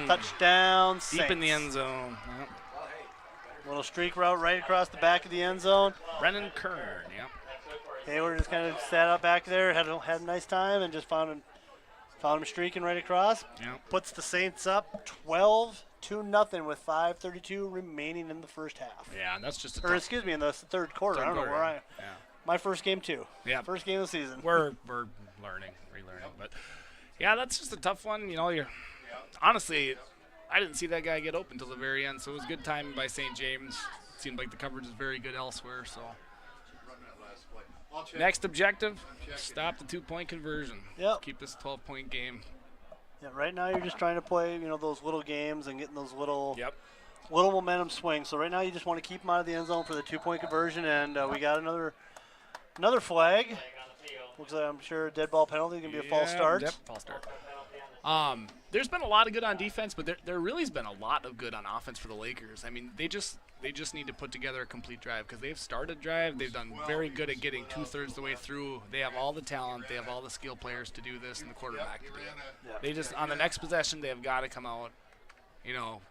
touchdown, Deep in the Saints. end zone. Yep. Little streak route right across the back of the end zone. Brennan Kern, yep. Hayward just kind of sat out back there, had a nice time, and just found him streaking right across. Yep. Puts the Saints up 12-0 with 5:32 remaining in the first half. Yeah, and that's just a Or tough- excuse me, in the third quarter. I don't know where I. Yeah. My first game too. Yeah. First game of the season. We're relearning, but yeah, that's just a tough one. You know, honestly, I didn't see that guy get open until the very end, so it was good timing by St. James. It seemed like the coverage is very good elsewhere. So next objective, stop the 2-point conversion. Yep. Keep this 12-point game. Yeah, right now you're just trying to play, those little games and getting those little momentum swings. So right now you just want to keep them out of the end zone for the 2-point conversion, and we got another flag. Looks like, I'm sure, a dead ball penalty is going to be a false start. Yep, false start. There's been a lot of good on defense, but there really has been a lot of good on offense for the Lakers. I mean, they just need to put together a complete drive because they've started drive. They've done very good at getting 2/3 of the way through. They have all the talent. They have all the skill players to do this, and the quarterback to do it. They just, on the next possession, they have got to come out,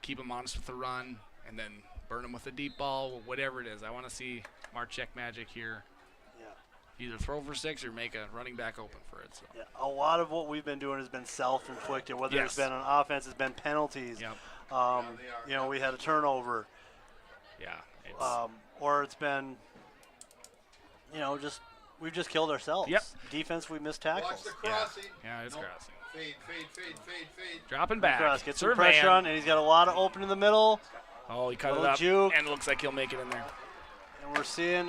keep them honest with the run, and then burn them with a deep ball, whatever it is. I want to see Marchek magic here. Either throw for 6 or make a running back open for it. So. Yeah, a lot of what we've been doing has been self-inflicted, whether it's been on offense, it's been penalties. Yep. We had a turnover. Yeah. Or it's been, we've just killed ourselves. Yep. Defense, we missed tackles. Yeah, it's crossing. Fade. Dropping back. Cross, get some pressure on, and he's got a lot of open in the middle. Oh, he cut it Little up, juke. and it looks like he'll make it in there. And we're seeing,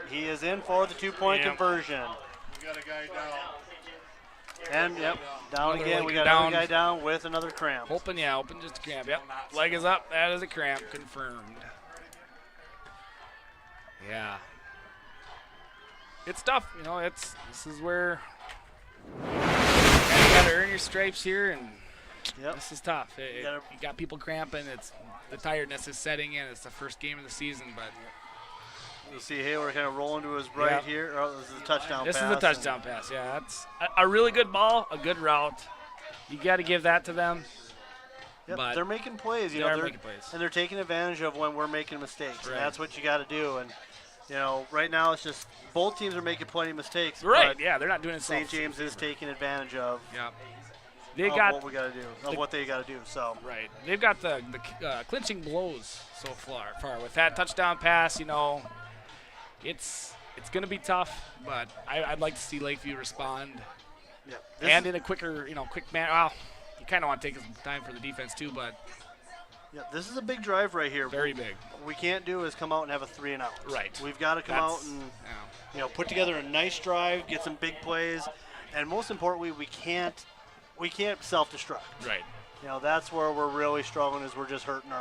he is in for the 2-point conversion. We got a guy down. And, down Another again. leg We got down. another guy down with another cramp. Open just a cramp. Yep, leg is up. That is a cramp, confirmed. Yeah. It's tough, this is where you got to earn your stripes here, and this is tough. You got people cramping. The tiredness is setting in. It's the first game of the season, but you'll see Hayward kind of rolling to his right here. Oh, this is a touchdown pass. This is a touchdown pass. Yeah, that's a really good ball, a good route. You got to give that to them. Yep, but they're making plays. They're making plays. And they're taking advantage of when we're making mistakes. Right. And that's what you got to do. And right now it's just both teams are making plenty of mistakes. Right. but Yeah, they're not doing it. St. James is taking advantage of. Yeah. What we got to do, of what they got to do. So right, they've got the clinching blows so far with that touchdown pass. It's going to be tough, but I'd like to see Lakeview respond. Yeah, and in a quick manner. Well, you kind of want to take some time for the defense too, but this is a big drive right here. Very big. What we can't do is come out and have a 3-and-out. Right. We've got to come out and put together a nice drive, get some big plays, and most importantly, we can't self-destruct. Right. That's where we're really struggling, is we're just hurting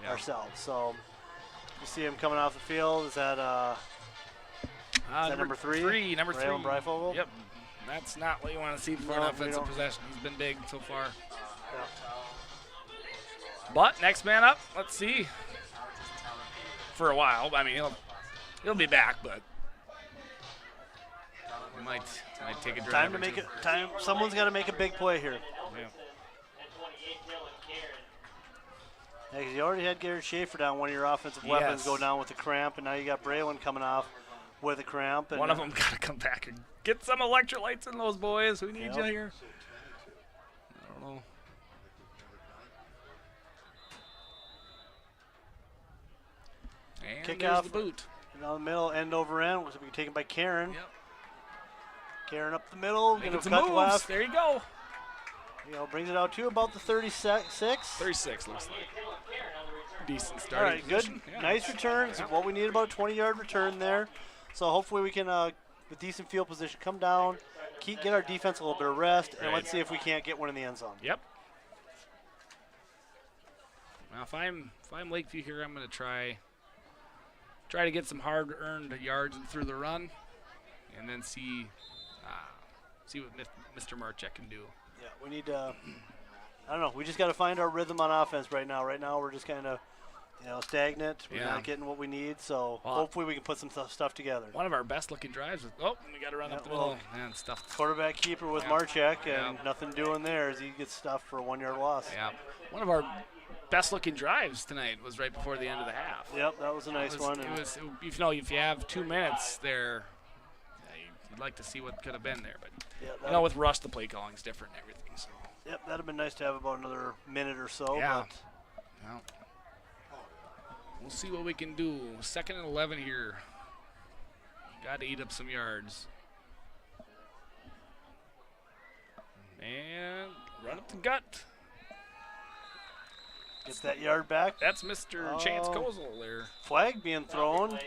ourselves. So you see him coming off the field. Is that number 3? Number 3. Raylan Breifogel? Yep. That's not what you want to see for an offensive possession. He's been big so far. Yep. But next man up, let's see. For a while, I mean, he'll be back, but he might take a drive. Time to make it. Someone's got to make a big play here. Yeah. Yeah, 'cause you already had Garrett Schaefer down. One of your offensive weapons go down with a cramp, and now you got Braylon coming off with a cramp. And one of them got to come back and get some electrolytes in those boys. We need you here. I don't know. And Kick there's off the boot. down the middle, end over end, which will be taken by Karen. Yep. Karen up the middle, Making going to some cut moves. left. There you go. Brings it out to about the 36. 36 looks like. Decent start. All right, good. Yeah. Nice return. It's what we need, about a 20-yard return there. So hopefully we can, with decent field position, come down, get our defense a little bit of rest, and let's see if we can't get one in the end zone. Yep. Now, if I'm Lakeview here, I'm going to try to get some hard-earned yards through the run, and then see what Mr. Marchek can do. Yeah, we need to I don't know. We just got to find our rhythm on offense right now. Right now, we're just kind of, stagnant. We're not getting what we need. So hopefully we can put some stuff together. One of our best-looking drives was, we got to run up the middle. Man, stuff. Quarterback keeper with Marchek, and nothing doing there as he gets stuffed for a 1-yard loss. Yeah. One of our best-looking drives tonight was right before the end of the half. Yep, that was a nice one. If you have 2 minutes there, you'd like to see what could have been there. But with Rush, the play calling is different and everything. So. Yep, that'd have been nice to have about another minute or so. Yeah. But we'll see what we can do. 2nd and 11 here. Got to eat up some yards. And run up the gut. Gets that yard back. That's Mr. Chance Kozel there. Flag being thrown.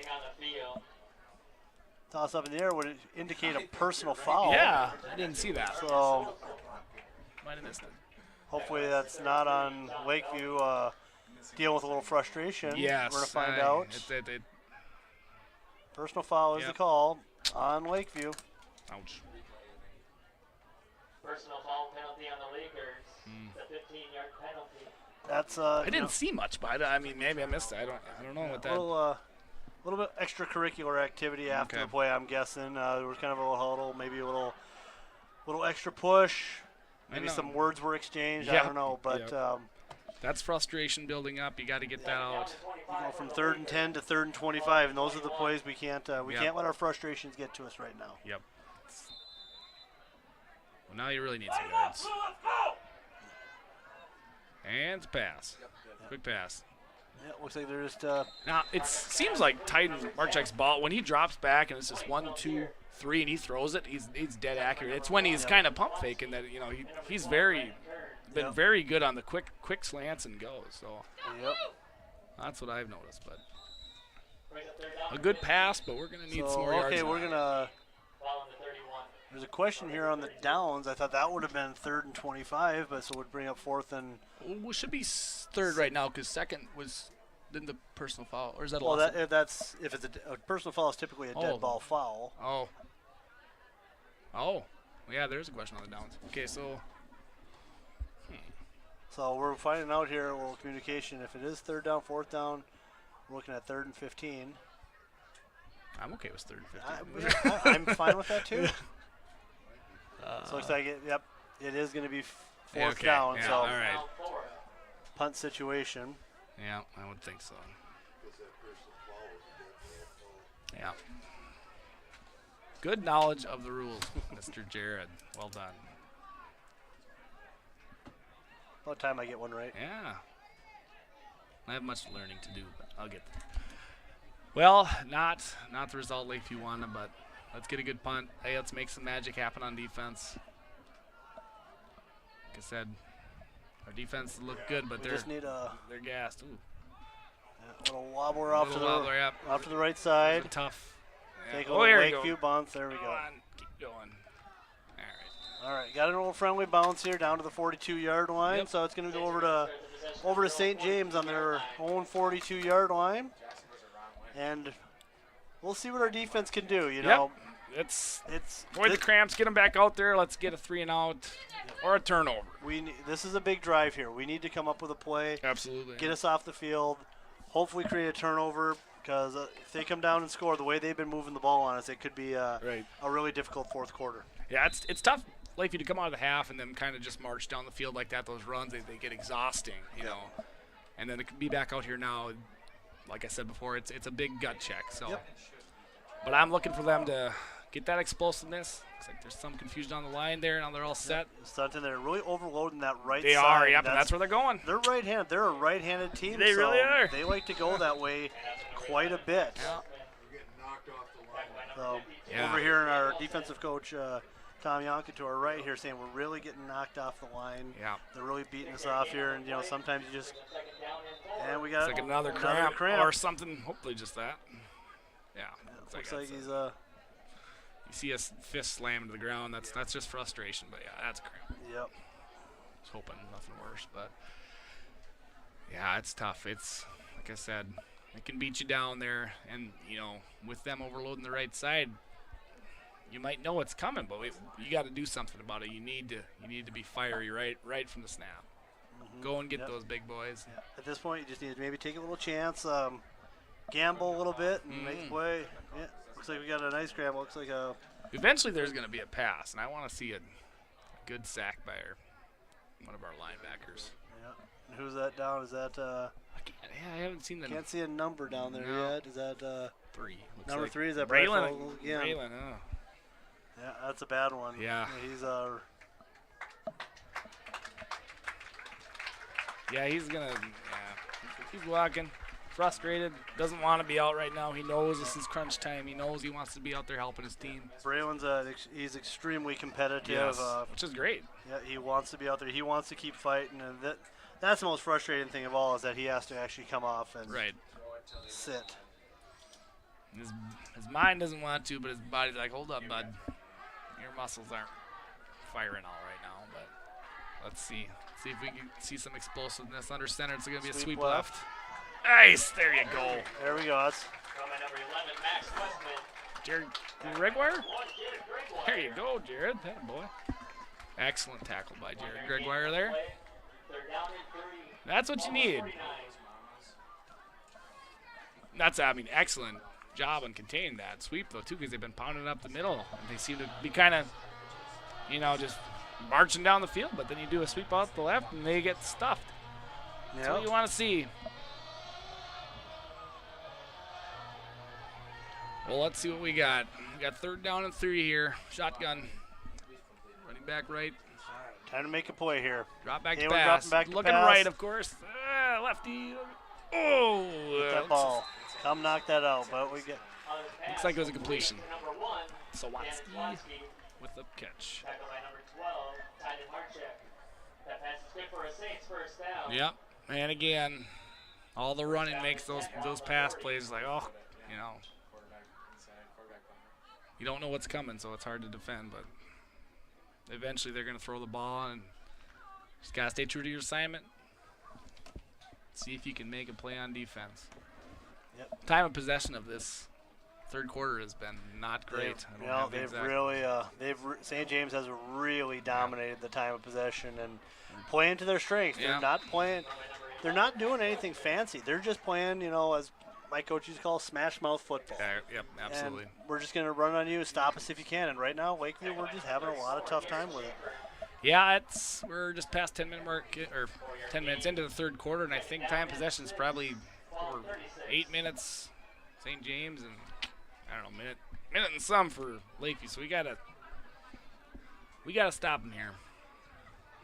Toss up in the air would indicate a personal foul. Yeah, I didn't see that. So might have missed it. Hopefully that's not on Lakeview. Dealing with a little frustration. Yes. We're going to find out. Personal foul is the call on Lakeview. Ouch. Personal foul penalty on the Lakers. The 15-yard penalty. That's I didn't see much by that. I mean, maybe I missed it. I don't know what that. A little bit extracurricular activity after the play. I'm guessing there was kind of a little huddle, maybe a little extra push, maybe some words were exchanged. I don't know, but that's frustration building up. You got to get that out. From 3rd and 10 to 3rd and 25, and those are the plays we can't can't let our frustrations get to us right now. Yep. Well, now you really need some yards. And pass. Quick pass. Yeah, looks like they're just. Now it seems like Titan Marchek's ball when he drops back and it's just 1, 2, 3 and he throws it. He's dead accurate. It's when he's kind of pump faking that he's been very good on the quick slants and goes. So that's what I've noticed. But a good pass, but we're gonna need some more yards. Okay, we're gonna. There's a question here on the downs. I thought that would have been 3rd and 25, but so it would bring up 4th and. Well, it should be 3rd right now because 2nd was didn't the personal foul, or is that a loss? That's if it's a personal foul is typically a dead ball foul. Oh, yeah. There's a question on the downs. Okay, so. So we're finding out here a little communication. If it is 3rd down, 4th down, we're looking at 3rd and 15. I'm okay with 3rd and 15. I'm fine with that too. So looks like it is going to be 4th down. Yeah, so all right. Punt situation. Yeah, I would think so. Yeah. Good knowledge of the rules, Mr. Jared. Well done. About time I get one right. Yeah. I have much learning to do, but I'll get there. Well, not the result Lakeview wanted, but let's get a good punt. Hey, let's make some magic happen on defense. Like I said, our defense look good, but they're gassed. Ooh. Yeah, a little wobbler off to the right side. Tough. Yeah. Take a little Lakeview bounce. There we go. Keep going. All right, got an old friendly bounce here down to the 42-yard line. So it's going to go over to St. James on their own 42-yard line. And we'll see what our defense can do, you know. It's avoid the cramps, get them back out there. Let's get a 3-and-out or a turnover. This is a big drive here. We need to come up with a play. Absolutely. Get us off the field. Hopefully create a turnover because if they come down and score the way they've been moving the ball on us, it could be a really difficult 4th quarter. Yeah, it's tough, Lakeview, to come out of the half and then kind of just march down the field like that. Those runs, they get exhausting, you know. And then to be back out here now, like I said before, it's a big gut check. So, but I'm looking for them to get that explosiveness. Looks like there's some confusion on the line there. Now they're all set. Stunting, they're really overloading that right side. They are, and that's where they're going. They're right-handed. They're a right-handed team. They really are. They like to go that way quite a bit. Yeah. So over here in our defensive coach, Tom Yonka, to our right here, saying we're really getting knocked off the line. Yeah. They're really beating us off here, and sometimes you just. And we got like another cramp or something. Hopefully, just that. Yeah. Looks like he's You see his fist slammed to the ground. That's just frustration. But yeah, that's a cramp. Yep. I was hoping nothing worse, but yeah, it's tough. It's like I said, it can beat you down there, and with them overloading the right side, you might know it's coming, but you got to do something about it. You need to be fiery right from the snap. Go and get those big boys. Yeah. At this point, you just need to maybe take a little chance, gamble a little bit, and make the play. Yeah, looks like we got a nice scramble. Looks like a. Eventually, there's going to be a pass, and I want to see a good sack by one of our linebackers. Yeah. And who's that down? Is that? I haven't seen the. Can't see a number down there yet. Is that? 3. Number like 3 is that Braylon? Yeah. Braylon, oh. Yeah, that's a bad one. Yeah. He's Yeah, he's gonna. Yeah, he's walking, frustrated, doesn't want to be out right now. He knows this is crunch time. He knows he wants to be out there helping his team. Braylon's he's extremely competitive. Yes, which is great. Yeah, he wants to be out there. He wants to keep fighting, and that's the most frustrating thing of all is that he has to actually come off and sit. His mind doesn't want to, but his body's like, hold up, bud. Your muscles aren't firing all right now, but let's see. See if we can see some explosiveness under center. It's going to be a sweep left. Nice. There you go. There we go. That's Jared Gregoire? There you go, Jared. That boy. Excellent tackle by Jared Gregoire there. That's what you need. Excellent job on containing that sweep, though, too, because they've been pounding up the middle. And they seem to be kind of, just marching down the field, but then you do a sweep out the left, and they get stuffed. That's what you want to see. Well, let's see what we got. We got 3rd down and 3 here. Shotgun. Running back right. Time to make a play here. Drop back to pass. Looking right, of course. Lefty. Oh. Get that ball. Come knock that out, but we get. Looks like it was a completion. Sawatsky with the catch. Yep. And again, all the running makes those pass plays like, you don't know what's coming, so it's hard to defend, but eventually they're going to throw the ball, and just got to stay true to your assignment. See if you can make a play on defense. Yep. Time of possession of this 3rd quarter has been not great. St. James has really dominated the time of possession and playing to their strength. They're not playing. They're not doing anything fancy. They're just playing, as my coach used to call smash mouth football. Yep, absolutely. And we're just going to run on you, stop us if you can. And right now, Lakeview, we're just having a lot of tough time with it. Yeah, we're just past 10-minute mark, or 10 minutes into the 3rd quarter, and I think time possession is probably 8 minutes St. James, and I don't know, minute and some for Lakeview. So we gotta stop them here.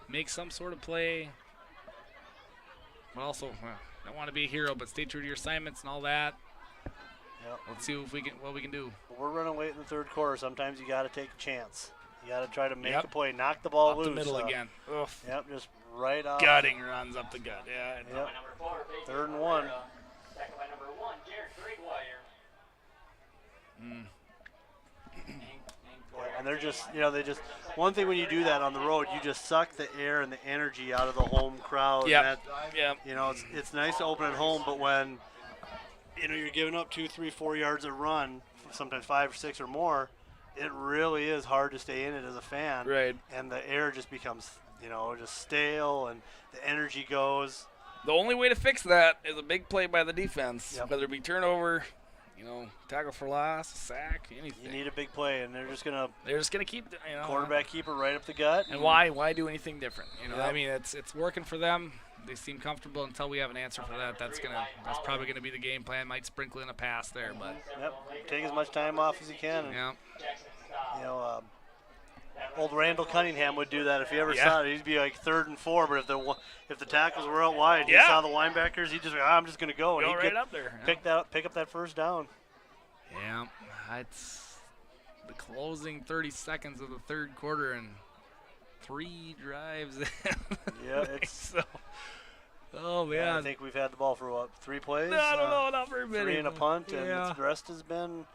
Make some sort of play. But also, don't want to be a hero, but stay true to your assignments and all that. Yep. Let's see what we can do. We're running late in the 3rd quarter. Sometimes you got to take a chance. You got to try to make a play, knock the ball loose. Up the middle again. Oof. Yep, just right off. Gutting runs up the gut. Yeah. Yep. 3rd and 1. And they're just, one thing when you do that on the road, you just suck the air and the energy out of the home crowd. Yep. It's nice to open at home, but when, you're giving up 2, 3, 4 yards a run, sometimes 5 or 6 or more, it really is hard to stay in it as a fan. Right. And the air just becomes, just stale, and the energy goes. The only way to fix that is a big play by the defense, whether it be turnover, tackle for loss, sack, anything. You need a big play, and they're just gonna keep, quarterback keeper right up the gut. And why do anything different? I mean, it's working for them. They seem comfortable until we have an answer for that. That's probably gonna be the game plan. Might sprinkle in a pass there, but take as much time off as you can. Old Randall Cunningham would do that if he ever saw it. He'd be like 3rd and 4, but if the tackles were out wide, he saw the linebackers, he'd just I'm just gonna go and he'd right up there. Pick up that 1st down. Yeah, it's the closing 30 seconds of the 3rd quarter and 3 drives. Oh man! I think we've had the ball for 3 plays? No, I don't know, not very many. 3 and a punt, and the rest has been.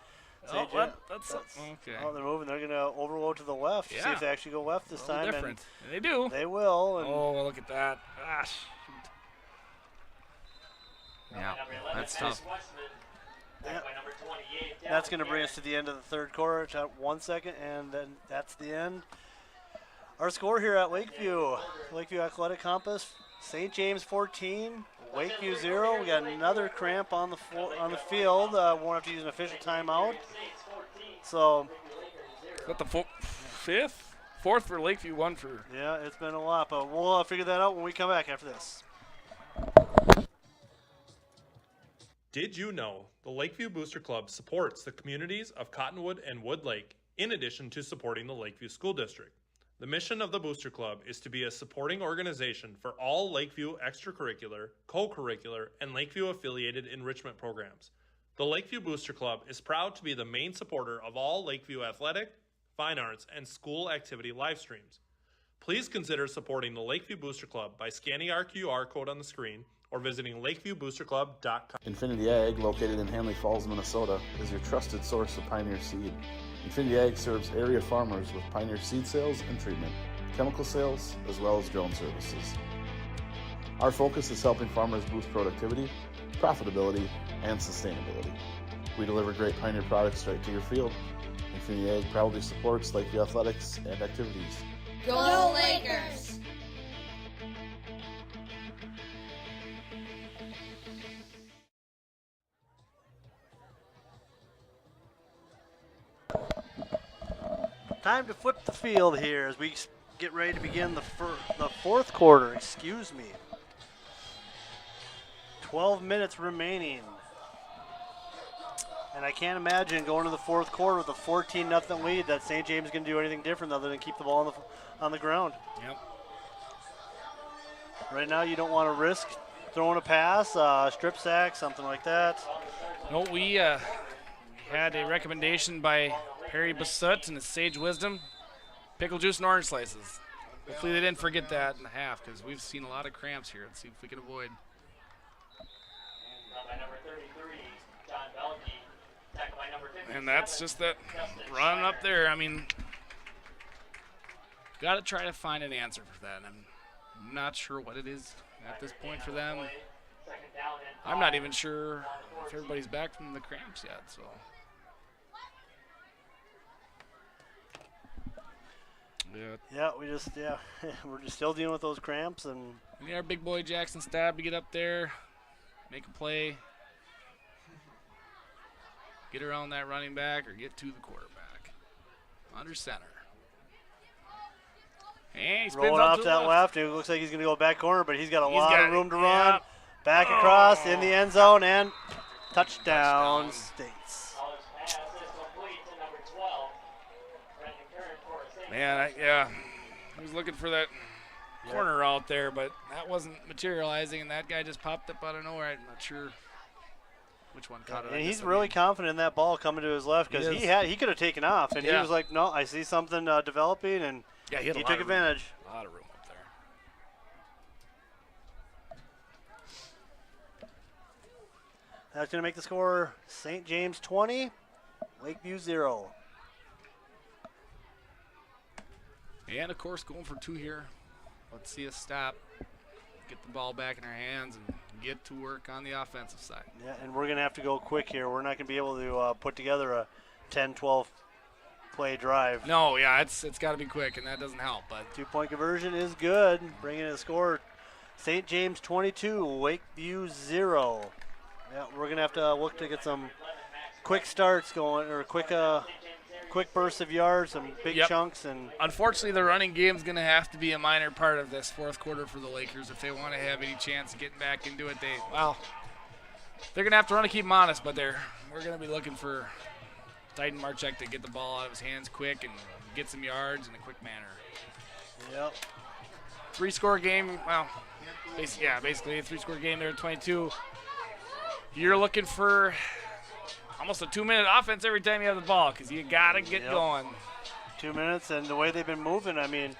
That's okay. Oh, they're moving. They're going to overload to the left. See if they actually go left this time. Different. And they do. They will. And look at that. Gosh. Yeah, that's tough. Yeah. That's going to bring us to the end of the 3rd quarter. 1 second, and then that's the end. Our score here at Lakeview Athletic St. James 14, Lakeview 0. We got another cramp on the field. Won't have to use an official timeout. So, Got the fourth for Lakeview, one for. Yeah, it's been a lot, but we'll figure that out when we come back after this. Did you know the Lakeview Booster Club supports the communities of Cottonwood and Wood Lake in addition to supporting the Lakeview School District? The mission of the Booster Club is to be a supporting organization for all Lakeview extracurricular, co-curricular, and Lakeview-affiliated enrichment programs. The Lakeview Booster Club is proud to be the main supporter of all Lakeview athletic, fine arts, and school activity live streams. Please consider supporting the Lakeview Booster Club by scanning our QR code on the screen or visiting lakeviewboosterclub.com. Infinity Ag, located in Hanley Falls, Minnesota, is your trusted source of Pioneer seed. Infinity Ag serves area farmers with Pioneer seed sales and treatment, chemical sales, as well as drone services. Our focus is helping farmers boost productivity, profitability, and sustainability. We deliver great Pioneer products straight to your field. Infinity Ag proudly supports Lakeview athletics and activities. Go Lakers! Time to flip the field here as we get ready to begin the fourth quarter. Excuse me. 12 minutes remaining. And I can't imagine going to the fourth quarter with a 14-0 lead that St. James is going to do anything different other than keep the ball on the ground. Yep. Right now you don't want to risk throwing a pass, strip sack, something like that. No, we had a recommendation by Perry Bassett and his sage wisdom, pickle juice and orange slices. Hopefully they didn't forget that in the half because we've seen a lot of cramps here. Let's see if we can avoid. And that's just that run up there. I mean, got to try to find an answer for that. I'm not sure what it is at this point for them. I'm not even sure if everybody's back from the cramps yet, so. Yeah, we're just still dealing with those cramps and. We need our big boy Jackson Stab to get up there, make a play, get around that running back or get to the quarterback. Under center. And he spins rolling out off to to the that left. It looks like he's going to go back corner, but he's got a lot got of room to run. Back across in the end zone and touchdown States. Man, he was looking for that corner out there, but that wasn't materializing, and that guy just popped up out of nowhere. I'm not sure which one caught it. And he's really confident in that ball coming to his left because he could have taken off, and he was like, no, I see something developing, and he took advantage. A lot of room up there. That's going to make the score St. James 20, Lakeview 0. And, of course, going for two here. Let's see us stop, get the ball back in our hands, and get to work on the offensive side. Yeah, and we're going to have to go quick here. We're not going to be able to put together a 10-12 play drive. No, yeah, it's got to be quick, and that doesn't help. But 2-point conversion is good, bringing in a score St. James 22, Lakeview 0. Yeah, we're going to have to look to get some quick starts going, or quick bursts of yards, some big chunks. And unfortunately, the running game is going to have to be a minor part of this fourth quarter for the Lakers if they want to have any chance of getting back into it. They're going to have to run to keep them honest, but we're going to be looking for Titan Marchek to get the ball out of his hands quick and get some yards in a quick manner. Yep. 3-score game. Well, basically a 3-score game there at 22. You're looking for almost a 2-minute offense every time you have the ball because you got to get going. 2 minutes, and the way they've been moving, I mean,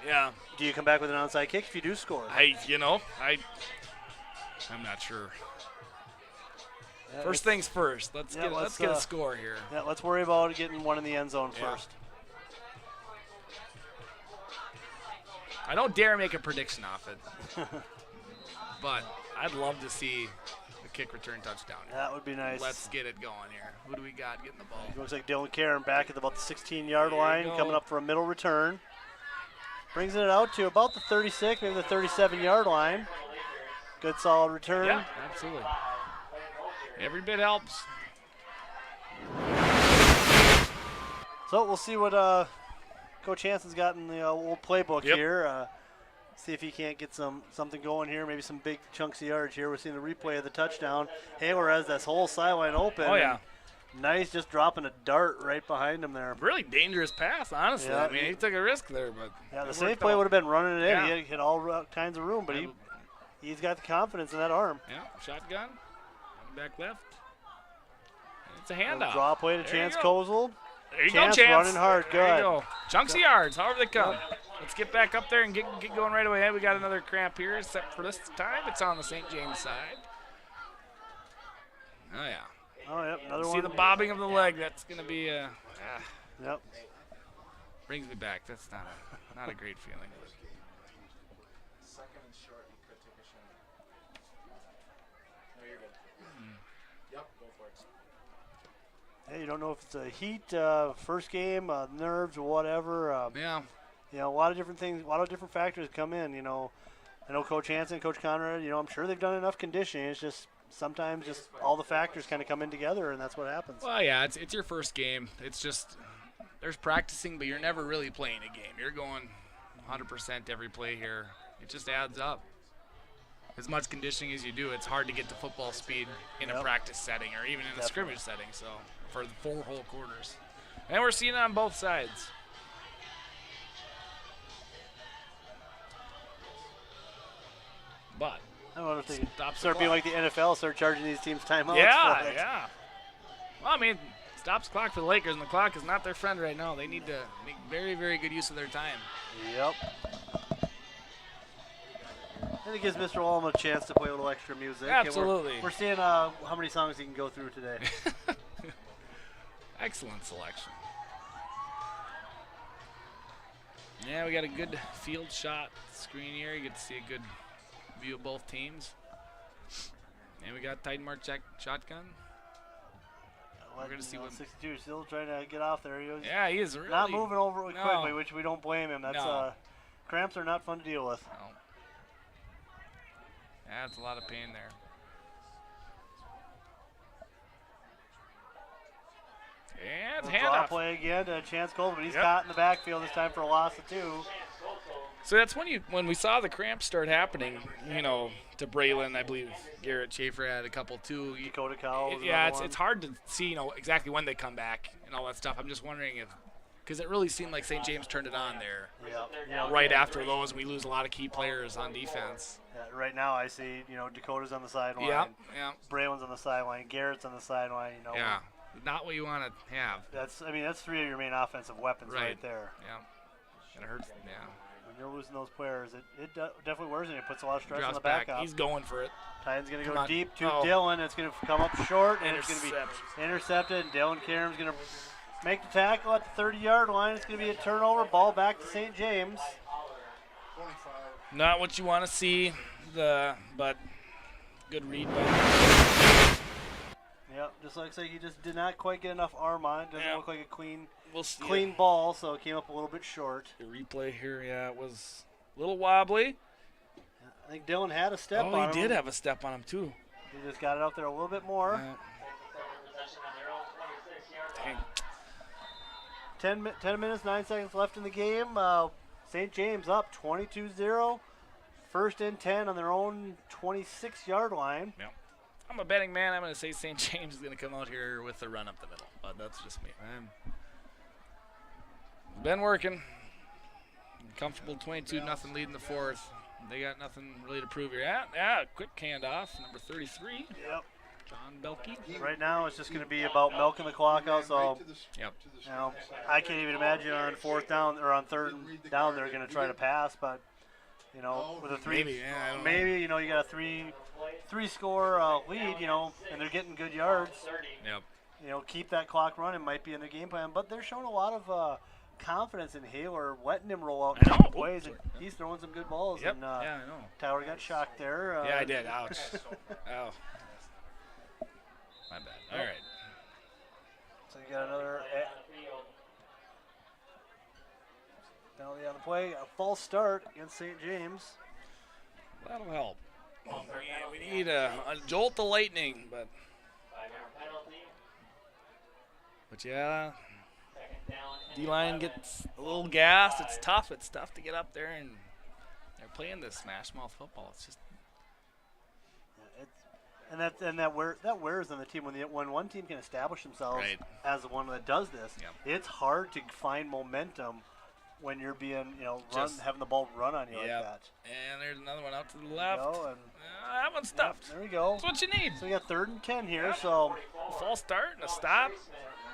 do you come back with an onside kick if you do score? I'm not sure. First things first. Let's get a score here. Yeah, let's worry about getting one in the end zone first. I don't dare make a prediction off it, but I'd love to see a kick return touchdown. That would be nice. Let's get it going here. Who do we got getting the ball? It looks like Dylan Karen back at about the 16-yard line, coming up for a middle return. Brings it out to about the 36, maybe the 37-yard line. good solid return. Yeah, absolutely. Every bit helps. So we'll see what Coach Hanson's got in the old playbook here. See if he can't get something going here, maybe some big chunks of yards here. We're seeing the replay of the touchdown. Hayward has this whole sideline open. Oh, yeah. Nice, just dropping a dart right behind him there. Really dangerous pass, honestly. Yeah, I mean, he took a risk there, but the safe play would have been running it in. Yeah. He had all kinds of room, but he's got the confidence in that arm. Yeah, shotgun, back left. It's a handoff. Draw play to There Chance you go. Kozel. There you go, Chance. Running hard, good. There you go. Chunks of yards, however they come. Let's get back up there and get going right away. Hey, we got another cramp here, except for this time it's on the St. James side. Oh, yeah. Oh, yep, another See one. the bobbing of the leg. That's going to be Yep. Brings me back. That's not a great feeling. Second and short, you could take a shot. No, you're good. Yep, go for it. Hey, you don't know if it's a heat, first game, nerves, or whatever. Yeah. You know, a lot of different things, a lot of different factors come in. You know, I know Coach Hanson, Coach Conrad. You know, I'm sure they've done enough conditioning. It's just sometimes just all the factors kind of come in together, and that's what happens. Well, yeah, it's your first game. It's just there's practicing, but you're never really playing a game. You're going 100% every play here. It just adds up. As much conditioning as you do, it's hard to get to football speed in a practice setting or even in a scrimmage setting. So for the 4 whole quarters, and we're seeing it on both sides. But I wonder if they start being like the NFL, start charging these teams timeouts. Yeah, for it. yeah. Well, I mean, stops the clock for the Lakers, and the clock is not their friend right now. They need to make very, very good use of their time. Yep. And it gives Mr. Wallum a chance to play a little extra music. Absolutely. We're seeing how many songs he can go through today. Excellent selection. Yeah, we got a good field shot screen here. You get to see a good view of both teams. And we got tight mark check shotgun. We're going to see what 62 still trying to get off there. He is really not moving over quickly, which we don't blame him. That's cramps are not fun to deal with. No. Yeah, it's a lot of pain there. And it's draw handoff. Play again to Chance Cole, but he's caught in the backfield this time for a loss of 2. So that's when we saw the cramps start happening, you know, to Braylon, I believe Garrett Schaefer had a couple too. Dakota Cowell. It's hard to see, you know, exactly when they come back and all that stuff. I'm just wondering because it really seemed like St. James turned it on there. Right after those, we lose a lot of key players on defense. Yeah, right now I see, you know, Dakota's on the sideline. Yeah. Braylon's on the sideline. Garrett's on the sideline. You know. Yeah. Not what you want to have. That's 3 of your main offensive weapons right there. Yeah. It hurts. Yeah. When you're losing those players, it definitely worries and it puts a lot of stress on the back. back. He's going for it. Titan's going to go deep to Dylan. It's going to come up short, and it's going to be intercepted. And Dylan Karam's going to make the tackle at the 30-yard line. It's going to be a turnover. Ball back to St. James. Not what you want to see, but good read by Yep, just looks like he just did not quite get enough arm on it. Doesn't look like a clean ball, so it came up a little bit short. The replay here, it was a little wobbly. I think Dylan had a step on him. Oh, he did have a step on him, too. He just got it out there a little bit more. Dang. 10 minutes, 9 seconds left in the game. St. James up 22-0. First and 10 on their own 26-yard line. Yep. I'm a betting man. I'm going to say St. James is going to come out here with a run up the middle, but that's just me. Been working. Comfortable 22-0 lead in the fourth. They got nothing really to prove here. Yeah, quick handoff, number 33. Yep. John Belkey. Right now it's just going to be about milking the clock out, so you know, I can't even imagine on fourth down or on third down they're going to try to pass, but you know, with a maybe you know, you got a three score lead, you know, and they're getting good yards. Yep. You know, keep that clock running might be in their game plan, but they're showing a lot of confidence in Haler, letting him roll out and plays, and he's throwing some good balls. Yep. And I know. Tyler got shocked there. Yeah, I did. Ouch. Oh. My bad. All right. So you got another penalty on the play. A false start against St. James. That'll help. We need a jolt of lightning, but yeah, D-line gets a little gassed. It's tough. It's tough to get up there, and they're playing this smash mouth football. It's just that wears on the team when one team can establish themselves as the one that does this. It's hard to find momentum when you're being having the ball run on you like that. And there's another one out to the left. That one's stuffed. There we go. That's what you need. So we got 3rd and 10 here. So a false start and a stop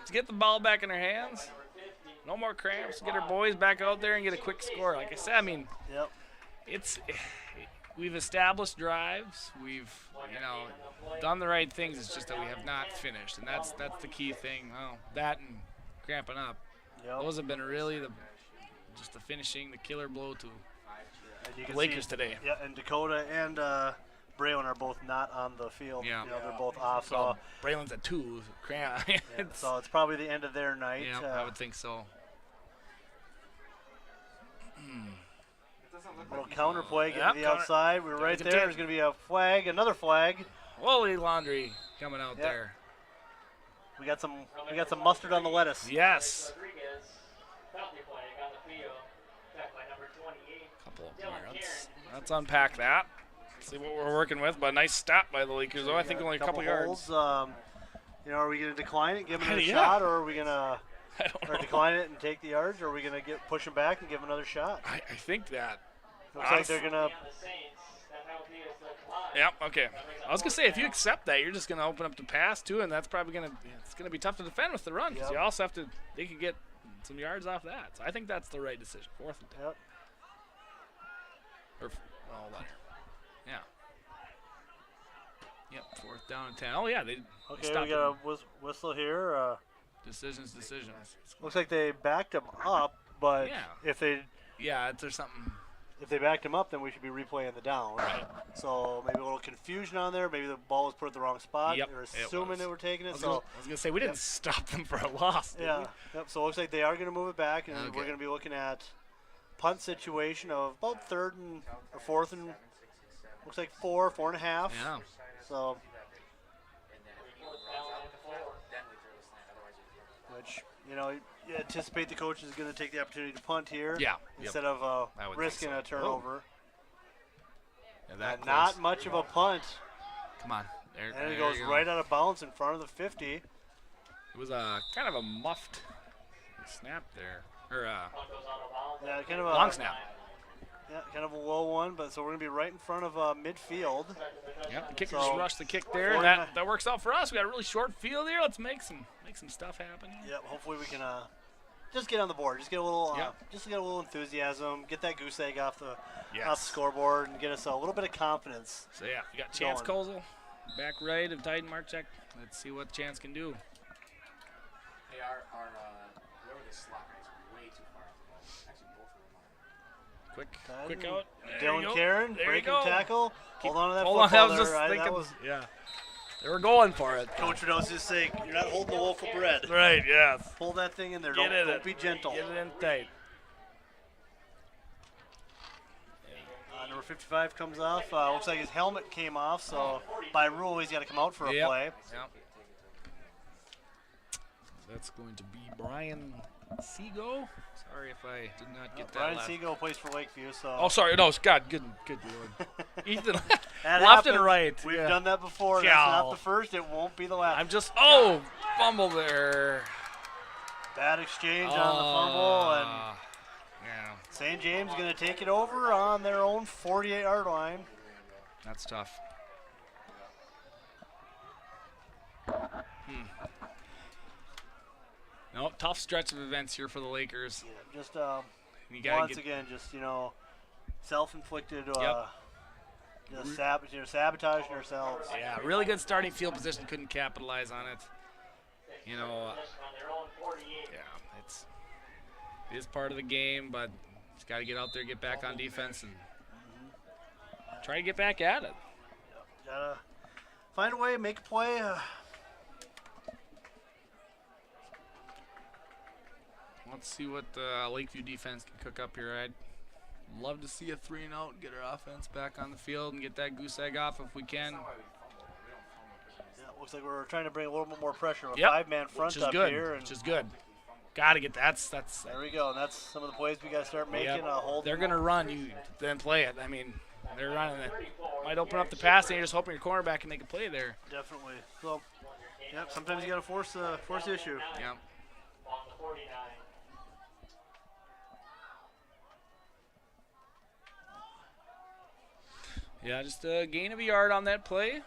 to get the ball back in their hands. No more cramps. Get our boys back out there and get a quick score. Like I said, I mean, we've established drives. We've done the right things. It's just that we have not finished, and that's the key thing. Well, that and cramping up. Those have been really the finishing, the killer blow to the Lakers today. Yeah, and Dakota and Braylon are both not on the field. Yeah. They're both off. So Braylon's at 2. So it's probably the end of their night. Yeah, I would think so. Little counter play getting to the outside. We're right there. There's going to be a flag, another flag. Holy laundry coming out there. We got some mustard on the lettuce. Yes. Couple of yards. Let's unpack that. See what we're working with. But a nice stop by the Lakers, though. I think only a couple yards. Are we going to decline it, give them a shot, or are we going to decline it and take the yards, or are we going to push them back and give them another shot? I think that. Looks like they're going to. Yeah, okay. I was going to say, if you accept that, you're just going to open up the pass, too, and that's probably going to be tough to defend with the run, because you also have to, they could get some yards off that. So I think that's the right decision. 4th and 10. Hold on. Yeah. Yep, 4th down and 10. Oh, yeah. They we got a whistle here. Decisions. Looks like they backed him up, but if they. Yeah, there's something. If they backed him up, then we should be replaying the down. Right. So maybe a little confusion on there. Maybe the ball was put at the wrong spot. They're assuming they were taking it. I was going to say, we didn't stop them for a loss, did we? Yep. So it looks like they are going to move it back, and we're going to be looking at punt situation of about 3rd or 4th and looks like 4.5. Yeah. So. Which, you anticipate the coach is going to take the opportunity to punt here instead of risking a turnover. Not much of a punt. Come on. And it goes right out of bounds in front of the 50. It was a kind of a muffed snap there. Or kind of a long snap. Yeah, kind of a low one, but so we're going to be right in front of midfield. Yep, the kicker just rushed the kick there, and that works out for us. We got a really short field here. Let's make some stuff happen. Yep, hopefully we can just get on the board. Just get a little enthusiasm, get that goose egg off the scoreboard, and get us a little bit of confidence. So yeah, you got Chance Kozel, back right of Titan Marchek. Let's see what Chance can do. Hey, our whoever the slot is way too far off the ball. Actually, both of them are. Quick out. Dylan Karen, breaking tackle. Hold on to that football. I was just thinking. They were going for it. Coach Renault's just saying, you're not holding the loaf of bread. Right, yes. Pull that thing in there. Don't be gentle. Get it in tight. Number 55 comes off. Looks like his helmet came off, so by rule he's got to come out for a play. Yep. That's going to be Brian Seago. Sorry if I did not get that. Brian Seago plays for Lakeview, so. Oh, sorry. No, God, good Lord. Ethan, left happens. and right. We've done that before. That's not the first. It won't be the last. I'm just fumble there. Bad exchange on the fumble, and St. James going to take it over on their own 48-yard line. That's tough. No, tough stretch of events here for the Lakers. Yeah, just once again, self-inflicted. Sabotaging ourselves. Yeah, really good starting field position. Couldn't capitalize on it. It is part of the game, but it's got to get out there, get back on defense, and try to get back at it. Gotta find a way, make a play. Let's see what the Lakeview defense can cook up here. Love to see a 3-and-out, get our offense back on the field, and get that goose egg off if we can. Yeah, looks like we're trying to bring a little bit more pressure. A Yep, 5-man front which is up good, here. which is good. Got to get that's. There we go. And that's some of the plays we got to start making. Yep. Hold. They're going to run, you then play it. I mean, they're running it. Might open up the pass, and you're just hoping your cornerback can make a play there. Definitely. So, yep, sometimes you got to force the issue. Yep. Yeah, just a gain of a yard on that play.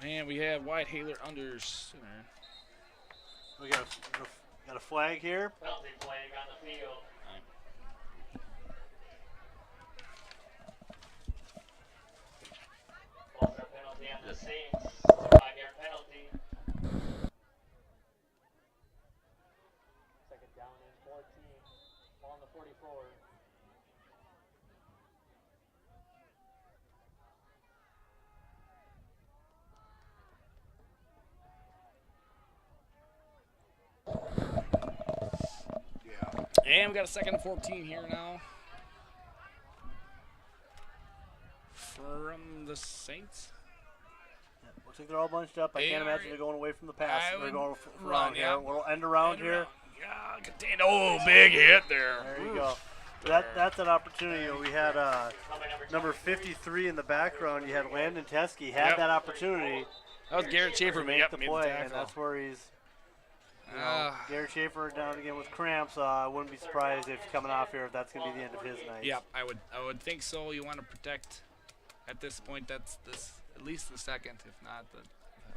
Man, we have White Haler under center. We got a flag here. Penalty flag on the field. Also penalty on the Saints. 5-yard penalty. Second down and 14. On the 44. And we got a second and 14 here now. From the Saints. Yeah, looks like they're all bunched up. I can't imagine they're going away from the pass. They're going around here. Yeah. A little end around here. Yeah, contained. Oh, big hit there. There you go. That's an opportunity. We had number 53 in the background. You had Landon Teskey had that opportunity. That was Garrett Schaefer made the made play, the and that's where he's. Garrett Schaefer down again with cramps. I wouldn't be surprised if coming off here if that's going to be the end of his night. Yep, I would think so. You want to protect at this point. That's at least the second, if not the.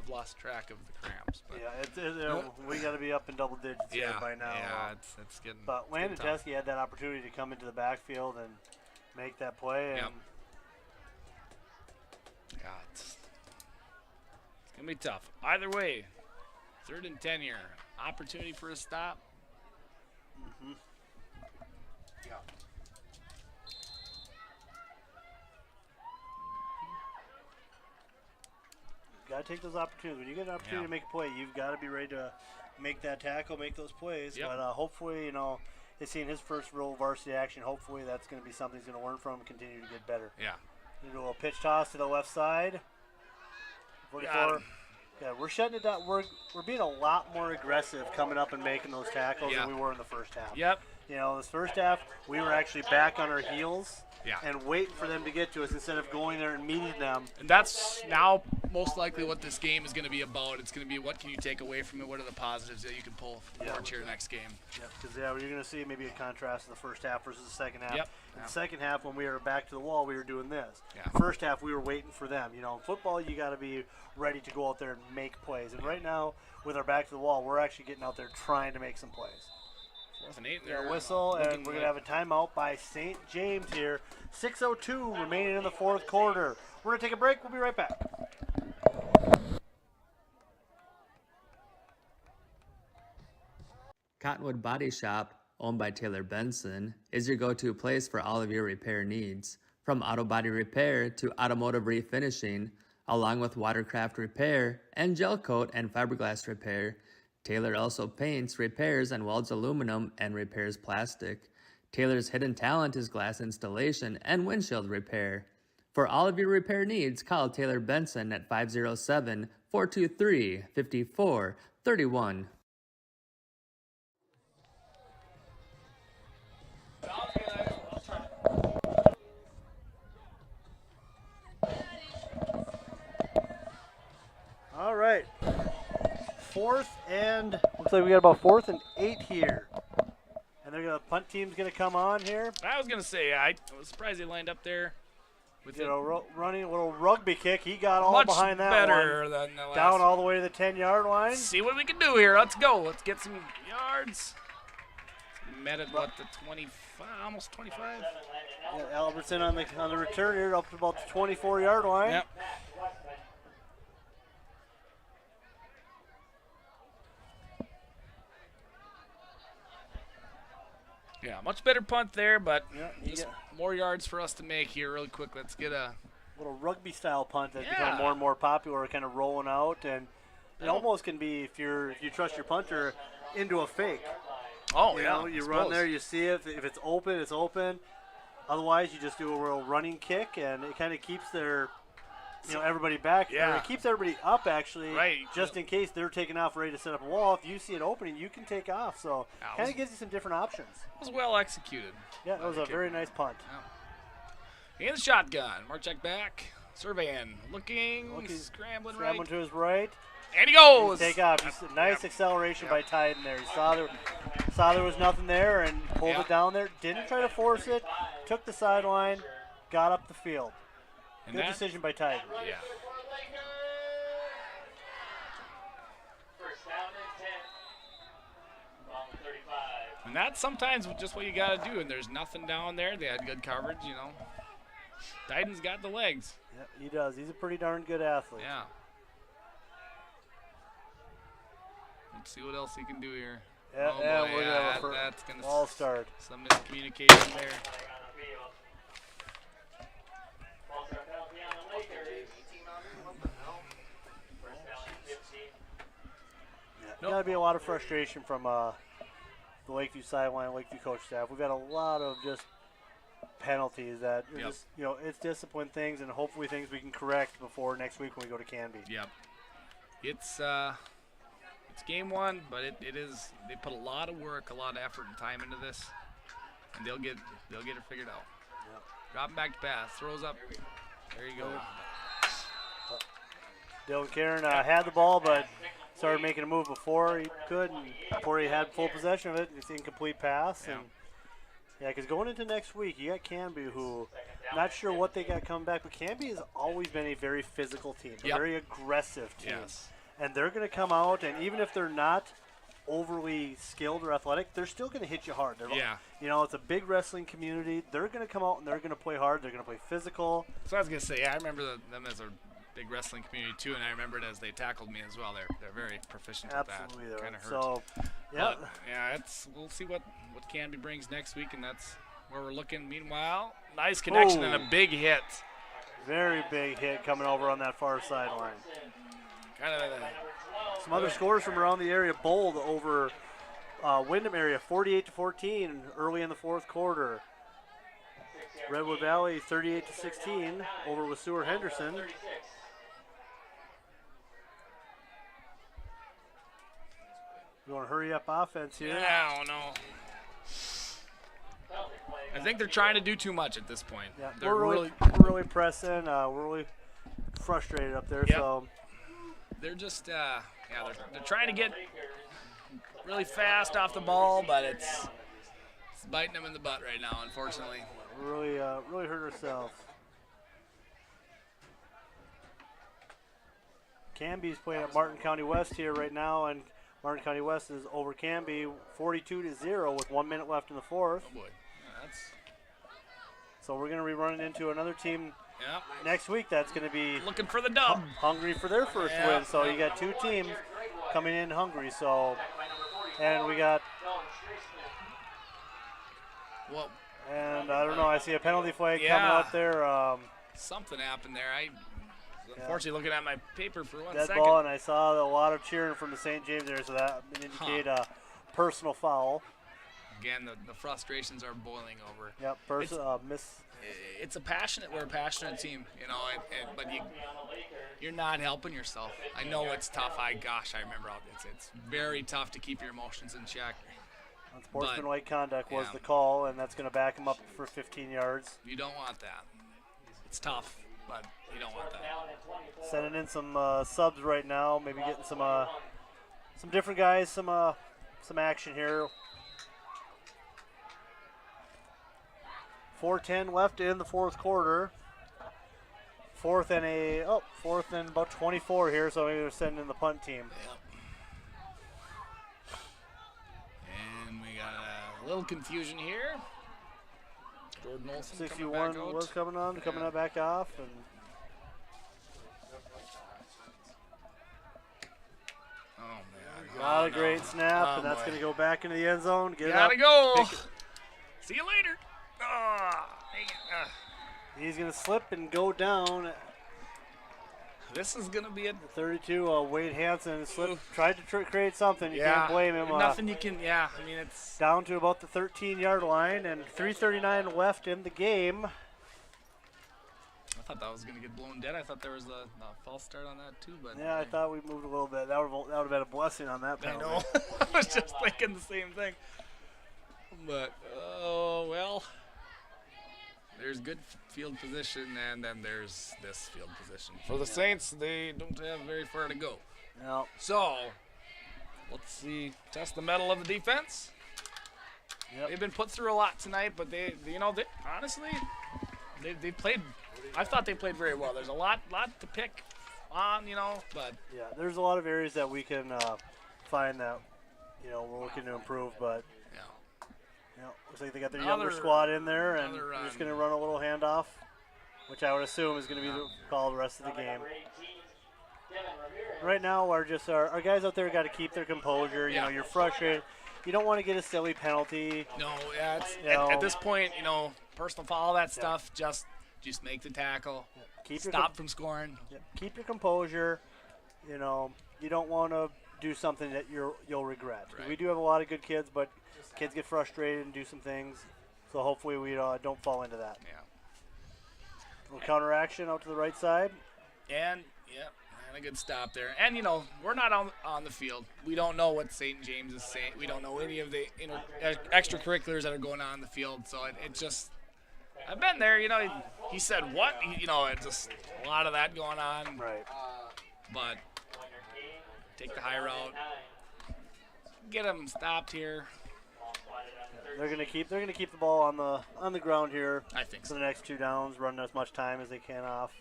I've lost track of the cramps. But Yeah, we got to be up in double digits here by now. Yeah, it's getting. But Landon Teskey had that opportunity to come into the backfield and make that play. And God, it's gonna be tough. Either way, 3rd and 10 here. Opportunity for a stop. Mm-hmm. Yeah. Got to take those opportunities. When you get an opportunity to make a play, you've got to be ready to make that tackle, make those plays. Yep. But hopefully, he's seeing his first real varsity action. Hopefully, that's going to be something he's going to learn from and continue to get better. Yeah. Do a little pitch toss to the left side. 44. Yeah, we're shutting it down. We're being a lot more aggressive coming up and making those tackles than we were in the first half. Yep. This first half, we were actually back on our heels Yeah. and waiting for them to get to us instead of going there and meeting them. And that's now most likely what this game is going to be about. It's going to be what can you take away from it? What are the positives that you can pull forward to your next game? Yep, because you're going to see maybe a contrast in the first half versus the second half. Yep. In the second half, when we were back to the wall, we were doing this. Yeah. First half, we were waiting for them. In football, you got to be ready to go out there and make plays. And right now, with our back to the wall, we're actually getting out there trying to make some plays. 4th and 8 There, there. whistle, and we're going to have a timeout by St. James here. 6:02 remaining in the fourth quarter. We're going to take a break. We'll be right back. Cottonwood Body Shop, owned by Taylor Benson, is your go-to place for all of your repair needs. From auto body repair to automotive refinishing, along with watercraft repair and gel coat and fiberglass repair, Taylor also paints, repairs, and welds aluminum and repairs plastic. Taylor's hidden talent is glass installation and windshield repair. For all of your repair needs, call Taylor Benson at 507-423-5431. All right. Looks like we got about 4th and 8 here. And the punt team's going to come on here. I was going to say, I was surprised they lined up there. With running a little rugby kick. He got all much behind that better one. Than the last Down all one. the way to the 10-yard line. See what we can do here. Let's go. Let's get some yards. Met at what, the 25, almost 25? Yeah, Albertson on the return here up to about the 24-yard line. Yep. Yeah, much better punt there, but just more yards for us to make here really quick. Let's get a little rugby style punt that's Yeah. becoming more and more popular, kind of rolling out, and it almost can be if you trust your punter into a fake. Oh, you yeah, know, you I run suppose. there, you see it. If it's open, it's open. Otherwise, you just do a real running kick, and it kind of keeps their, everybody back. Yeah. Or it keeps everybody up, actually, Right. just in case they're taking off ready to set up a wall. If you see an opening, you can take off. So Yeah, kind of gives you some different options. It was well executed. Yeah, it was a very nice punt. In the shotgun. Marchek back. Surveying. Looking. Scrambling right. To his right. And he goes. Take off. Nice acceleration by Tyden there. He saw there was nothing there and pulled it down there. Didn't try to force it. Took the sideline. Got up the field. And Good that- decision by Tyden. Yeah. And that's sometimes just what you got to do. And there's nothing down there. They had good coverage, Tyden's got the legs. Yeah, he does. He's a pretty darn good athlete. Yeah. Let's see what else he can do here. Yeah, oh yeah, boy, we're gonna have a that's gonna ball start. Some miscommunication there. Nope. Got to be a lot of frustration from the Lakeview sideline, Lakeview coach staff. We've got a lot of just penalties that are just, it's discipline things and hopefully things we can correct before next week when we go to Canby. Yep. It's game one, but it is. They put a lot of work, a lot of effort and time into this, and they'll get it figured out. Yep. Dropping back to pass, throws up. There you go. Dylan Karen had the ball, but started making a move before he could, and before he had full possession of it. It's an incomplete pass. Yeah. And because going into next week, you got Canby, who not sure what they got coming back, but Canby has always been a very physical team, a very aggressive team. Yes. And they're going to come out, and even if they're not overly skilled or athletic, they're still going to hit you hard. It's a big wrestling community. They're going to come out and they're going to play hard. They're going to play physical. So I was going to say, I remember them as a big wrestling community too, and I remember it as they tackled me as well. They're very proficient at that. Absolutely, Kind of hurt. So, But, we'll see what Canby brings next week, and that's where we're looking. Meanwhile, nice connection and a big hit. Very big hit coming over on that far sideline. Kind of some other scores from around the area. Bold over Wyndham area, 48-14 early in the fourth quarter. Redwood Valley 38-16 over with Seward Henderson. You want to hurry up offense here? Yeah, I don't know. I think they're trying to do too much at this point. Yeah, They're we're really pressing. We're really frustrated up there. Yep. So they're just they're trying to get really fast off the ball, but it's biting them in the butt right now, unfortunately. Really hurt ourselves. Canby's playing at Martin County West here right now, and Martin County West is over Canby 42-0 with 1 minute left in the fourth. Oh boy, that's. So we're going to be running into another team next week that's going to be looking for the dub, hungry for their first win. So you got two teams coming in hungry. So, and we got. Well. And I don't know. I see a penalty flag coming out there. Something happened there. I was unfortunately looking at my paper for one dead second. ball, and I saw a lot of cheering from the St. James area, so that would indicate a personal foul. Again, the frustrations are boiling over. Yep, it's a passionate. We're a passionate team, but you're not helping yourself. I know it's tough. I remember all this. It's very tough to keep your emotions in check. Unsportsmanlike conduct was the call, and that's going to back him up for 15 yards. You don't want that. It's tough, but you don't want that. Sending in some subs right now, maybe getting some different guys, some action here. 4:10 left in the fourth quarter. Fourth and about 24 here, so maybe they're sending in the punt team. Yep. And we got a little confusion here. Jordan Olson 61 coming back was coming up back off. And oh, man. Not a great snap, and that's going to go back into the end zone. Gotta go. See you later. He's going to slip and go down. This is going to be a 32. Wade Hansen tried to create something. You can't blame him. Nothing you can. Yeah, I mean it's down to about the 13-yard line and 3:39 left in the game. I thought that was going to get blown dead. I thought there was a false start on that too, but yeah, I thought we moved a little bit. That would have been a blessing on that penalty. I know. I was just thinking the same thing. But oh well. There's good field position, and then there's this field position. For the Saints, they don't have very far to go. No. So, let's see. Test the mettle of the defense. Yep. They've been put through a lot tonight, but they honestly, they played. I thought they played very well. There's a lot to pick on, but yeah, there's a lot of areas that we can find that we're looking to improve, but. Looks like they got their younger squad in there, and they're just going to run a little handoff, which I would assume is going to be the call the rest of the game. Right now, our guys out there got to keep their composure. You know, you're frustrated. You don't want to get a silly penalty. No, yeah, at this point, personal foul, all that stuff, just make the tackle. Stop from scoring. Keep your composure. You don't want to do something that you'll regret. Right. We do have a lot of good kids, but kids get frustrated and do some things. So hopefully we don't fall into that. Yeah. Little counter action out to the right side. And a good stop there. And we're not on the field. We don't know what St. James is saying. We don't know any of the extracurriculars that are going on in the field. So it just, I've been there. He said what? It's just a lot of that going on. Right. But take the high route. Get him stopped here. They're gonna keep the ball on the ground here. I think for the next 2 downs, run as much time as they can off.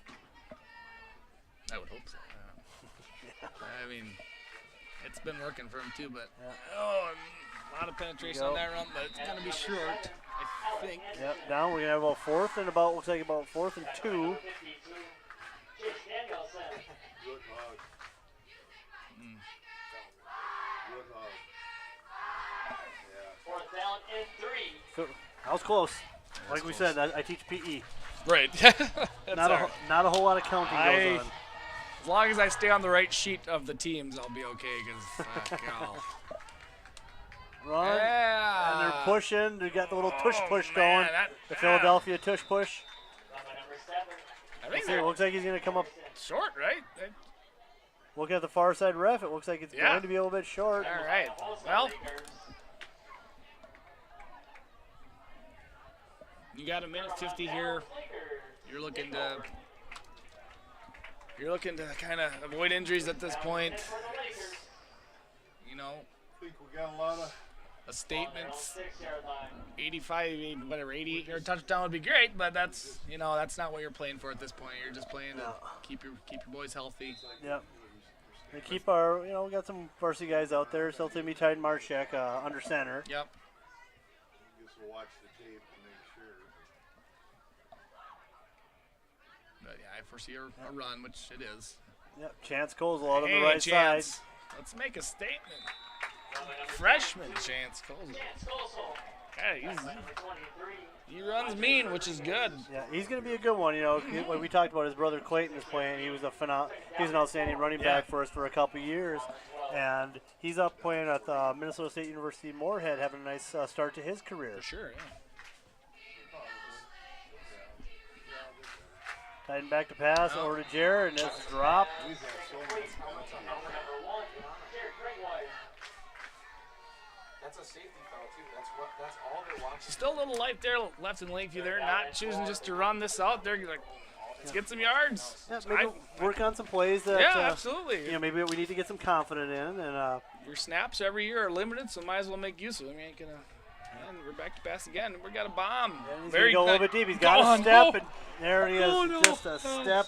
I would hope so. I mean, it's been working for him too, but a lot of penetration on that run, but it's gonna be short, I think. Yep, down. We're gonna have about fourth and 2. So, that was close. Like we said, I teach PE. Right. not a whole lot of counting goes on. As long as I stay on the right sheet of the teams, I'll be okay. Because run. Yeah. And they're pushing. They got the little tush push going. The Philadelphia tush push. I think it looks like he's going to come up short, right? Looking at the far side ref, it looks like it's going to be a little bit short. All right. Well, you got a minute 50 here. You're looking to kind of avoid injuries at this point. I think we got a lot of statements. 88-yard touchdown would be great, but that's not what you're playing for at this point. You're just playing to keep your boys healthy. Yep. We keep our, we got some varsity guys out there. Still Timmy Tide Marchek under center. Yep. Just watch the tape to make sure. But yeah, I foresee a run, which it is. Yep. Chance Kozel out on the right side. Let's make a statement. Freshman Chance Kozel. Hey, he runs mean, which is good. Yeah, he's going to be a good one. When we talked about his brother Clayton is playing, he was an outstanding running back for us for a couple years, and he's up playing at Minnesota State University Moorhead, having a nice start to his career. For sure, yeah. Tighten back to pass over to Jared, and it's dropped. That's a safety foul too. That's all they're watching. Still a little light there left in Lakeview. They're not choosing just to run this out. They're like, let's get some yards. Yeah, maybe work on some plays that. Absolutely. Maybe we need to get some confidence in. And your snaps every year are limited, so might as well make use of them. We ain't gonna. And we're back to pass again. We got a bomb. He's going to go a little bit deep. He's got a step, and there he is. Just a step,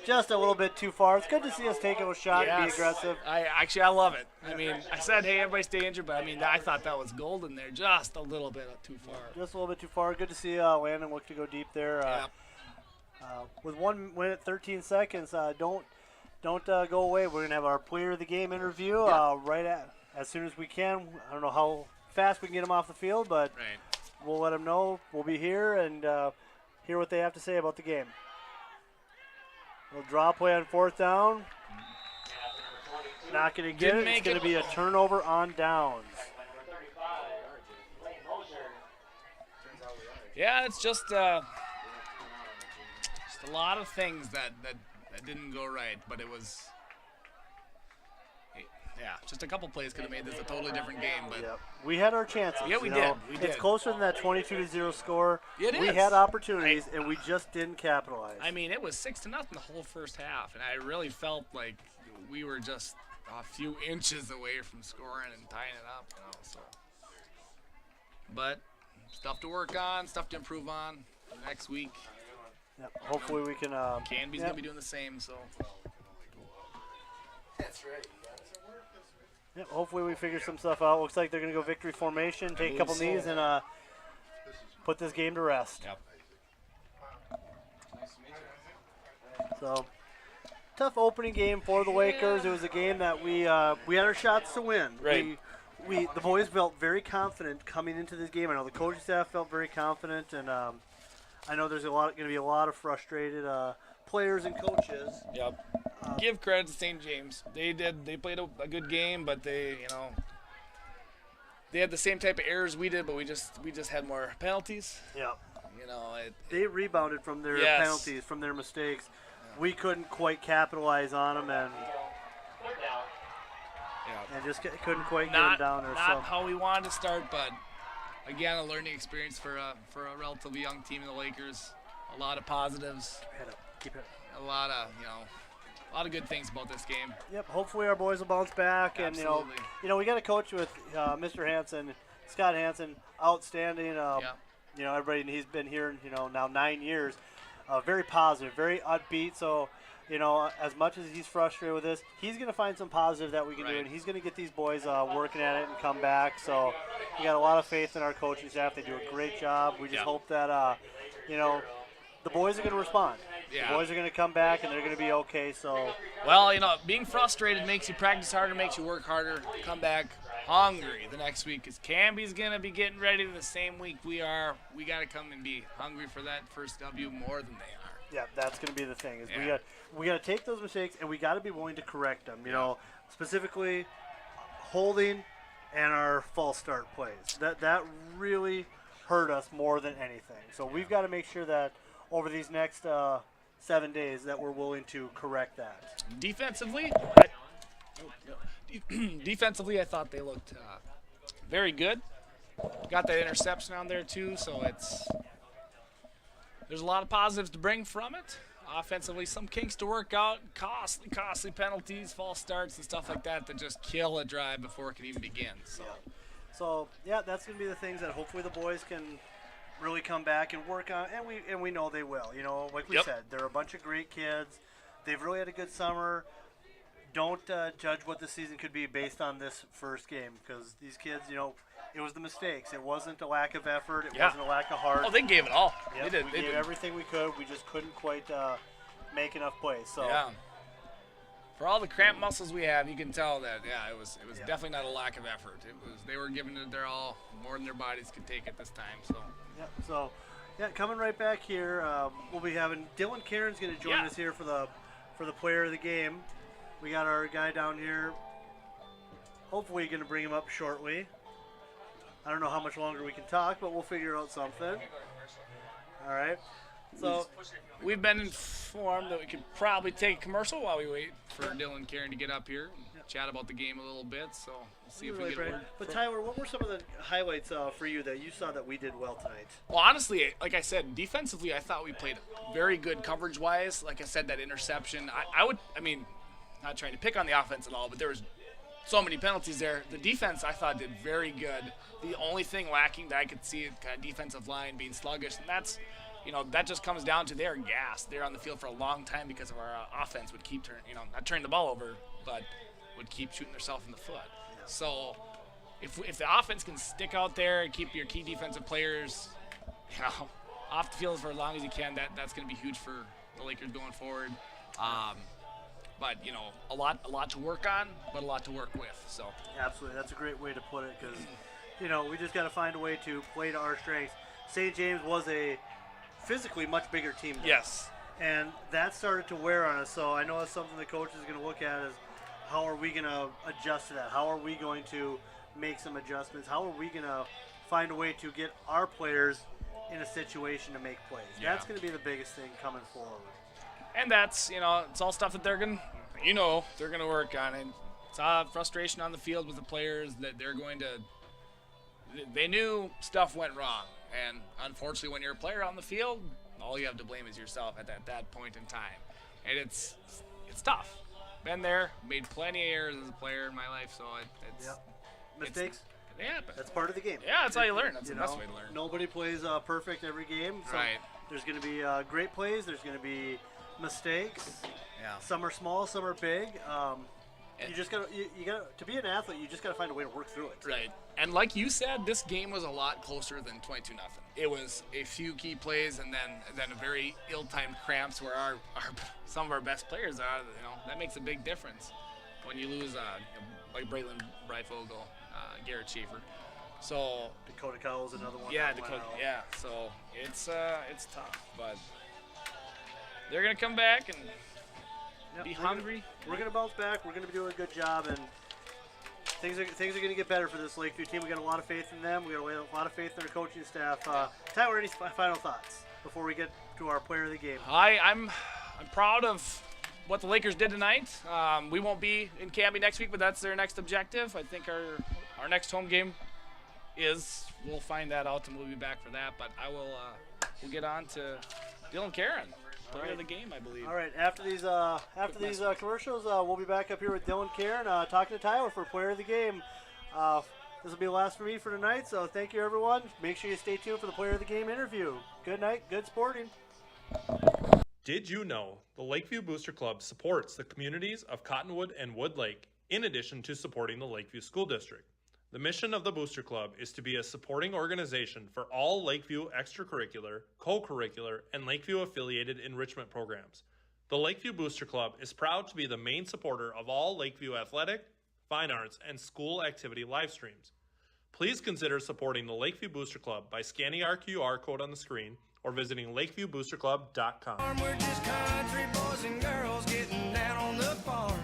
just a little bit too far. It's good to see us take a shot and be aggressive. I love it. I mean, I said, hey, everybody stay injured, but I thought that was golden there. Just a little bit too far. Just a little bit too far. Good to see Landon look to go deep there. With 1 minute 13 seconds, don't go away. We're going to have our player of the game interview as soon as we can. I don't know how fast we can get him off the field, but we'll let him know. We'll be here, and hear what they have to say about the game. Little draw play on 4th down. Not going to get it. It's going to be a turnover on downs. Yeah, it's just a lot of things that didn't go right, but it was, yeah, just a couple plays could have made this a totally different game. But we had our chances. Yeah, we did. It's closer than that 22-0 score. It we is. had opportunities, and we just didn't capitalize. I mean, it was 6-0 the whole first half, and I really felt like we were just a few inches away from scoring and tying it up, So, but stuff to work on, stuff to improve on next week. Yep. Hopefully we can. Canby's gonna be doing the same, so. That's right. Yep. Hopefully we figure some stuff out. Looks like they're gonna go victory formation, take a couple knees, and put this game to rest. Yep. So, tough opening game for the Lakers. It was a game that we had our shots to win. Right. The boys felt very confident coming into this game. I know the coaching staff felt very confident, and I know there's going to be a lot of frustrated players and coaches. Yep. Give credit to St. James. They played a good game, but they had the same type of errors we did, but we just had more penalties. Yep. They rebounded from their penalties, from their mistakes. Yeah. We couldn't quite capitalize on them, and just couldn't quite get them down there. Not how we wanted to start, but again, a learning experience for a relatively young team in the Lakers. A lot of positives. Keep it. A lot of good things about this game. Yep. Hopefully our boys will bounce back, Absolutely. and we got a coach with Mr. Hansen, Scott Hansen, outstanding. Everybody, he's been here, now 9 years. Very positive, very upbeat. So, as much as he's frustrated with this, he's going to find some positive that we can do, and he's going to get these boys working at it and come back. So, we got a lot of faith in our coaching staff. They do a great job. We just hope that, the boys are going to respond. Yeah. The boys are going to come back, and they're going to be okay. So, well, being frustrated makes you practice harder, makes you work harder, come back hungry the next week, because Canby's going to be getting ready the same week we are. We got to come and be hungry for that first W more than they are. Yeah, that's going to be the thing. Is we got to take those mistakes, and we got to be willing to correct them. Specifically holding and our false start plays. That really hurt us more than anything. So we've got to make sure that over these next 7 days that we're willing to correct that. Defensively, I thought they looked very good. Got that interception on there too, so there's a lot of positives to bring from it. Offensively, some kinks to work out, costly penalties, false starts, and stuff like that just kill a drive before it can even begin. So that's going to be the things that hopefully the boys can really come back and work on, and we know they will. Like we said, they're a bunch of great kids. They've really had a good summer. Don't judge what the season could be based on this first game, because these kids, it was the mistakes. It wasn't a lack of effort. It wasn't a lack of heart. Oh, they gave it all. Yep, They we did everything we could. We just couldn't quite make enough plays. So for all the cramped muscles we have, you can tell that it was definitely not a lack of effort. They were giving it their all, more than their bodies could take at this time. So coming right back here, we'll be having Dylan Cairn's going to join us here for the player of the game. We got our guy down here. Hopefully, going to bring him up shortly. I don't know how much longer we can talk, but we'll figure out something. All right. So we've been informed that we could probably take a commercial while we wait for Dylan Cairn to get up here and chat about the game a little bit. So we'll see if we get a word. But Tyler, what were some of the highlights for you that you saw that we did well tonight? Well, honestly, like I said, defensively, I thought we played very good coverage-wise. Like I said, that interception. Not trying to pick on the offense at all, but there was so many penalties there. The defense, I thought, did very good. The only thing lacking that I could see is kind of defensive line being sluggish, and that's, that just comes down to they're gassed. They're on the field for a long time because of our offense would keep not turning the ball over, but would keep shooting themselves in the foot. So if the offense can stick out there and keep your key defensive players, off the field for as long as you can, that's going to be huge for the Lakers going forward. But a lot to work on, but a lot to work with. So absolutely, that's a great way to put it, because we just got to find a way to play to our strengths. St. James was a physically much bigger team now. Yes. And that started to wear on us. So I know it's something the coach is going to look at is how are we going to adjust to that? How are we going to make some adjustments? How are we going to find a way to get our players in a situation to make plays? Yeah. That's going to be the biggest thing coming forward. And that's, it's all stuff that they're going to work on. And it's frustration on the field with the players that they knew stuff went wrong. And unfortunately, when you're a player on the field, all you have to blame is yourself at that point in time. And it's tough. Been there, made plenty of errors as a player in my life, so it's mistakes. They happen. That's part of the game. Yeah, that's how you learn. That's the best way to learn. Nobody plays perfect every game. So Right. There's going to be great plays. There's going to be mistakes. Yeah. Some are small, some are big. You just got to be an athlete. You just got to find a way to work through it. Right. And like you said, this game was a lot closer than 22-0. It was a few key plays and then a very ill-timed cramps where some of our best players are. That makes a big difference when you lose like Braylon Breifogel, Garrett Schaefer. So Dakota Cowell's another one. Yeah, Dakota. Yeah. So it's tough, but they're gonna come back and be hungry. We're gonna bounce back. We're gonna be doing a good job, and things are gonna get better for this Lakeview team. We got a lot of faith in them. We got a lot of faith in our coaching staff. Tyler, any final thoughts before we get to our player of the game? I'm proud of what the Lakers did tonight. We won't be in Canby next week, but that's their next objective. I think our next home game we'll find that out and we'll be back for that. But we'll get on to Dylan Karen, player of the game, I believe. All right. After these commercials, we'll be back up here with Dylan Karen talking to Tyler for player of the game. This will be the last for me for tonight. So thank you, everyone. Make sure you stay tuned for the player of the game interview. Good night. Good sporting. Did you know the Lakeview Booster Club supports the communities of Cottonwood and Wood Lake in addition to supporting the Lakeview School District? The mission of the Booster Club is to be a supporting organization for all Lakeview extracurricular, co-curricular, and Lakeview-affiliated enrichment programs. The Lakeview Booster Club is proud to be the main supporter of all Lakeview athletic, fine arts, and school activity live streams. Please consider supporting the Lakeview Booster Club by scanning our QR code on the screen or visiting lakeviewboosterclub.com. We're just country boys and girls getting down on the farm.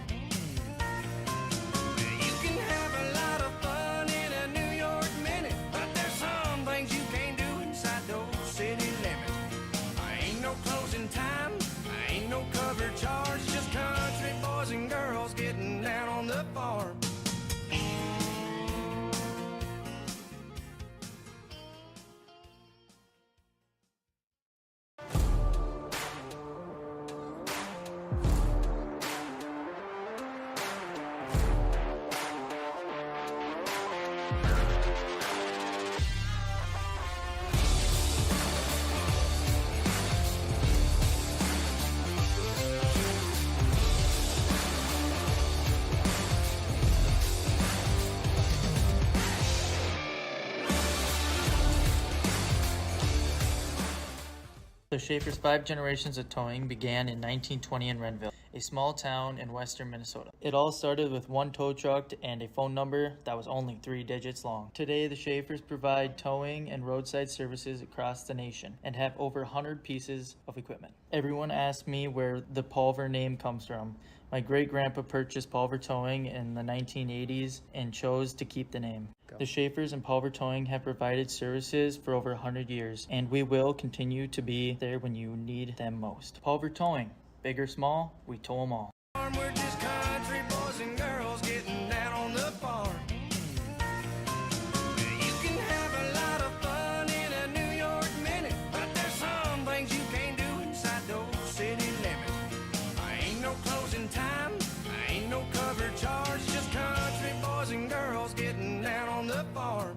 You can have a lot of fun in a New York minute, but there's some things you can't do inside those city limits. I ain't no closing time, I ain't no cover charge, just country boys and girls getting down on the farm. The Schaefer's 5 generations of towing began in 1920 in Renville, a small town in western Minnesota. It all started with one tow truck and a phone number that was only 3 digits long. Today, the Schaefers provide towing and roadside services across the nation and have over 100 pieces of equipment. Everyone asks me where the Pulver name comes from. My great-grandpa purchased Pulver Towing in the 1980s and chose to keep the name. The Schaefers and Pulver Towing have provided services for over 100 years, and we will continue to be there when you need them most. Pulver Towing, big or small, we tow them all. We're just country boys and girls getting down on the farm. You can have a lot of fun in a New York minute, but there's some things you can't do inside those city limits. I ain't no closing time, I ain't no cover charge, just country boys and girls getting down on the farm.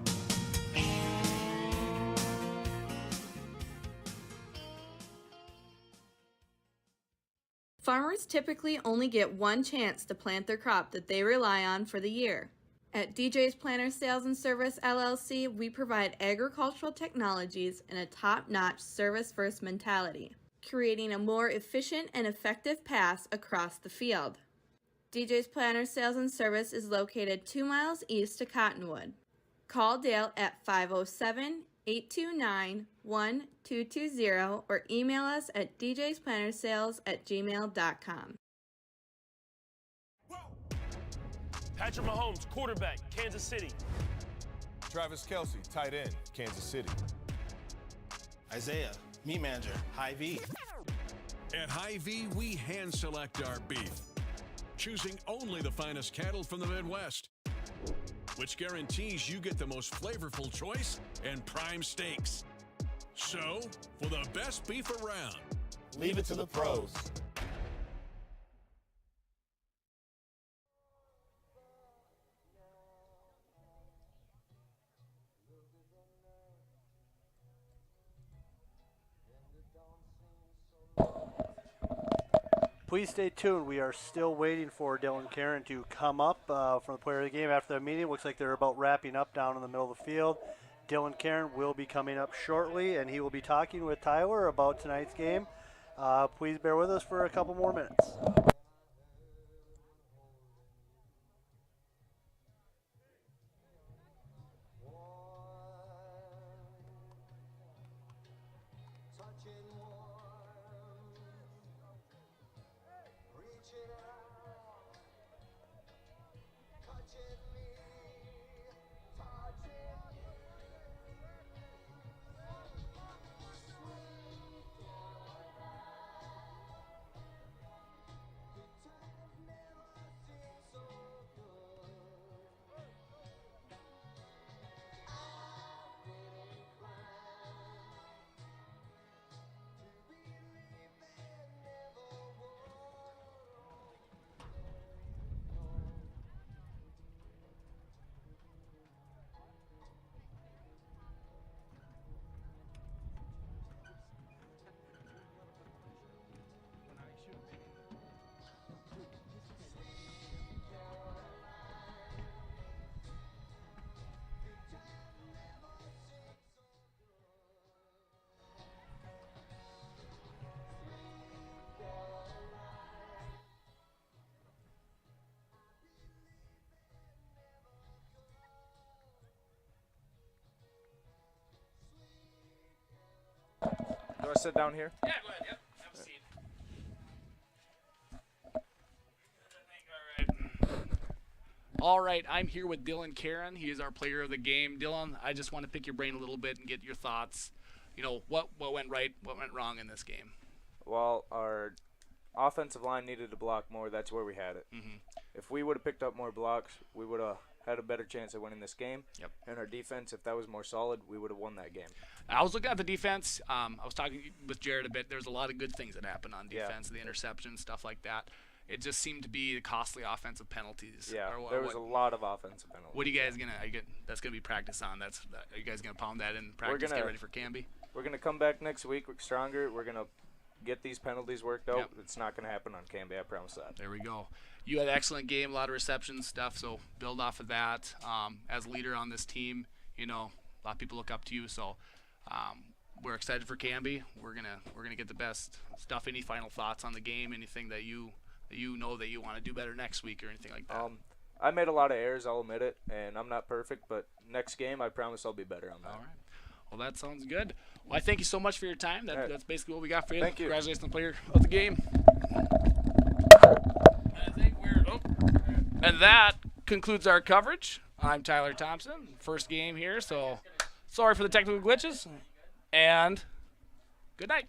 Farmers typically only get one chance to plant their crop that they rely on for the year. At DJ's Planter Sales and Service LLC, we provide agricultural technologies and a top-notch service-first mentality, creating a more efficient and effective pass across the field. DJ's Planter Sales and Service is located 2 miles east of Cottonwood. Call Dale at 507 829-1220 or email us at djsplannersales@gmail.com. Patrick Mahomes, quarterback, Kansas City. Travis Kelce, tight end, Kansas City. Isaiah, meat manager, Hy-Vee. At Hy-Vee, we hand select our beef, choosing only the finest cattle from the Midwest, which guarantees you get the most flavorful choice and prime steaks. So, for the best beef around, Leave it to the pros. Please stay tuned. We are still waiting for Dylan Karen to come up from the player of the game after the meeting. Looks like they're about wrapping up down in the middle of the field. Dylan Karen will be coming up shortly, and he will be talking with Tyler about tonight's game. Please bear with us for a couple more minutes. Do I sit down here? Yeah, go ahead. Yep. Have a seat. All right, I'm here with Dylan Karen. He is our player of the game. Dylan, I just want to pick your brain a little bit and get your thoughts. You know, what went right, what went wrong in this game? Well, our offensive line needed to block more. That's where we had it. If we would have picked up more blocks, we would have had a better chance of winning this game. Yep. And our defense, if that was more solid, we would have won that game. I was looking at the defense. I was talking with Jared a bit. There's a lot of good things that happened on defense, the interceptions, stuff like that. It just seemed to be the costly offensive penalties. Yeah, there was a lot of offensive penalties. What are you guys gonna? That's gonna be practice on. Are you guys gonna pound that in practice? Get ready for Canby. We're gonna come back next week stronger. We're gonna get these penalties worked out. Yep. It's not gonna happen on Canby. I promise that. There we go. You had an excellent game, a lot of receptions, stuff. So build off of that. As leader on this team, you know, a lot of people look up to you. So we're excited for Canby. We're gonna get the best stuff. Any final thoughts on the game? Anything that you know that you want to do better next week or anything like that? I made a lot of errors, I'll admit it, and I'm not perfect, but next game I promise I'll be better on that. All right. Well, that sounds good. Well, I thank you so much for your time. That's basically what we got for you. Thank you. Congratulations on the player of the game. And that concludes our coverage. I'm Tyler Thompson, first game here, so sorry for the technical glitches, and good night.